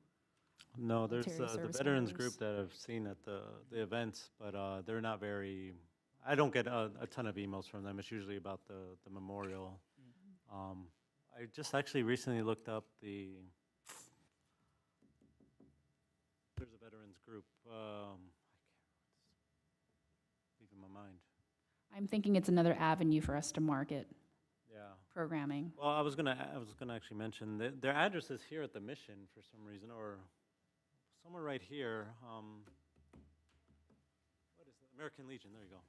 E: No, there's
A: Military
E: the
A: service
E: veterans
A: members.
E: group that I've seen at the events, but they're not very. I don't get a ton of emails from them. It's usually about the memorial. I just actually recently looked up there's a veterans group. Leaving my mind.
A: I'm thinking it's another avenue for us to market
E: Yeah.
A: programming.
E: Well, I was gonna actually mention their address is here at the Mission for some reason, or somewhere right here. What is it? American Legion. There you go.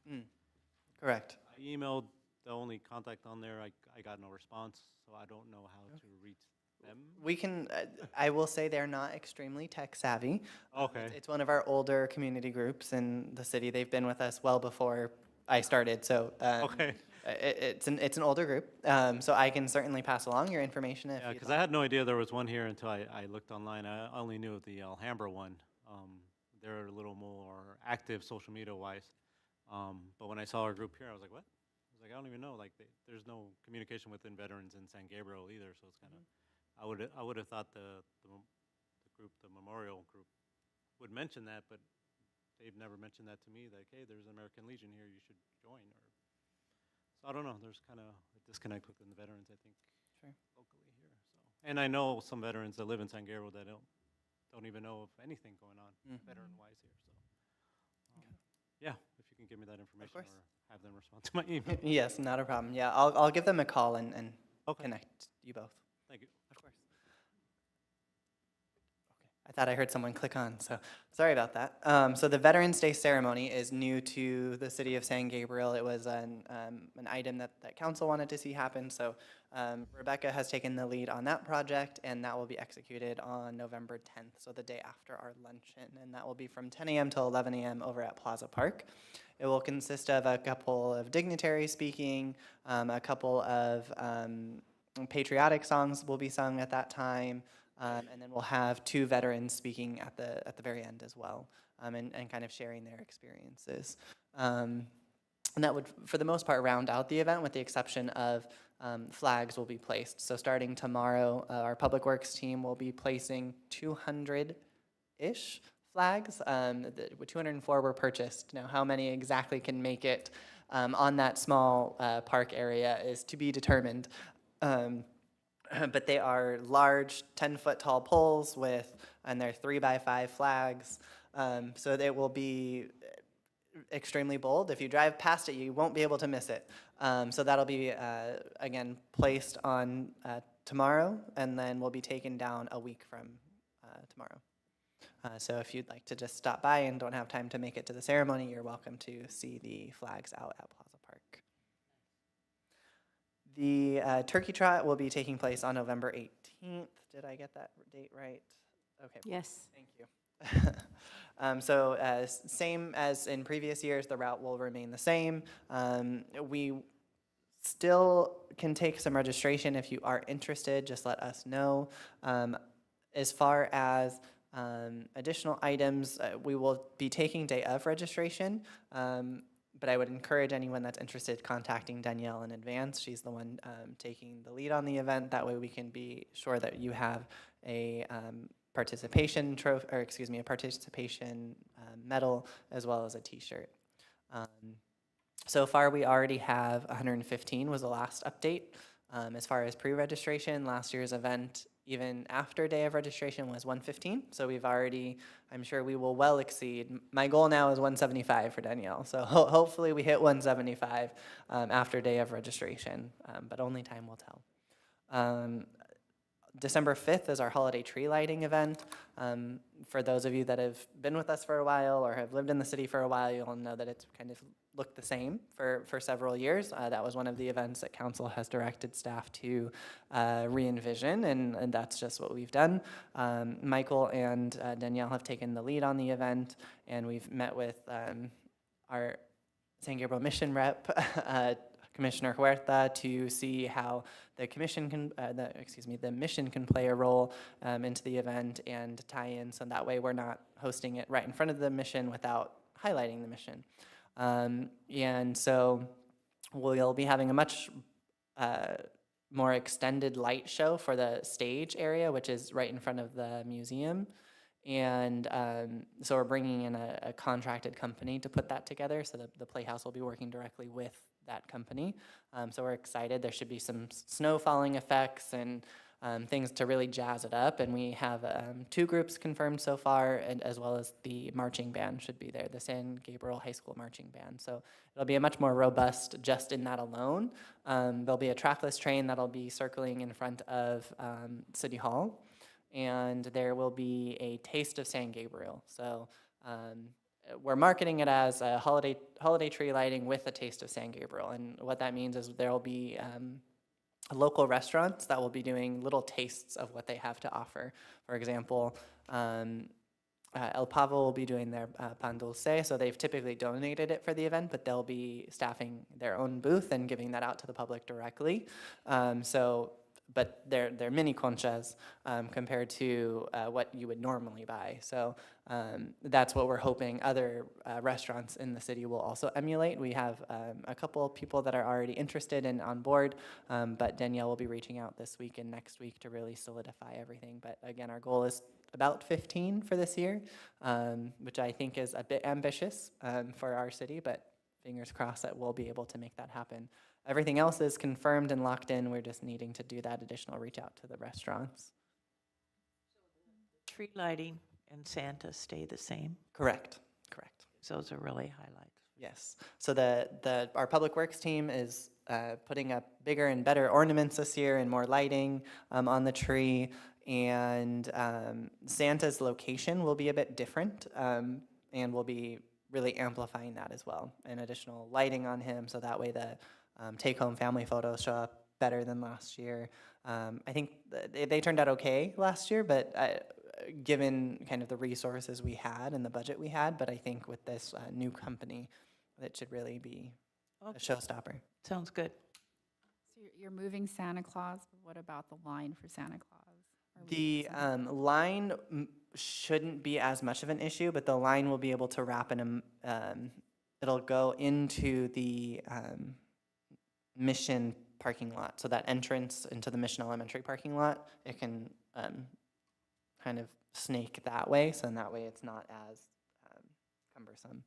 F: Correct.
E: I emailed the only contact on there. I got no response, so I don't know how to reach them.
F: We can, I will say they're not extremely tech savvy.
E: Okay.
F: It's one of our older community groups in the city. They've been with us well before I started, so
E: Okay.
F: it's an older group. So I can certainly pass along your information if
E: Yeah,
F: you'd
E: because
F: like.
E: I had no idea there was one here until I looked online. I only knew of the Alhambra one. They're a little more active social media wise. But when I saw our group here, I was like, what? I was like, I don't even know. Like, there's no communication within veterans in San Gabriel either. So it's kind of, I would have thought the group, the memorial group, would mention that, but they've never mentioned that to me. Like, hey, there's American Legion here. You should join. So I don't know. There's kind of a disconnect within the veterans, I think,
F: Sure.
E: locally here. So, and I know some veterans that live in San Gabriel that don't even know of anything going on veteran-wise here. So, yeah, if you can give me that information
F: course.
E: or have them respond to my email.
F: Yes, not a problem. Yeah, I'll give them a call and
E: Okay.
F: connect you both.
E: Thank you.
F: Of course. Okay. I thought I heard someone click on, so sorry about that. So the Veterans Day ceremony is new to the city of San Gabriel. It was an item that council wanted to see happen, so Rebecca has taken the lead on that project, and that will be executed on November 10th, so the day after our luncheon, and that will be from 10 a.m. till 11 a.m. over at Plaza Park. It will consist of a couple of dignitaries speaking, a couple of patriotic songs will be sung at that time, and then we'll have 2 veterans speaking at the very end as well, and kind of sharing their experiences. And that would, for the most part, round out the event, with the exception of flags will be placed. So starting tomorrow, our Public Works team will be placing 200-ish flags. 204 were purchased. Now, how many exactly can make it on that small park area is to be determined. But they are large, 10-foot tall poles and they're 3x5 flags. So they will be extremely bold. If you drive past it, you won't be able to miss it. So that'll be, again, placed on tomorrow, and then will be taken down a week from tomorrow. So if you'd like to just stop by and don't have time to make it to the ceremony, you're welcome to see the flags out at Plaza Park. The turkey trot will be taking place on November 18th. Did I get that date right? Okay.
B: Yes.
F: Thank you. Same as in previous years, the route will remain the same. We still can take some registration. If you are interested, just let us know. As far as additional items, we will be taking day of registration, but I would encourage anyone that's interested contacting Danielle in advance. She's the one taking the lead on the event. That way we can be sure that you have a participation trophy, or excuse me, a participation medal, as well as a t-shirt. So far we already have 115 was the last update. As far as pre-registration, last year's event, even after day of registration, was 115. So we've already, I'm sure we will well exceed. My goal now is 175 for Danielle. So hopefully we hit 175 after day of registration, but only time will tell. December 5th is our holiday tree lighting event. For those of you that have been with us for a while or have lived in the city for a while, you'll know that it's kind of looked the same for several years. That was one of the events that council has directed staff to re-envision, and that's just what we've done. Michael and Danielle have taken the lead on the event, and we've met with our San Gabriel mission rep, Commissioner Huerta, to see how the commission can, the mission can play a role into the event and tie in, so that way we're not hosting it right in front of the mission without highlighting the mission. And so we'll be having a much more extended light show for the stage area, which is right in front of the museum. And so we're bringing in a contracted company to put that together, so the Playhouse will be working directly with that company. So we're excited. There should be some snow falling effects and things to really jazz it up. And we have 2 groups confirmed so far, and as well as the marching band should be there, the San Gabriel High School Marching Band. So it'll be a much more robust just in that alone. There'll be a trackless train that'll be circling in front of City Hall. And there will be a taste of San Gabriel. So we're marketing it as a holiday tree lighting with a taste of San Gabriel. And what that means is there will be local restaurants that will be doing little tastes of what they have to offer. For example, El Pavo will be doing their pan dulce, so they've typically donated it for the event, but they'll be staffing their own booth and giving that out to the public directly. But they're mini conchas compared to what you would normally buy. So that's what we're hoping other restaurants in the city will also emulate. We have a couple of people that are already interested and on board, but Danielle will be reaching out this week and next week to really solidify everything. But again, our goal is about 15 for this year, which I think is a bit ambitious for our city, but fingers crossed that we'll be able to make that happen. Everything else is confirmed and locked in. We're just needing to do that additional reach out to the restaurants.
D: Tree lighting and Santa stay the same.
F: Correct.
D: Those are really highlights.
F: Yes. So our Public Works team is putting up bigger and better ornaments this year and more lighting on the tree. And Santa's location will be a bit different, and we'll be really amplifying that as well. And additional lighting on him, so that way the take-home family photos show up better than last year. I think they turned out okay last year, but given kind of the resources we had and the budget we had, but I think with this new company, that should really be a
D: Okay.
F: showstopper.
D: Sounds good.
A: So you're moving Santa Claus, but what about the line for Santa Claus? Are we
F: The
A: using-
F: line shouldn't be as much of an issue, but the line will be able to wrap in it'll go into the Mission parking lot. So that entrance into the Mission Elementary parking lot, it can kind of snake that way, so in that way it's not as cumbersome.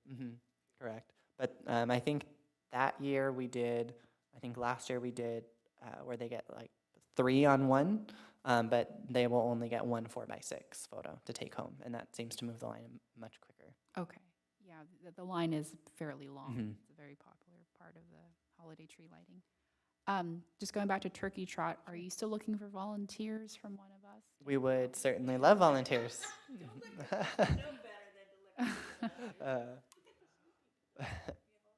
A: Mhm.
F: Correct. But I think that year we did, I think last year we did where they get like 3 on 1, but they will only get one 4x6 photo to take home, and that seems to move the line much quicker.
A: Okay, yeah, the line is fairly long.
F: Mhm.
A: It's a very popular part of the holiday tree lighting. Just going back to Turkey Trot, are you still looking for volunteers from one of us?
F: We would certainly love volunteers.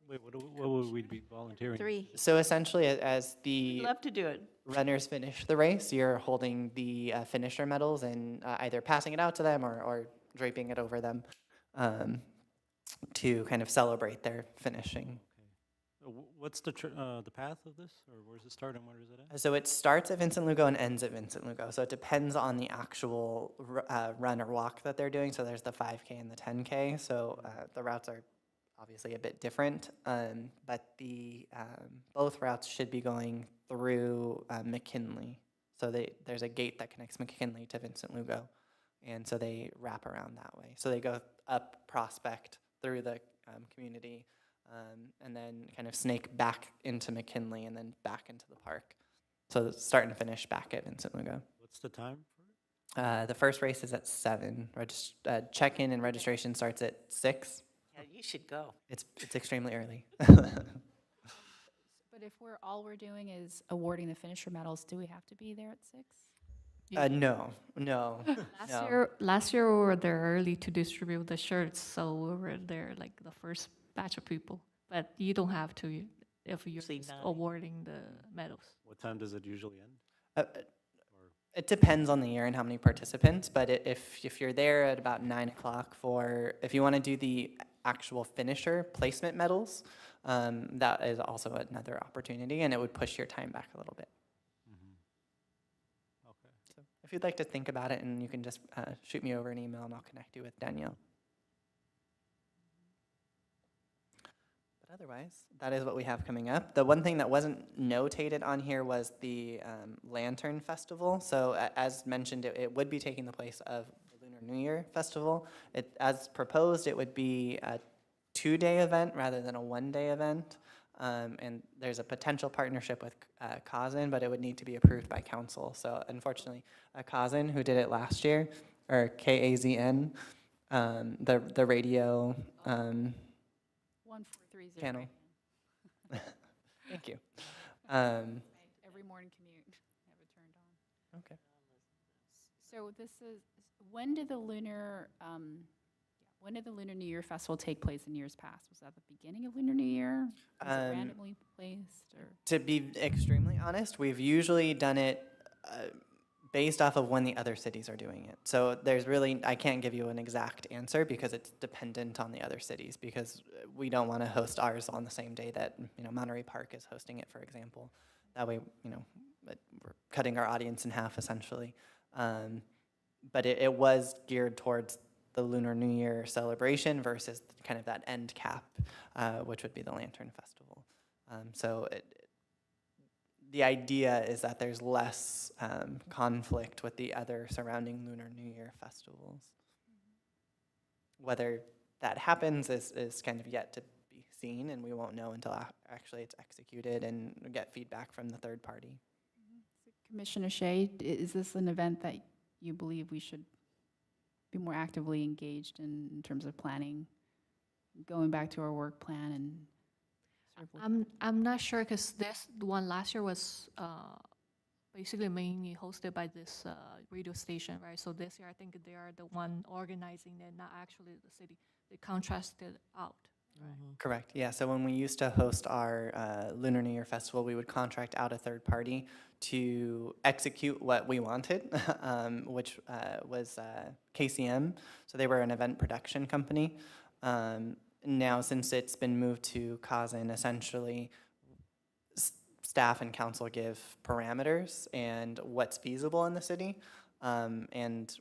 E: Wait, what would we be volunteering?
B: 3.
F: So essentially, as the
D: Love to do it.
F: runners finish the race, you're holding the finisher medals and either passing it out to them or draping it over them to kind of celebrate their finishing.
E: What's the path of this, or where does it start and where does it end?
F: So it starts at Vincent Lugo and ends at Vincent Lugo. So it depends on the actual run or walk that they're doing. So there's the 5K and the 10K. So the routes are obviously a bit different, but the both routes should be going through McKinley. So there's a gate that connects McKinley to Vincent Lugo, and so they wrap around that way. So they go up Prospect through the community, and then kind of snake back into McKinley and then back into the park. So start and finish back at Vincent Lugo.
E: What's the time for it?
F: The first race is at 7. Check-in and registration starts at 6.
D: Yeah, you should go.
F: It's extremely early.
A: But if all we're doing is awarding the finisher medals, do we have to be there at 6?
F: No.
C: Last year we were there early to distribute the shirts, so we were there like the first batch of people. But you don't have to if you're
D: Usually
C: just
D: 9.
C: awarding the medals.
E: What time does it usually end?
F: It depends on the year and how many participants, but if you're there at about 9 o'clock if you want to do the actual finisher placement medals, that is also another opportunity, and it would push your time back a little bit.
E: Okay.
F: So if you'd like to think about it, and you can just shoot me over an email, and I'll connect you with Danielle. But otherwise, that is what we have coming up. The one thing that wasn't notated on here was the Lantern Festival. So as mentioned, it would be taking the place of the Lunar New Year Festival. As proposed, it would be a 2-day event rather than a 1-day event. And there's a potential partnership with Kazan, but it would need to be approved by council. So unfortunately, Kazan, who did it last year, or KAZN, the radio
A: 1430.
F: channel. Thank you.
A: Every morning commute, have it turned on.
F: Okay.
A: So this is, when did the Lunar New Year Festival take place in years past? Was that the beginning of Lunar New Year? Was it randomly placed, or?
F: To be extremely honest, we've usually done it based off of when the other cities are doing it. So I can't give you an exact answer because it's dependent on the other cities, because we don't want to host ours on the same day that, Monterey Park is hosting it, for example. That way, we're cutting our audience in half essentially. But it was geared towards the Lunar New Year celebration versus kind of that end cap, which would be the Lantern Festival. The idea is that there's less conflict with the other surrounding Lunar New Year festivals. Whether that happens is kind of yet to be seen, and we won't know until actually it's executed and get feedback from the third party.
A: Commissioner Shea, is this an event that you believe we should be more actively engaged in terms of planning, going back to our work plan and sort of
C: I'm not sure because this one last year was basically mainly hosted by this radio station, right? So this year, I think they are the one organizing it, not actually the city. They contrasted out.
F: Correct, yeah. So when we used to host our Lunar New Year Festival, we would contract out a third party to execute what we wanted, which was KCM. So they were an event production company. Now, since it's been moved to Kazan, essentially, staff and council give parameters and what's feasible in the city, and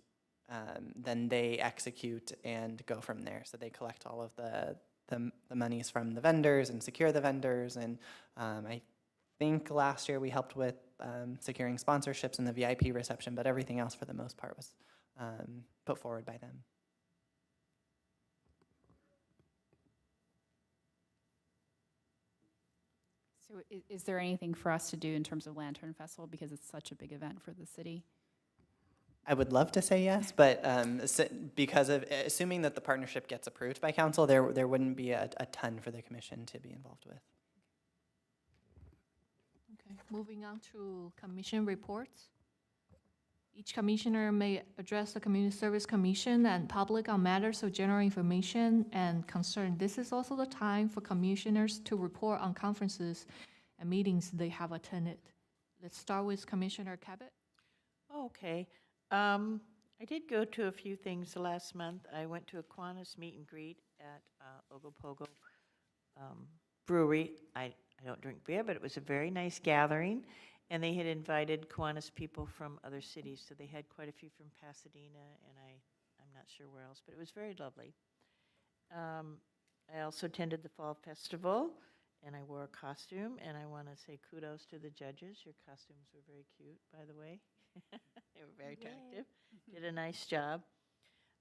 F: then they execute and go from there. So they collect all of the monies from the vendors and secure the vendors. And I think last year we helped with securing sponsorships and the VIP reception, but everything else for the most part was put forward by them.
A: So is there anything for us to do in terms of Lantern Festival because it's such a big event for the city?
F: I would love to say yes, but because of assuming that the partnership gets approved by council, there wouldn't be a ton for the commission to be involved with.
C: Okay, moving on to commission reports. Each commissioner may address the Community Service Commission and public on matters of general information and concern. This is also the time for commissioners to report on conferences and meetings they have attended. Let's start with Commissioner Cabot.
D: Okay. I did go to a few things last month. I went to a Kiwanis meet and greet at Ogopogo Brewery. I don't drink beer, but it was a very nice gathering. And they had invited Kiwanis people from other cities, so they had quite a few from Pasadena, and I'm not sure where else, but it was very lovely. I also attended the Fall Festival, and I wore a costume, and I want to say kudos to the judges. Your costumes were very cute, by the way. They were very attractive. Did a nice job.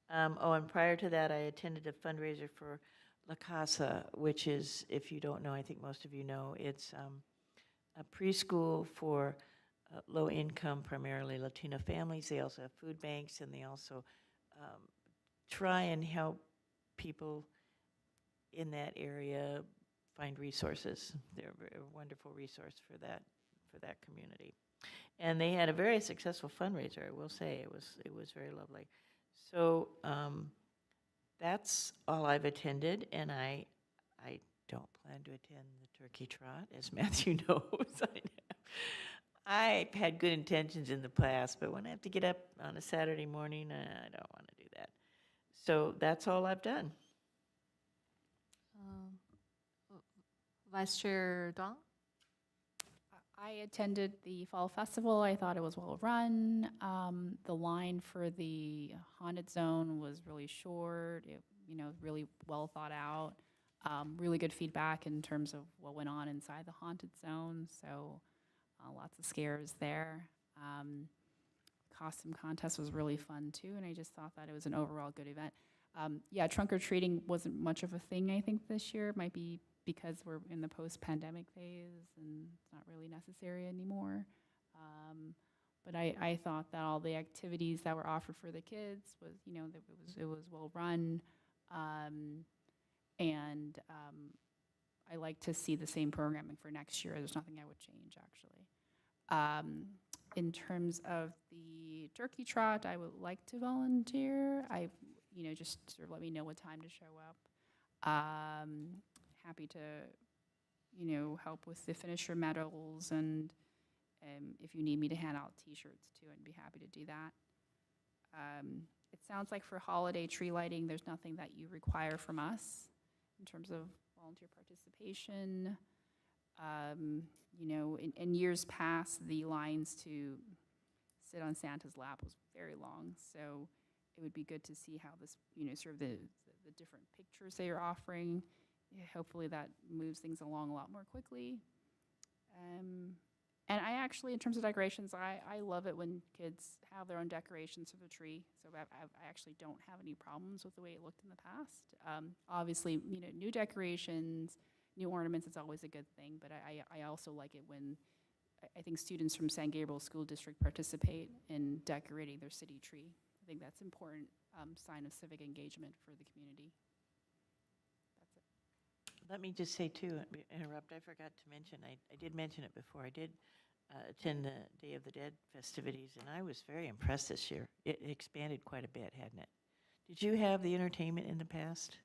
D: And prior to that, I attended a fundraiser for La Casa, which is, if you don't know, I think most of you know, it's a preschool for low-income, primarily Latino families. They also have food banks, and they also try and help people in that area find resources. They're a wonderful resource for that community. And they had a very successful fundraiser, I will say. It was very lovely. So that's all I've attended, and I don't plan to attend the turkey trot, as Matthew knows. I had good intentions in the past, but when I have to get up on a Saturday morning, I don't want to do that. So that's all I've done.
C: Vice Chair Dong?
A: I attended the Fall Festival. I thought it was well run. The line for the haunted zone was really short. It, really well thought out. Really good feedback in terms of what went on inside the haunted zone. So lots of scares there. Costume contest was really fun too, and I just thought that it was an overall good event. Yeah, trunk or treating wasn't much of a thing, I think, this year. Might be because we're in the post-pandemic phase and it's not really necessary anymore. But I thought that all the activities that were offered for the kids was, that it was well run. And I like to see the same programming for next year. There's nothing I would change, actually. In terms of the turkey trot, I would like to volunteer. Just sort of let me know what time to show up. Happy to, help with the finisher medals, and if you need me to hand out T-shirts too, I'd be happy to do that. It sounds like for holiday tree lighting, there's nothing that you require from us in terms of volunteer participation. In years past, the lines to sit on Santa's lap was very long, so it would be good to see how this, sort of the different pictures they are offering. Yeah, hopefully that moves things along a lot more quickly. And I actually, in terms of decorations, I love it when kids have their own decorations for the tree. So I actually don't have any problems with the way it looked in the past. Obviously, new decorations, new ornaments, it's always a good thing. But I also like it when I think students from San Gabriel School District participate in decorating their city tree. I think that's an important sign of civic engagement for the community. That's it.
D: Let me just say too, interrupt, I forgot to mention, I did mention it before, I did attend the Day of the Dead festivities, and I was very impressed this year. It expanded quite a bit, hadn't it? Did you have the entertainment in the past?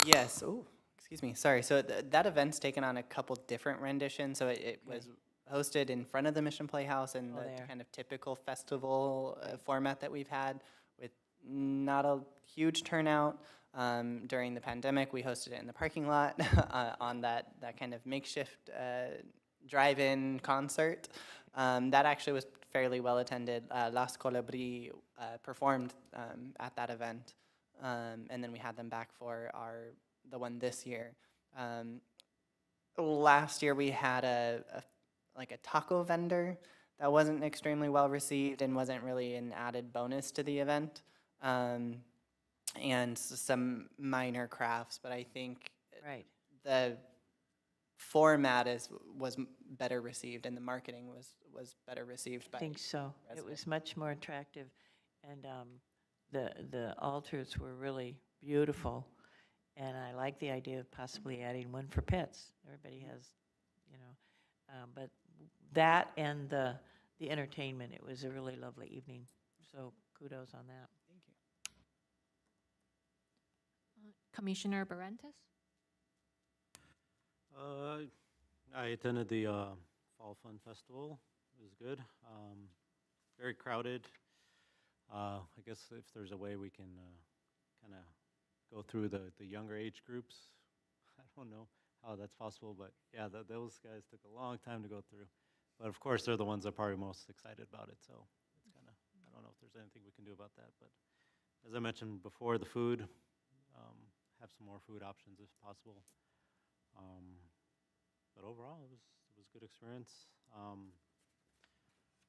F: Yes. Oh, excuse me. Sorry. So that event's taken on a couple different renditions. So it
D: Okay.
F: was hosted in front of the Mission Playhouse in
D: Oh,
F: the
D: there.
F: kind of typical festival format that we've had, with not a huge turnout. During the pandemic, we hosted it in the parking lot on that kind of makeshift drive-in concert. That actually was fairly well attended. Las Colibri performed at that event. And then we had them back for the one this year. Last year we had like a taco vendor that wasn't extremely well received and wasn't really an added bonus to the event, and some minor crafts. But I think
D: Right.
F: the format was better received, and the marketing was better received
D: I
F: by
D: think so. It was
F: residents.
D: much more attractive, and the altars were really beautiful, and I like the idea of possibly adding one for pets. Everybody has, you know, but that and the entertainment, it was a really lovely evening. So kudos on that.
F: Thank you.
C: Commissioner Barrantes?
E: I attended the Fall Fun Festival. It was good. Very crowded. I guess if there's a way we can kind of go through the younger age groups, I don't know how that's possible, but yeah, those guys took a long time to go through. But of course, they're the ones that are probably most excited about it. So it's kind of, I don't know if there's anything we can do about that. But as I mentioned before, the food, have some more food options if possible. But overall, it was a good experience.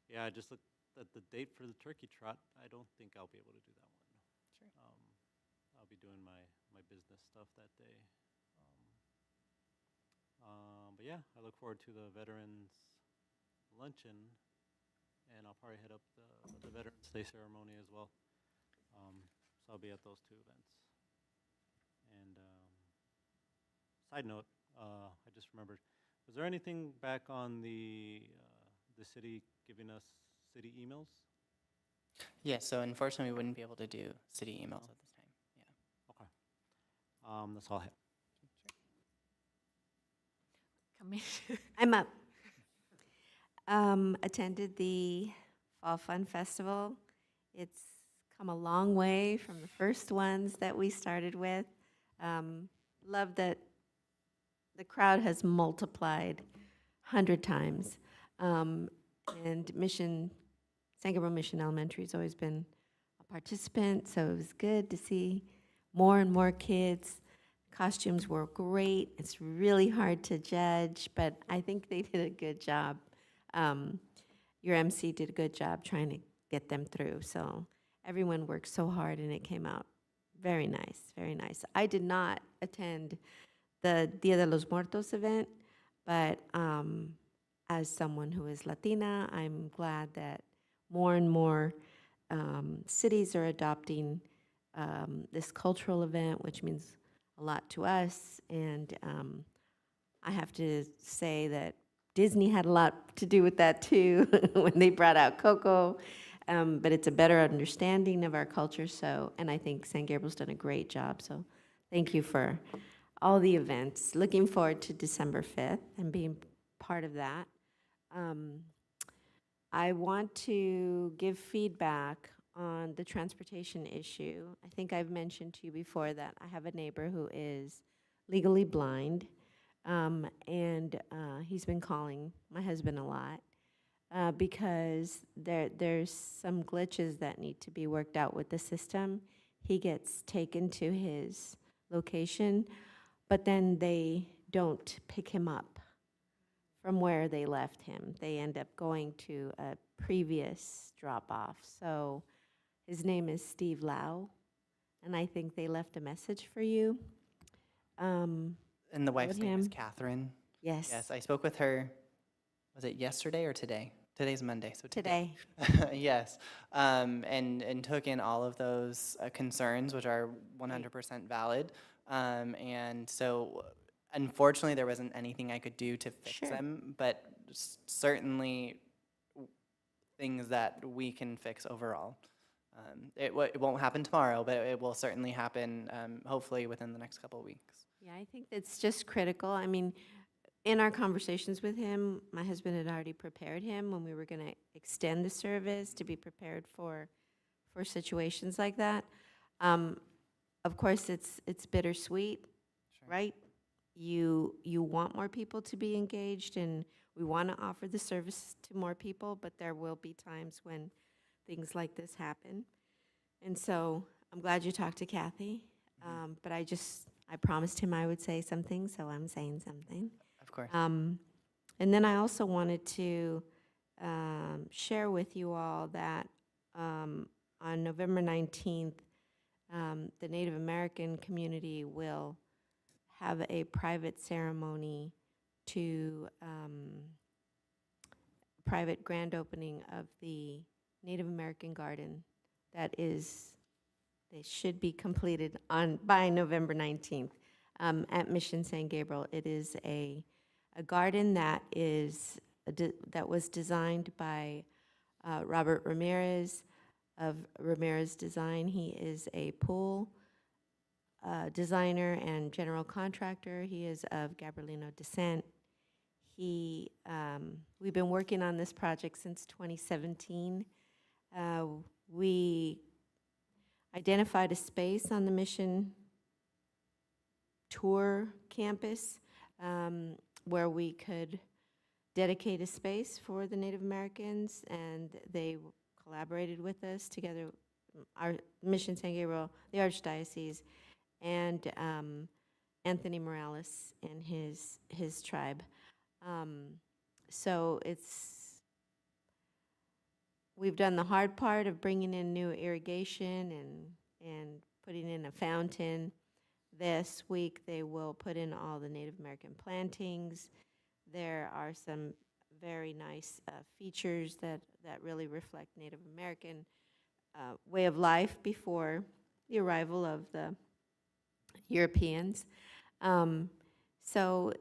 E: Yeah, I just looked at the date for the turkey trot. I don't think I'll be able to do that one.
F: Sure.
E: I'll be doing my business stuff that day. But yeah, I look forward to the Veterans Luncheon, and I'll probably hit up the Veterans Day ceremony as well. So I'll be at those two events. And side note, I just remembered, was there anything back on the city giving us city emails?
F: Yeah, so unfortunately, we wouldn't be able to do city emails at this time. Yeah.
E: Okay. That's all I have.
B: I'm up. Attended the Fall Fun Festival. It's come a long way from the first ones that we started with. Love that the crowd has multiplied 100 times. And San Gabriel Mission Elementary has always been a participant, so it was good to see more and more kids. Costumes were great. It's really hard to judge, but I think they did a good job. Your MC did a good job trying to get them through. So everyone worked so hard, and it came out very nice, very nice. I did not attend the Dia de los Muertos event, but as someone who is Latina, I'm glad that more and more cities are adopting this cultural event, which means a lot to us. And I have to say that Disney had a lot to do with that too when they brought out Coco. But it's a better understanding of our culture. So, and I think San Gabriel's done a great job. So thank you for all the events. Looking forward to December 5th and being part of that. I want to give feedback on the transportation issue. I think I've mentioned to you before that I have a neighbor who is legally blind, and he's been calling my husband a lot because there's some glitches that need to be worked out with the system. He gets taken to his location, but then they don't pick him up from where they left him. They end up going to a previous drop-off. So his name is Steve Lau, and I think they left a message for you.
F: And the wife's
B: with
F: name is
B: him.
F: Catherine.
B: Yes,
F: Yes, I spoke with her, was it yesterday or today? Today's Monday, so
B: today.
F: Yes, and took in all of those concerns, which are 100% valid. And so unfortunately, there wasn't anything I could do to fix
B: Sure.
F: them, but certainly things that we can fix overall. It won't happen tomorrow, but it will certainly happen, hopefully within the next couple of weeks.
B: Yeah, I think that's just critical. I mean, in our conversations with him, my husband had already prepared him when we were going to extend the service to be prepared for situations like that. Of course, it's bittersweet,
F: Sure.
B: right? You want more people to be engaged, and we want to offer the service to more people, but there will be times when things like this happen. And so I'm glad you talked to Kathy, but I promised him I would say something, so I'm saying something.
F: Of course.
B: And then I also wanted to share with you all that on November 19th, the Native American community will have a private ceremony to private grand opening of the Native American garden that they should be completed by November 19th at Mission San Gabriel. It is a garden that was designed by Robert Ramirez of Ramirez Design. He is a pool designer and general contractor. He is of Gabrielino descent. We've been working on this project since 2017. We identified a space on the Mission Tour campus where we could dedicate a space for the Native Americans, and they collaborated with us together, our Mission San Gabriel, the Archdiocese, and Anthony Morales and his tribe. So we've done the hard part of bringing in new irrigation and putting in a fountain. This week, they will put in all the Native American plantings. There are some very nice features that really reflect Native American way of life before the arrival of the Europeans. So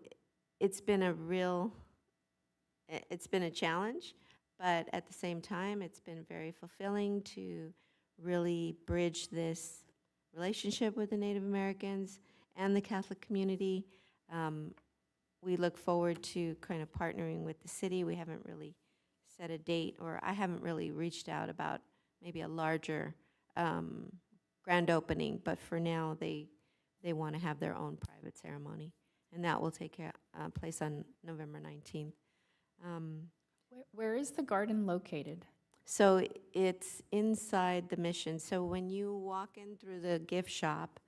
B: it's been a challenge, but at the same time, it's been very fulfilling to really bridge this relationship with the Native Americans and the Catholic community. We look forward to kind of partnering with the city. We haven't really set a date, or I haven't really reached out about maybe a larger grand opening, but for now, they want to have their own private ceremony, and that will take place on November 19th.
A: Where is the garden located?
B: So it's inside the Mission. So when you walk in through the gift shop,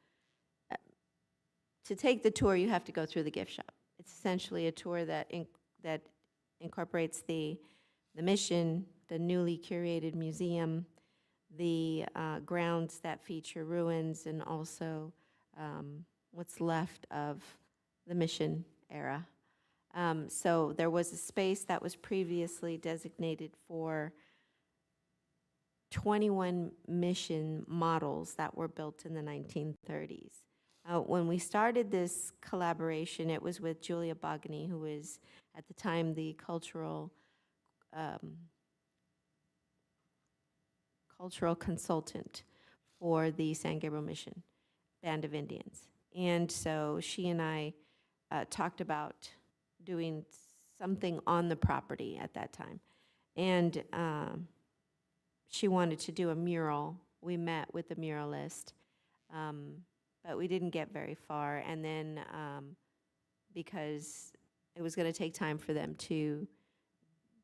B: to take the tour, you have to go through the gift shop. It's essentially a tour that incorporates the Mission, the newly curated museum, the grounds that feature ruins, and also what's left of the Mission era. So there was a space that was previously designated for 21 mission models that were built in the 1930s. When we started this collaboration, it was with Julia Bogany, who was at the time the cultural consultant for the San Gabriel Mission Band of Indians. And so she and I talked about doing something on the property at that time. And she wanted to do a mural. We met with the muralist, but we didn't get very far. And then because it was going to take time for them to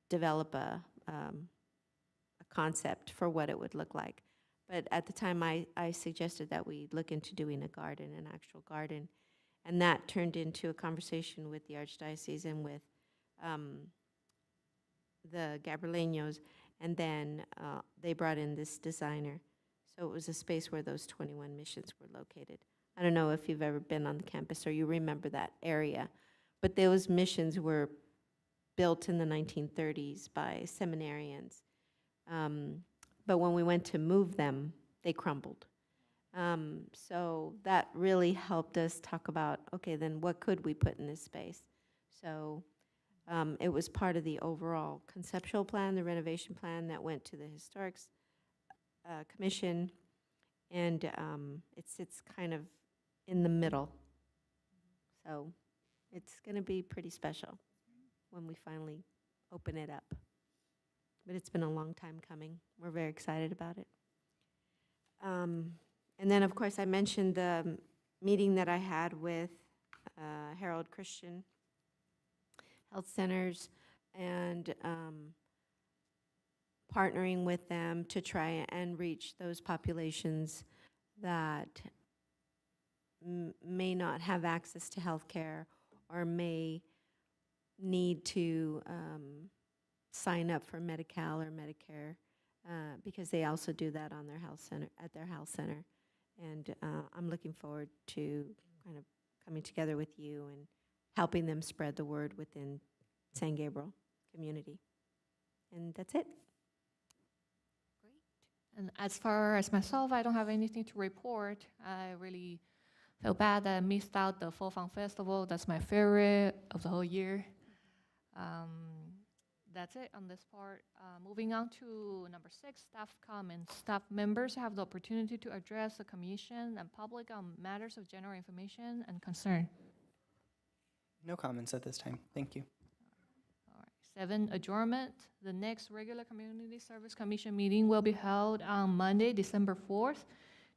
B: develop a concept for what it would look like. But at the time, I suggested that we look into doing a garden, an actual garden. And that turned into a conversation with the Archdiocese and with the Gabrielinos. And then they brought in this designer. So it was a space where those 21 missions were located. I don't know if you've ever been on the campus or you remember that area, but those missions were built in the 1930s by seminarians. But when we went to move them, they crumbled. So that really helped us talk about, okay, then what could we put in this space? So It was part of the overall conceptual plan, the renovation plan that went to the Historics Commission, and it sits kind of in the middle. So it's going to be pretty special when we finally open it up. But it's been a long time coming. We're very excited about it. And then, of course, I mentioned the meeting that I had with Harold Christian Health Centers and partnering with them to try and reach those populations that may not have access to health care or may need to sign up for Medi-Cal or Medicare, because they also do that on their health center, at their health center. And I'm looking forward to kind of coming together with you and helping them spread the word within San Gabriel community. And that's it.
C: And as far as myself, I don't have anything to report. I really feel bad that I missed out the Fall Fun Festival. That's my favorite of the whole year. That's it on this part. Moving on to number 6, staff comments. Staff members have the opportunity to address the commission and public on matters of general information and concern.
F: No comments at this time. Thank you.
C: All right. 7, adjournment. The next regular Community Service Commission meeting will be held on Monday, December 4th,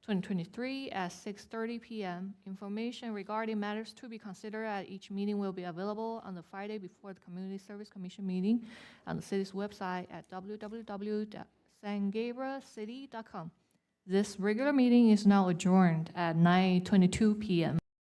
C: 2023 at 6:30 p.m. Information regarding matters to be considered at each meeting will be available on the Friday before the Community Service Commission meeting on the city's website at www.sangabrielcity.com. This regular meeting is now adjourned at 9:22 p.m.